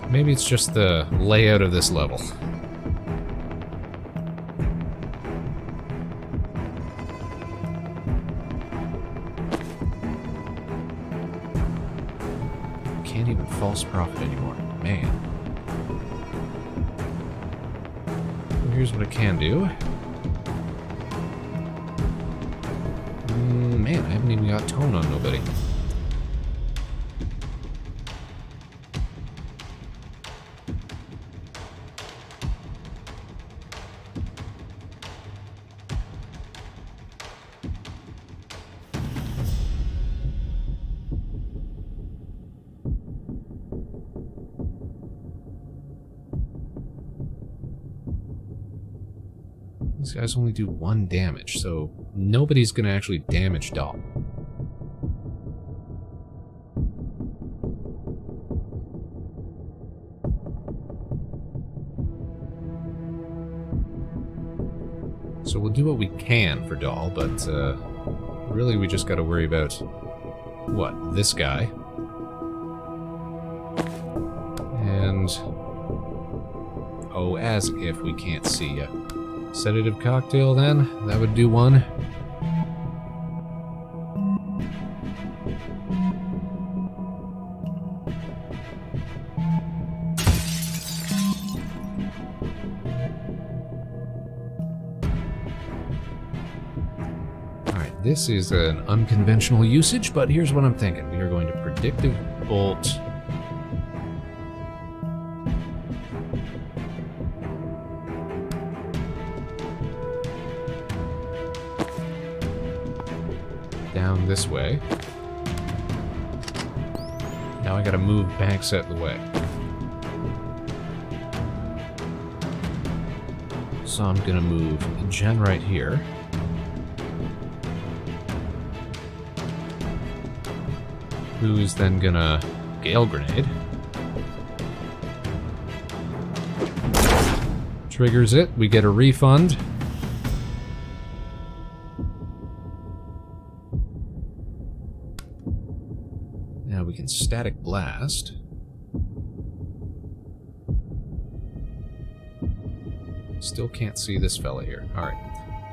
Maybe it's just the layout of this level. Can't even false prophet anymore. Man. Well, here's what I can do. Man, I haven't even got tone on nobody. These guys only do 1 damage, so nobody's gonna actually damage Doll. So we'll do what we can for Doll, but really we just gotta worry about, what, this guy. And... oh, as if we can't see ya. Sedative cocktail then, that would do 1. Alright, this is an unconventional usage, but here's what I'm thinking. We are going to predictive bolt. this way. Now I gotta move Banks out of the way. So I'm gonna move Jen right here. Who is then gonna Gale Grenade. Triggers it, we get a refund. Now we can Static Blast. Still can't see this fella here. Alright,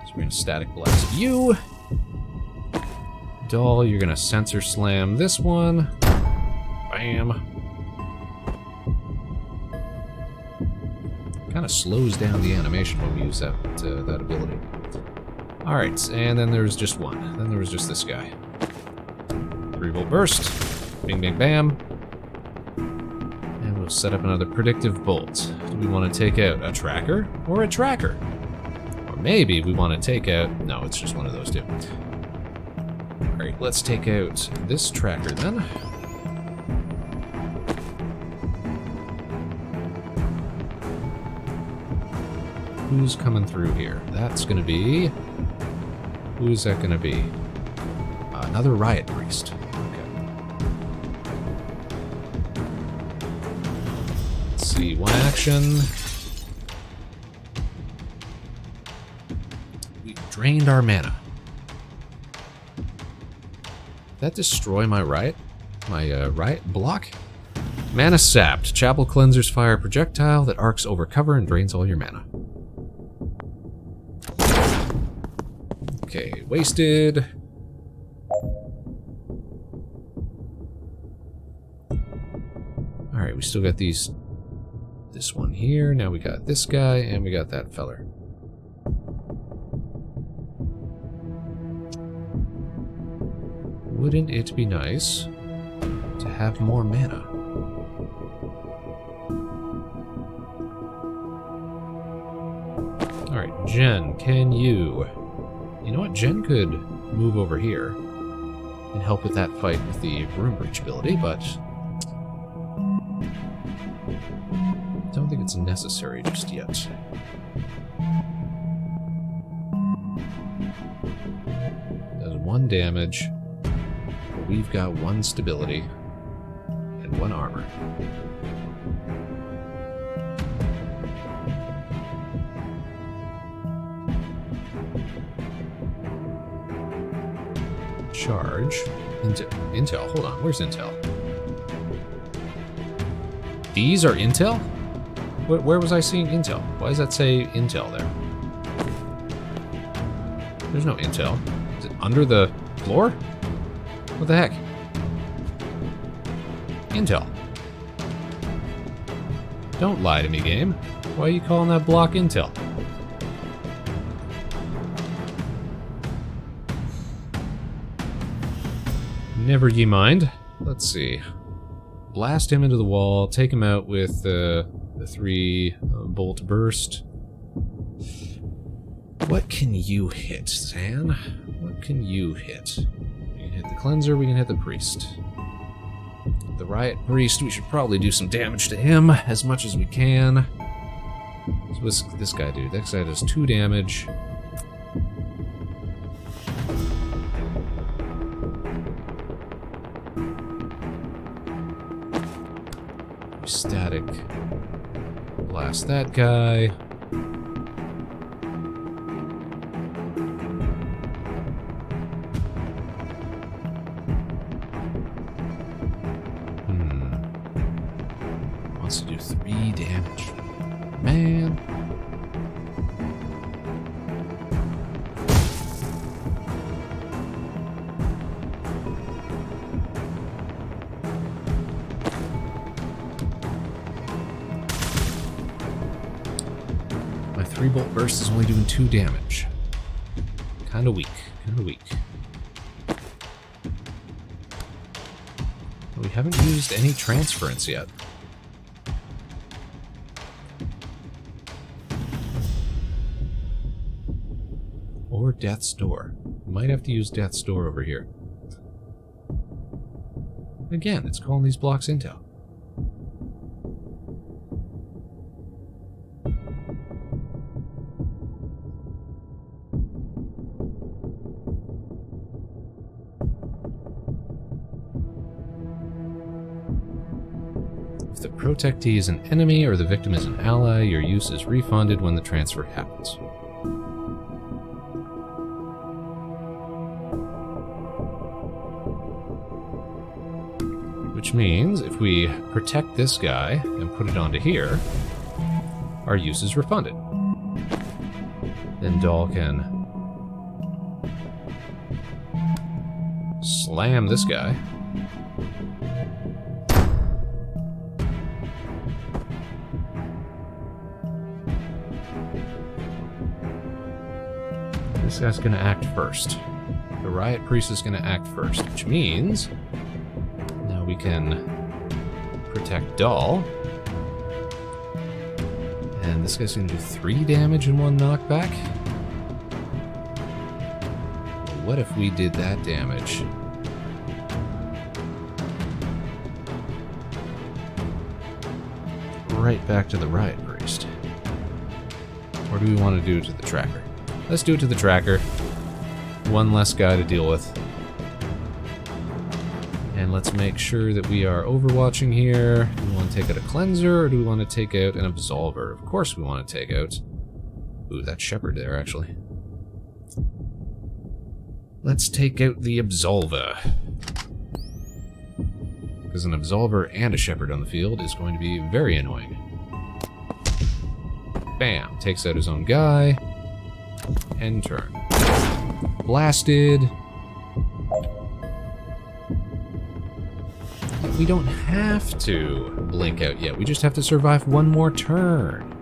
so we're gonna Static Blast you. Doll, you're gonna Sensor Slam this one. Bam. Kind of slows down the animation when we use that ability. Alright, and then there's just one. Then there was just this guy. 3-volt burst. Bing, bing, bam. And we'll set up another predictive bolt. Do we want to take out a tracker or a tracker? Or maybe we want to take out... No, it's just one of those two. Alright, let's take out this tracker then. Who's coming through here? That's gonna be... Who's that gonna be? Another Riot Priest. See, one action. We drained our mana. Did that destroy my riot? My riot block? Mana sapped. Chapel Cleanser's fire projectile that arcs over cover and drains all your mana. Okay, wasted. Alright, we still got these... This one here, now we got this guy, and we got that feller. Wouldn't it be nice to have more mana? Alright, Jen, can you... You know what, Jen could move over here and help with that fight with the Room Breach ability, but... I don't think it's necessary just yet. Does 1 damage. We've got 1 stability and 1 armor. Charge. Intel. Hold on. Where's Intel? These are Intel? Where was I seeing Intel? Why does that say Intel there? There's no Intel. Is it under the floor? What the heck? Intel. Don't lie to me, game. Why are you calling that block Intel? Never ye mind. Let's see. Blast him into the wall, take him out with the 3-bolt burst. What can you hit, Zan? What can you hit? We can hit the cleanser, we can hit the priest. The riot priest, we should probably do some damage to him as much as we can. So what's this guy do? This guy does 2 damage. Static blast that guy. Wants to do 3 damage. Man. My 3-bolt burst is only doing 2 damage. Kinda weak. Kinda weak. We haven't used any transference yet. Or Death's Door. Might have to use Death's Door over here. Again, it's calling these blocks intel. If the protectee is an enemy or the victim is an ally, your use is refunded when the transfer happens. Which means if we protect this guy and put it onto here, our use is refunded. Then Doll can slam this guy. This guy's gonna act first. The Riot Priest is gonna act first, which means now we can protect Doll. And this guy's gonna do 3 damage and 1 knockback. What if we did that damage? Right back to the Riot Priest. Or do we want to do it to the tracker? Let's do it to the tracker. 1 less guy to deal with. And let's make sure that we are overwatching here. Do we want to take out a cleanser or do we want to take out an absolver? Of course we want to take out... Ooh, that shepherd there, actually. Let's take out the absolver. Because an absolver and a shepherd on the field is going to be very annoying. Bam! Takes out his own guy. End turn. Blasted. We don't have to blink out yet. We just have to survive 1 more turn.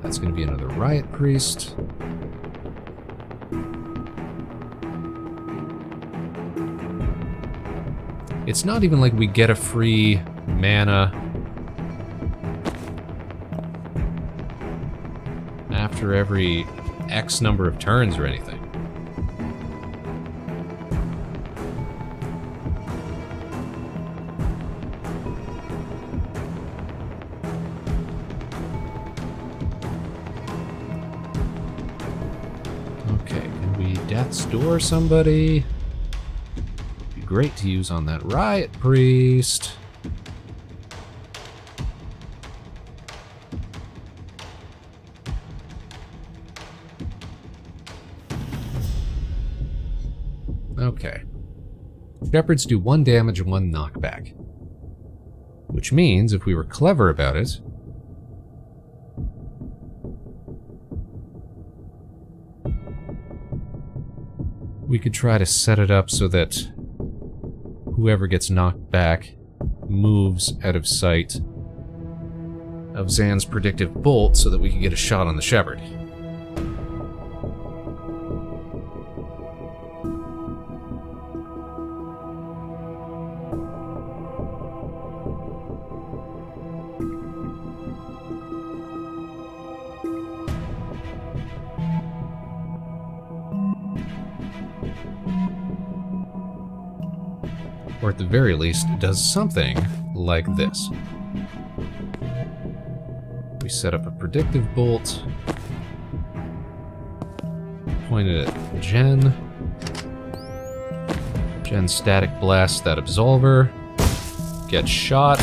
That's going to be another Riot Priest. It's not even like we get a free mana after every X number of turns or anything. Okay, can we Death's Door somebody? Be great to use on that Riot Priest. Okay. Shepherds do 1 damage and 1 knockback. Which means, if we were clever about it... we could try to set it up so that whoever gets knocked back moves out of sight of Zan's predictive bolt so that we can get a shot on the shepherd. Or at the very least, does something like this. We set up a predictive bolt, pointed at Jen. Jen static blasts that absolver, gets shot.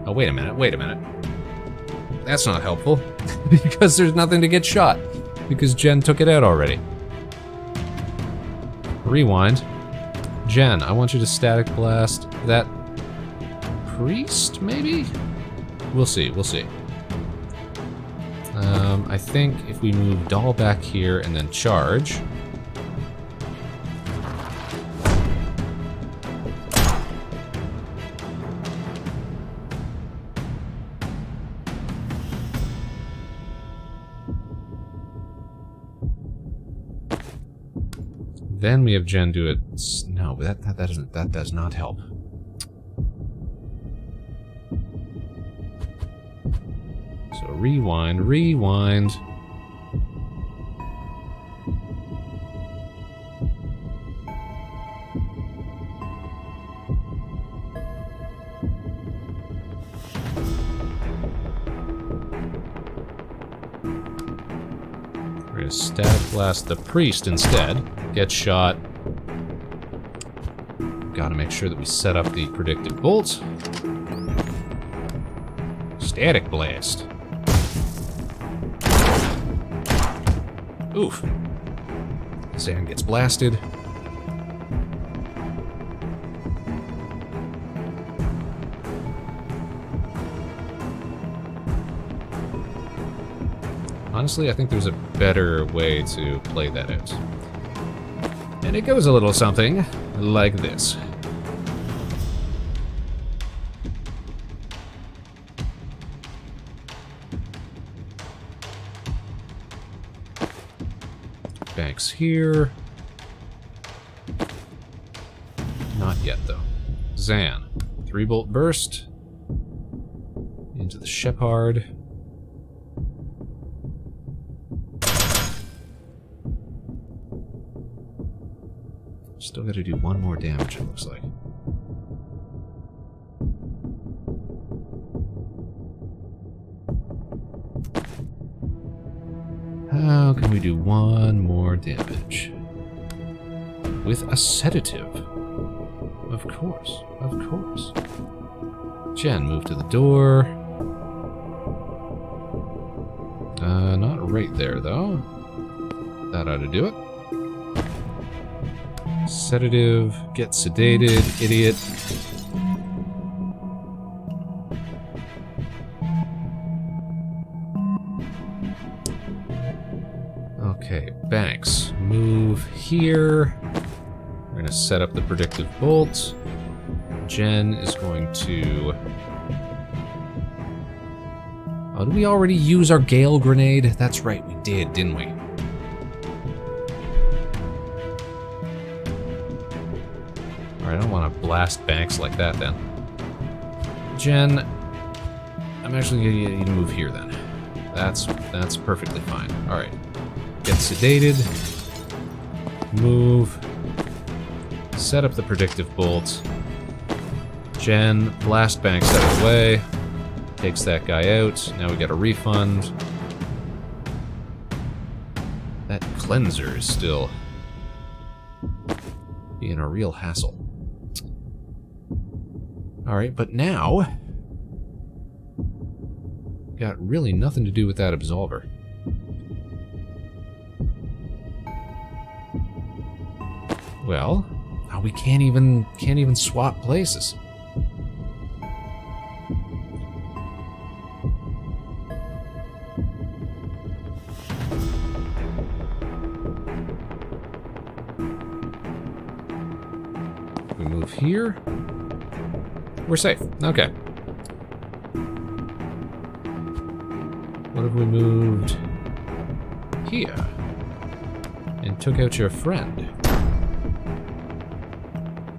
Oh, wait a minute. That's not helpful, because there's nothing to get shot, because Jen took it out already. Rewind. Jen, I want you to static blast that priest, maybe? We'll see. I think if we move Doll back here and then charge... Then we have Jen do it. No, that does not help. So rewind. Static blast the priest instead. Gets shot. Gotta make sure that we set up the predictive bolt. Static blast. Oof. Zan gets blasted. Honestly, I think there's a better way to play that out. And it goes a little something like this. Banks here. Not yet, though. Zan. 3-bolt burst. Into the Shepherd. Still gotta do 1 more damage, it looks like. How can we do 1 more damage? With a sedative. Of course, of course. Jen, move to the door. Not right there, though. That ought to do it. Sedative, get sedated, idiot. Okay, Banks, move here. We're gonna set up the predictive bolt. Jen is going to... Oh, did we already use our Gale grenade? That's right, we did, didn't we? Alright, I don't want to blast Banks like that then. Jen, I'm actually gonna get you to move here then. That's perfectly fine. Alright. Get sedated. Move. Set up the predictive bolt. Jen, blast Banks out of the way. Takes that guy out. Now we got a refund. That cleanser is still being a real hassle. Alright, but now got really nothing to do with that absolver. Well, we can't even swap places. We move here. We're safe. Okay. What if we moved here and took out your friend?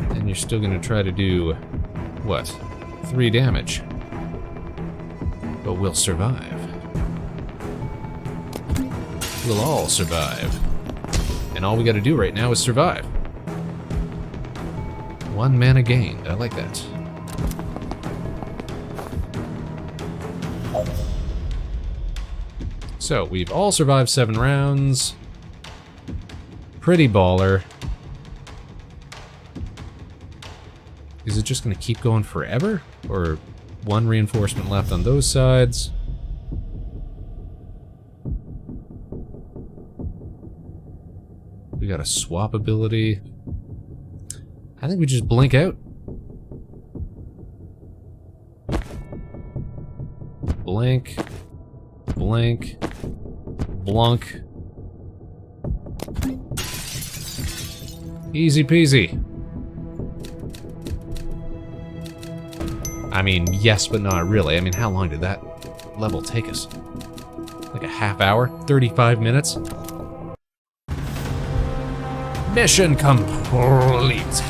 And you're still gonna try to do what? 3 damage. But we'll survive. We'll all survive. And all we gotta do right now is survive. 1 mana gained. I like that. So, we've all survived 7 rounds. Pretty baller. Is it just going to keep going forever? Or 1 reinforcement left on those sides? We got a swap ability. I think we just blink out. Blink. Blink. Blunk. Easy peasy. I mean, yes, but not really. I mean, how long did that level take us? Like a half hour? 35 minutes? Mission complete.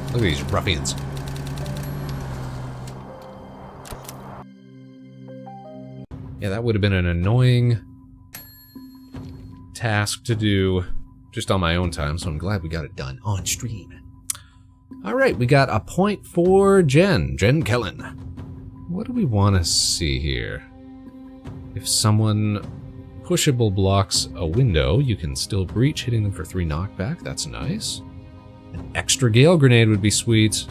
Look at these ruffians. Yeah, that would have been an annoying task to do just on my own time, so I'm glad we got it done on stream. Alright, we got a point for Jen Kellen. What do we want to see here? If someone pushable blocks a window, you can still breach, hitting them for 3 knockback. That's nice. An extra Gale Grenade would be sweet.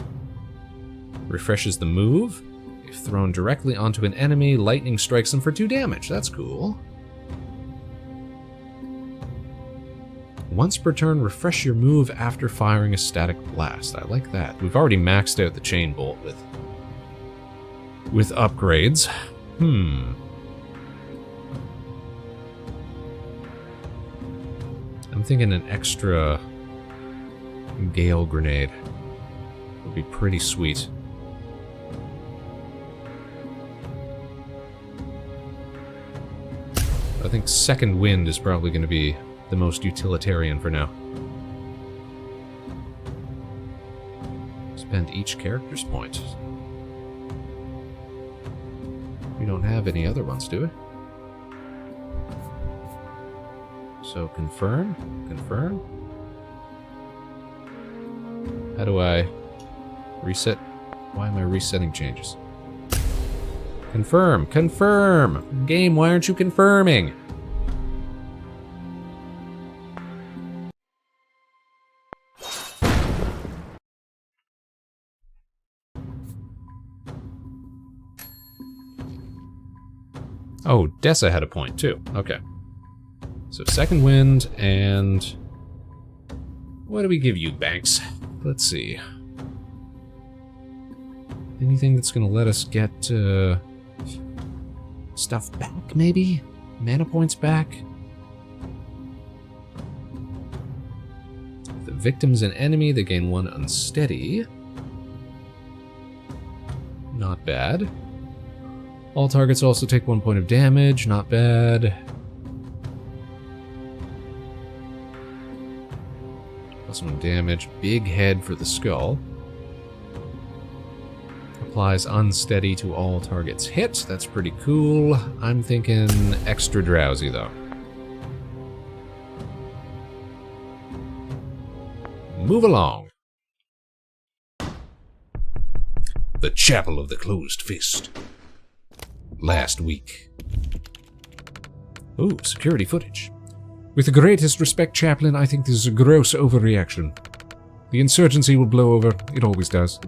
Refreshes the move. If thrown directly onto an enemy, lightning strikes them for 2 damage. That's cool. Once per turn, refresh your move after firing a static blast. I like that. We've already maxed out the chain bolt with upgrades. I'm thinking an extra Gale Grenade would be pretty sweet. I think Second Wind is probably going to be the most utilitarian for now. Spend each character's point. We don't have any other ones, do we? So confirm, confirm. How do I reset? Why am I resetting changes? Confirm, confirm! Game, why aren't you confirming? Oh, Dessa had a point too. Okay. So Second Wind and... what do we give you, Banks? Let's see. Anything that's gonna let us get stuff back, maybe? Mana points back? If the victim's an enemy, they gain 1 unsteady. Not bad. All targets also take 1 point of damage. Not bad. Plus 1 damage. Big head for the skull. Applies unsteady to all targets hit. That's pretty cool. I'm thinking extra drowsy, though. Move along. The Chapel of the Closed Fist. Last week. Ooh, security footage. With the greatest respect, Chaplain, I think this is a gross overreaction. The insurgency will blow over. It always does.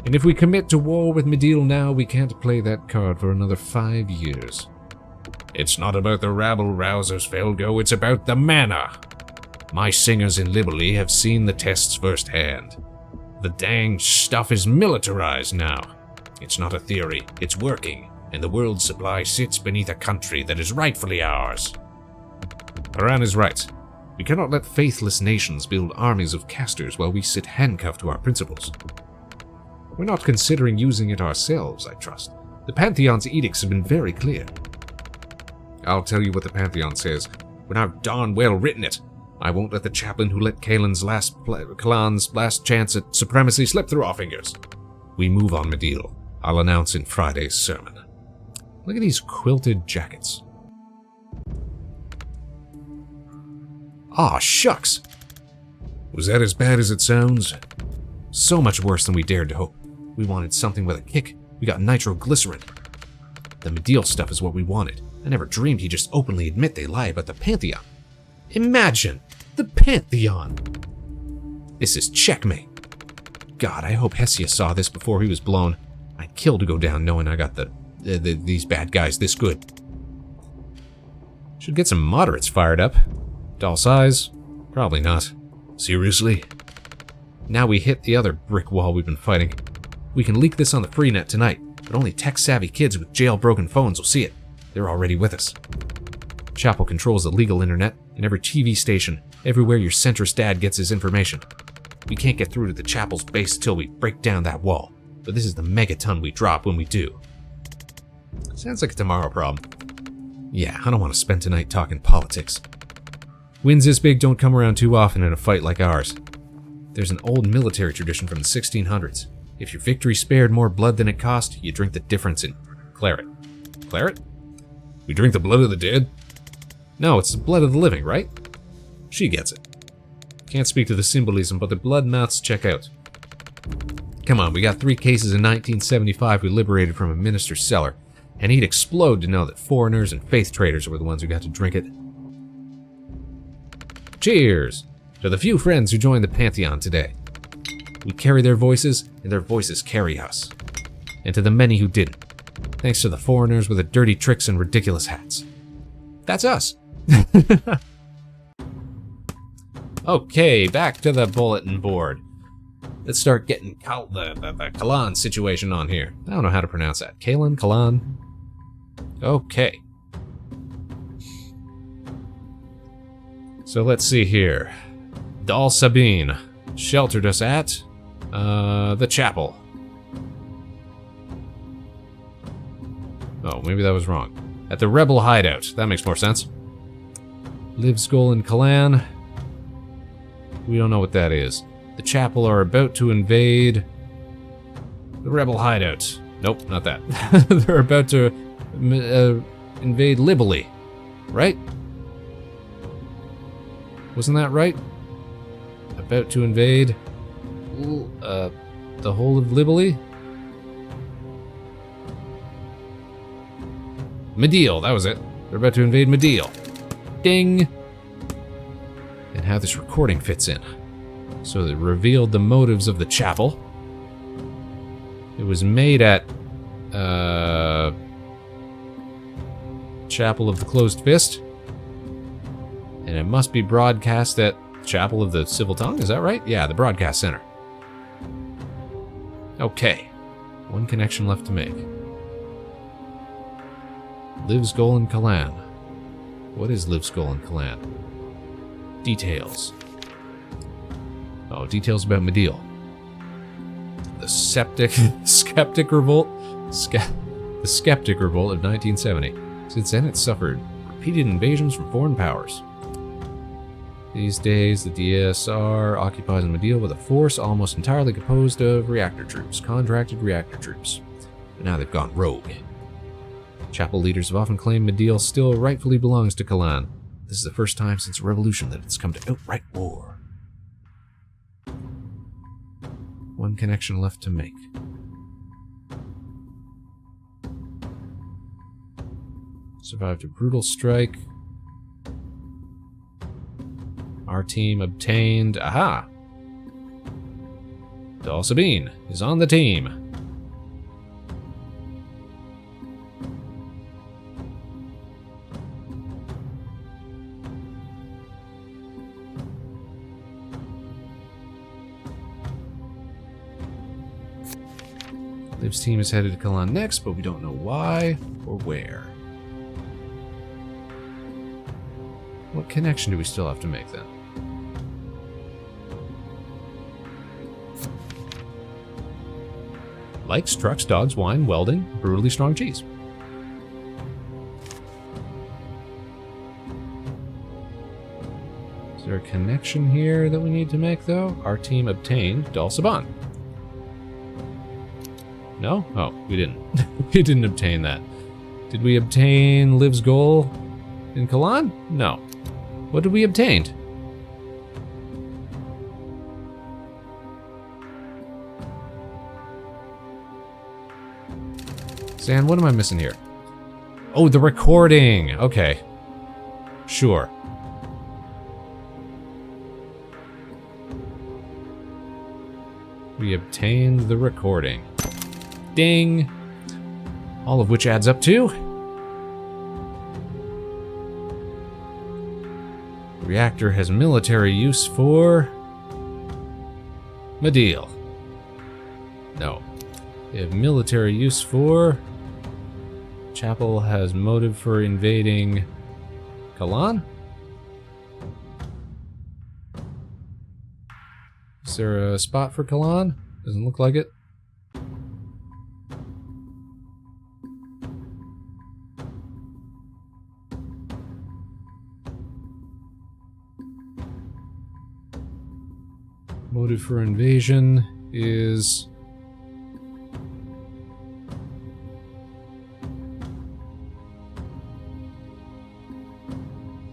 And if we commit to war with Midil now, we can't play that card for another 5 years. It's not about the rabble-rousers, Felgo, it's about the mana. My singers in Liberty have seen the tests firsthand. The dang stuff is militarized now. It's not a theory, it's working. And the world's supply sits beneath a country that is rightfully ours. Haran is right. We cannot let faithless nations build armies of casters while we sit handcuffed to our principles. We're not considering using it ourselves, I trust. The Pantheon's edicts have been very clear. I'll tell you what the Pantheon says, when I've darn well written it. I won't let the chaplain who let Kaelin's clan's last chance at supremacy slip through our fingers. We move on, Midil. I'll announce in Friday's sermon. Look at these quilted jackets. Aw, shucks! Was that as bad as it sounds? So much worse than we dared to hope. We wanted something with a kick. We got nitroglycerin. The Midil stuff is what we wanted. I never dreamed he'd just openly admit they lie about the Pantheon. Imagine! The Pantheon! This is checkmate. God, I hope Hessia saw this before he was blown. I'd kill to go down knowing I got these bad guys this good. Should get some moderates fired up. Doll size? Probably not. Seriously? Now we hit the other brick wall we've been fighting. We can leak this on the freenet tonight, but only tech-savvy kids with jailbroken phones will see it. They're already with us. Chapel controls the legal internet, and every TV station, everywhere your centrist dad gets his information. We can't get through to the Chapel's base till we break down that wall, but this is the megaton we drop when we do. Sounds like a tomorrow problem. Yeah, I don't want to spend tonight talking politics. Wins this big don't come around too often in a fight like ours. There's an old military tradition from the 1600s. If your victory spared more blood than it cost, you drink the difference in claret. Claret? We drink the blood of the dead? No, it's the blood of the living, right? She gets it. Can't speak to the symbolism, but the blood mouths check out. Come on, we got 3 cases in 1975 we liberated from a minister's cellar. And he'd explode to know that foreigners and faith traders were the ones who got to drink it. Cheers to the few friends who joined the Pantheon today. We carry their voices, and their voices carry us. And to the many who didn't, thanks to the foreigners with the dirty tricks and ridiculous hats. That's us. Okay, back to the bulletin board. Let's start getting the Kalan situation on here. I don't know how to pronounce that. Kalan? Okay. So let's see here. Dal Sabine sheltered us at the chapel. Oh, maybe that was wrong. At the rebel hideout. That makes more sense. Livskull and Kalan. We don't know what that is. The chapel are about to invade the rebel hideout. Nope, not that. They're about to invade Libely, right? Wasn't that right? About to invade the whole of Libely? Mediel, that was it. They're about to invade Mediel. Ding! And how this recording fits in. So it revealed the motives of the chapel. It was made at Chapel of the Closed Fist. And it must be broadcast at Chapel of the Civil Tongue, is that right? Yeah, the broadcast center. Okay. One connection left to make. Livskull and Kalan. What is Livskull and Kalan? Details. Oh, details about Mediel. The Skeptic Revolt? The Skeptic Revolt of 1970. Since then, it's suffered repeated invasions from foreign powers. These days, the DSR occupies Mediel with a force almost entirely composed of reactor troops, contracted reactor troops. But now they've gone rogue. Chapel leaders have often claimed Mediel still rightfully belongs to Kalan. This is the first time since the revolution that it's come to outright war. One connection left to make. Survived a brutal strike. Our team obtained... Aha! Dal Sabine is on the team. Liv's team is headed to Kalan next, but we don't know why or where. What connection do we still have to make then? Likes, trucks, dogs, wine, welding, brutally strong cheese. Is there a connection here that we need to make though? Our team obtained Dal Sabine. No? Oh, we didn't. We didn't obtain that. Did we obtain Liv's goal in Kalan? No. What did we obtain? Zan, what am I missing here? Oh, the recording! Okay. Sure. We obtained the recording. Ding! All of which adds up to... Reactor has military use for... Mediel. No. They have military use for... Chapel has motive for invading... Kalan? Is there a spot for Kalan? Doesn't look like it. Motive for invasion is...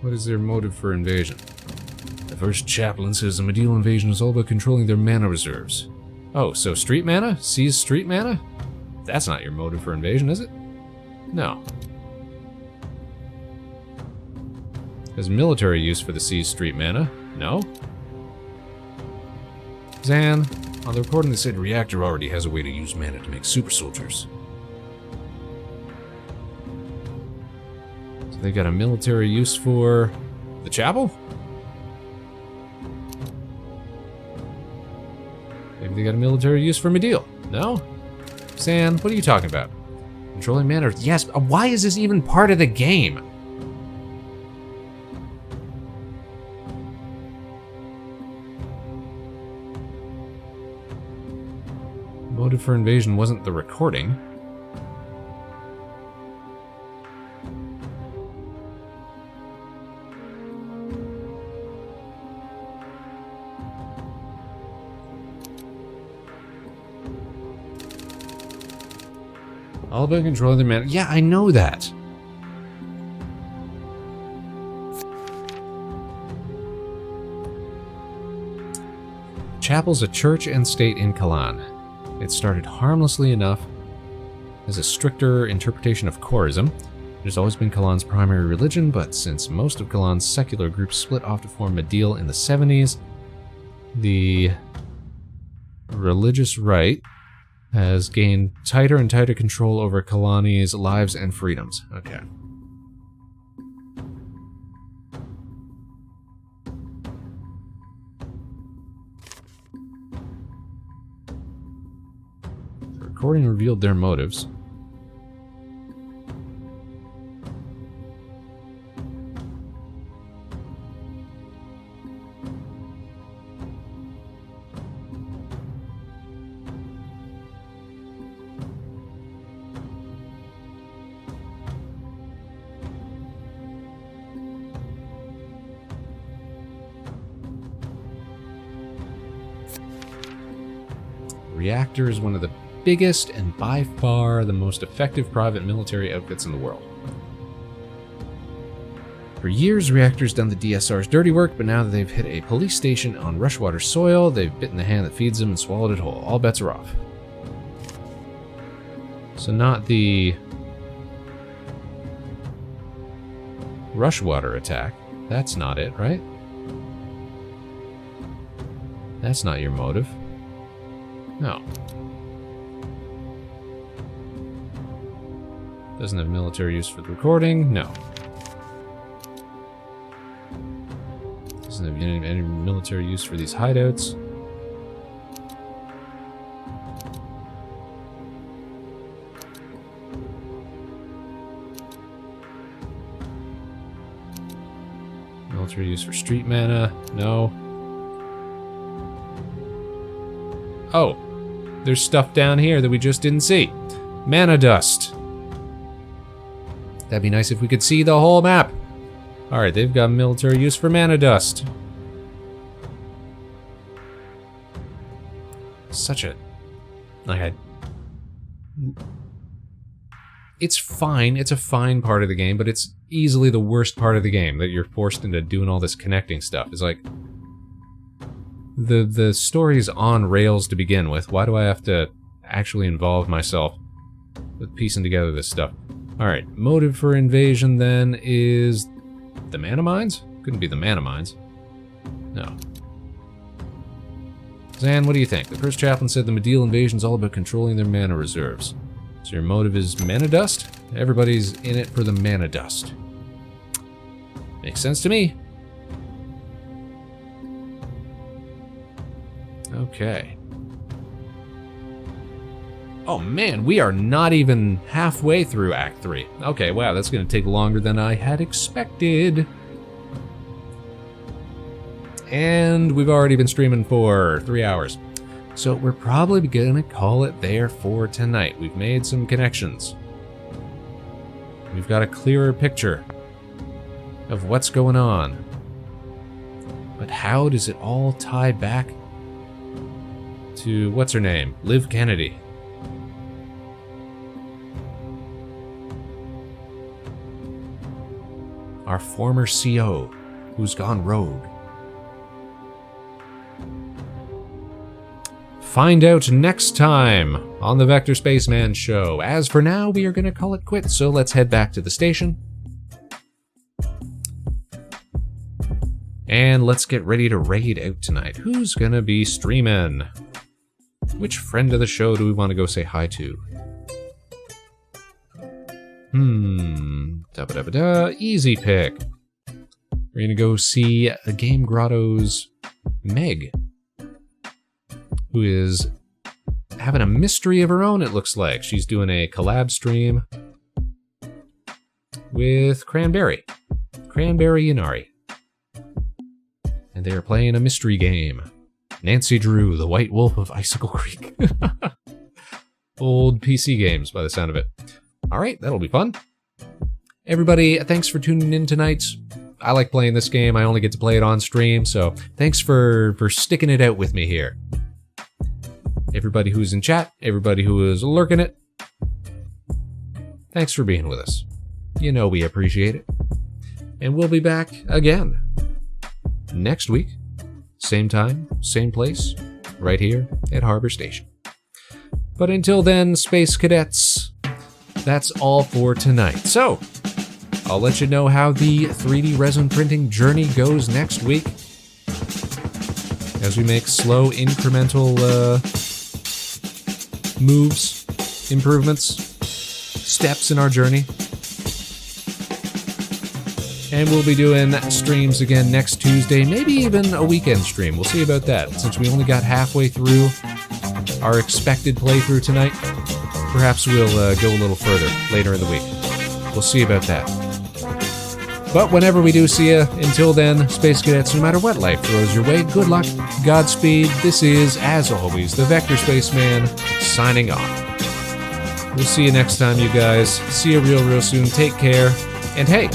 What is their motive for invasion? The first chaplain says the Mediel invasion is all about controlling their mana reserves. Oh, so street mana? Seize street mana? That's not your motive for invasion, is it? No. Has military use for the Seas Street mana? No. Zan, on the recording they said reactor already has a way to use mana to make super soldiers. So they got a military use for the chapel? Maybe they got a military use for Medeal. No? Zan, what are you talking about? Controlling mana? Yes, why is this even part of the game? Motive for invasion wasn't the recording. All about controlling the mana. Yeah, I know that. Chapel's a church and state in Kalan. It started harmlessly enough as a stricter interpretation of Chorism. It has always been Kalan's primary religion, but since most of Kalan's secular groups split off to form Medeal in the 70s, the religious right has gained tighter and tighter control over Kalani's lives and freedoms. Okay. The recording revealed their motives. Reactor is one of the biggest and by far the most effective private military outfits in the world. For years, Reactor's done the DSR's dirty work, but now that they've hit a police station on Rushwater soil, they've bitten the hand that feeds them and swallowed it whole. All bets are off. So not the Rushwater attack. That's not it, right? That's not your motive. No. Doesn't have military use for the recording? No. Doesn't have any military use for these hideouts? Military use for street mana? No. Oh. There's stuff down here that we just didn't see. Mana dust. That'd be nice if we could see the whole map. Alright, they've got military use for mana dust. Such a... It's fine. It's a fine part of the game, but it's easily the worst part of the game that you're forced into doing all this connecting stuff. It's like... The story's on rails to begin with. Why do I have to actually involve myself with piecing together this stuff? Alright, motive for invasion then is the mana mines? Couldn't be the mana mines. No. Zan, what do you think? The first chaplain said the Medeal invasion's all about controlling their mana reserves. So your motive is mana dust? Everybody's in it for the mana dust. Makes sense to me. Okay. Oh man, we are not even halfway through Act 3. Okay, wow, that's gonna take longer than I had expected. And we've already been streaming for 3 hours. So we're probably gonna call it there for tonight. We've made some connections. We've got a clearer picture of what's going on. But how does it all tie back to, what's her name? Liv Kennedy. Our former CO, who's gone rogue. find out next time on the Vector Spaceman Show. As for now, we are going to call it quits, so let's head back to the station. And let's get ready to raid out tonight. Who's going to be streaming? Which friend of the show do we want to go say hi to? Easy pick. We're gonna go see Game Grotto's Meg, who is having a mystery of her own, it looks like. She's doing a collab stream with Cranberry Yanari. And they are playing a mystery game. Nancy Drew, the White Wolf of Icicle Creek. Old PC games by the sound of it. Alright, that'll be fun. Everybody, thanks for tuning in tonight. I like playing this game. I only get to play it on stream, so thanks for sticking it out with me here. Everybody who's in chat, everybody who is lurking it, thanks for being with us. You know we appreciate it. And we'll be back again next week. Same time, same place, right here at Harbor Station. But until then, Space Cadets, that's all for tonight. So, I'll let you know how the 3D resin printing journey goes next week, as we make slow, incremental moves, improvements, steps in our journey. And we'll be doing streams again next Tuesday, maybe even a weekend stream. We'll see about that. Since we only got halfway through our expected playthrough tonight, perhaps we'll go a little further later in the week. We'll see about that. But whenever we do see you, until then, Space Cadets, no matter what life throws your way, good luck, Godspeed. This is, as always, the Vector Spaceman, signing off. We'll see you next time, you guys. See you real soon. Take care. And hey,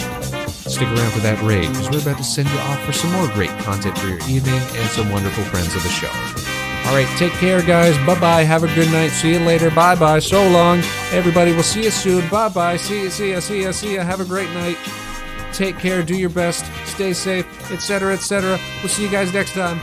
stick around for that raid, because we're about to send you off for some more great content for your evening and some wonderful friends of the show. Alright, take care, guys. Bye-bye. Have a good night. See you later. Bye-bye. So long. Everybody, we'll see you soon. Bye-bye. See ya. Have a great night. Take care. Do your best. Stay safe, etc., etc. We'll see you guys next time.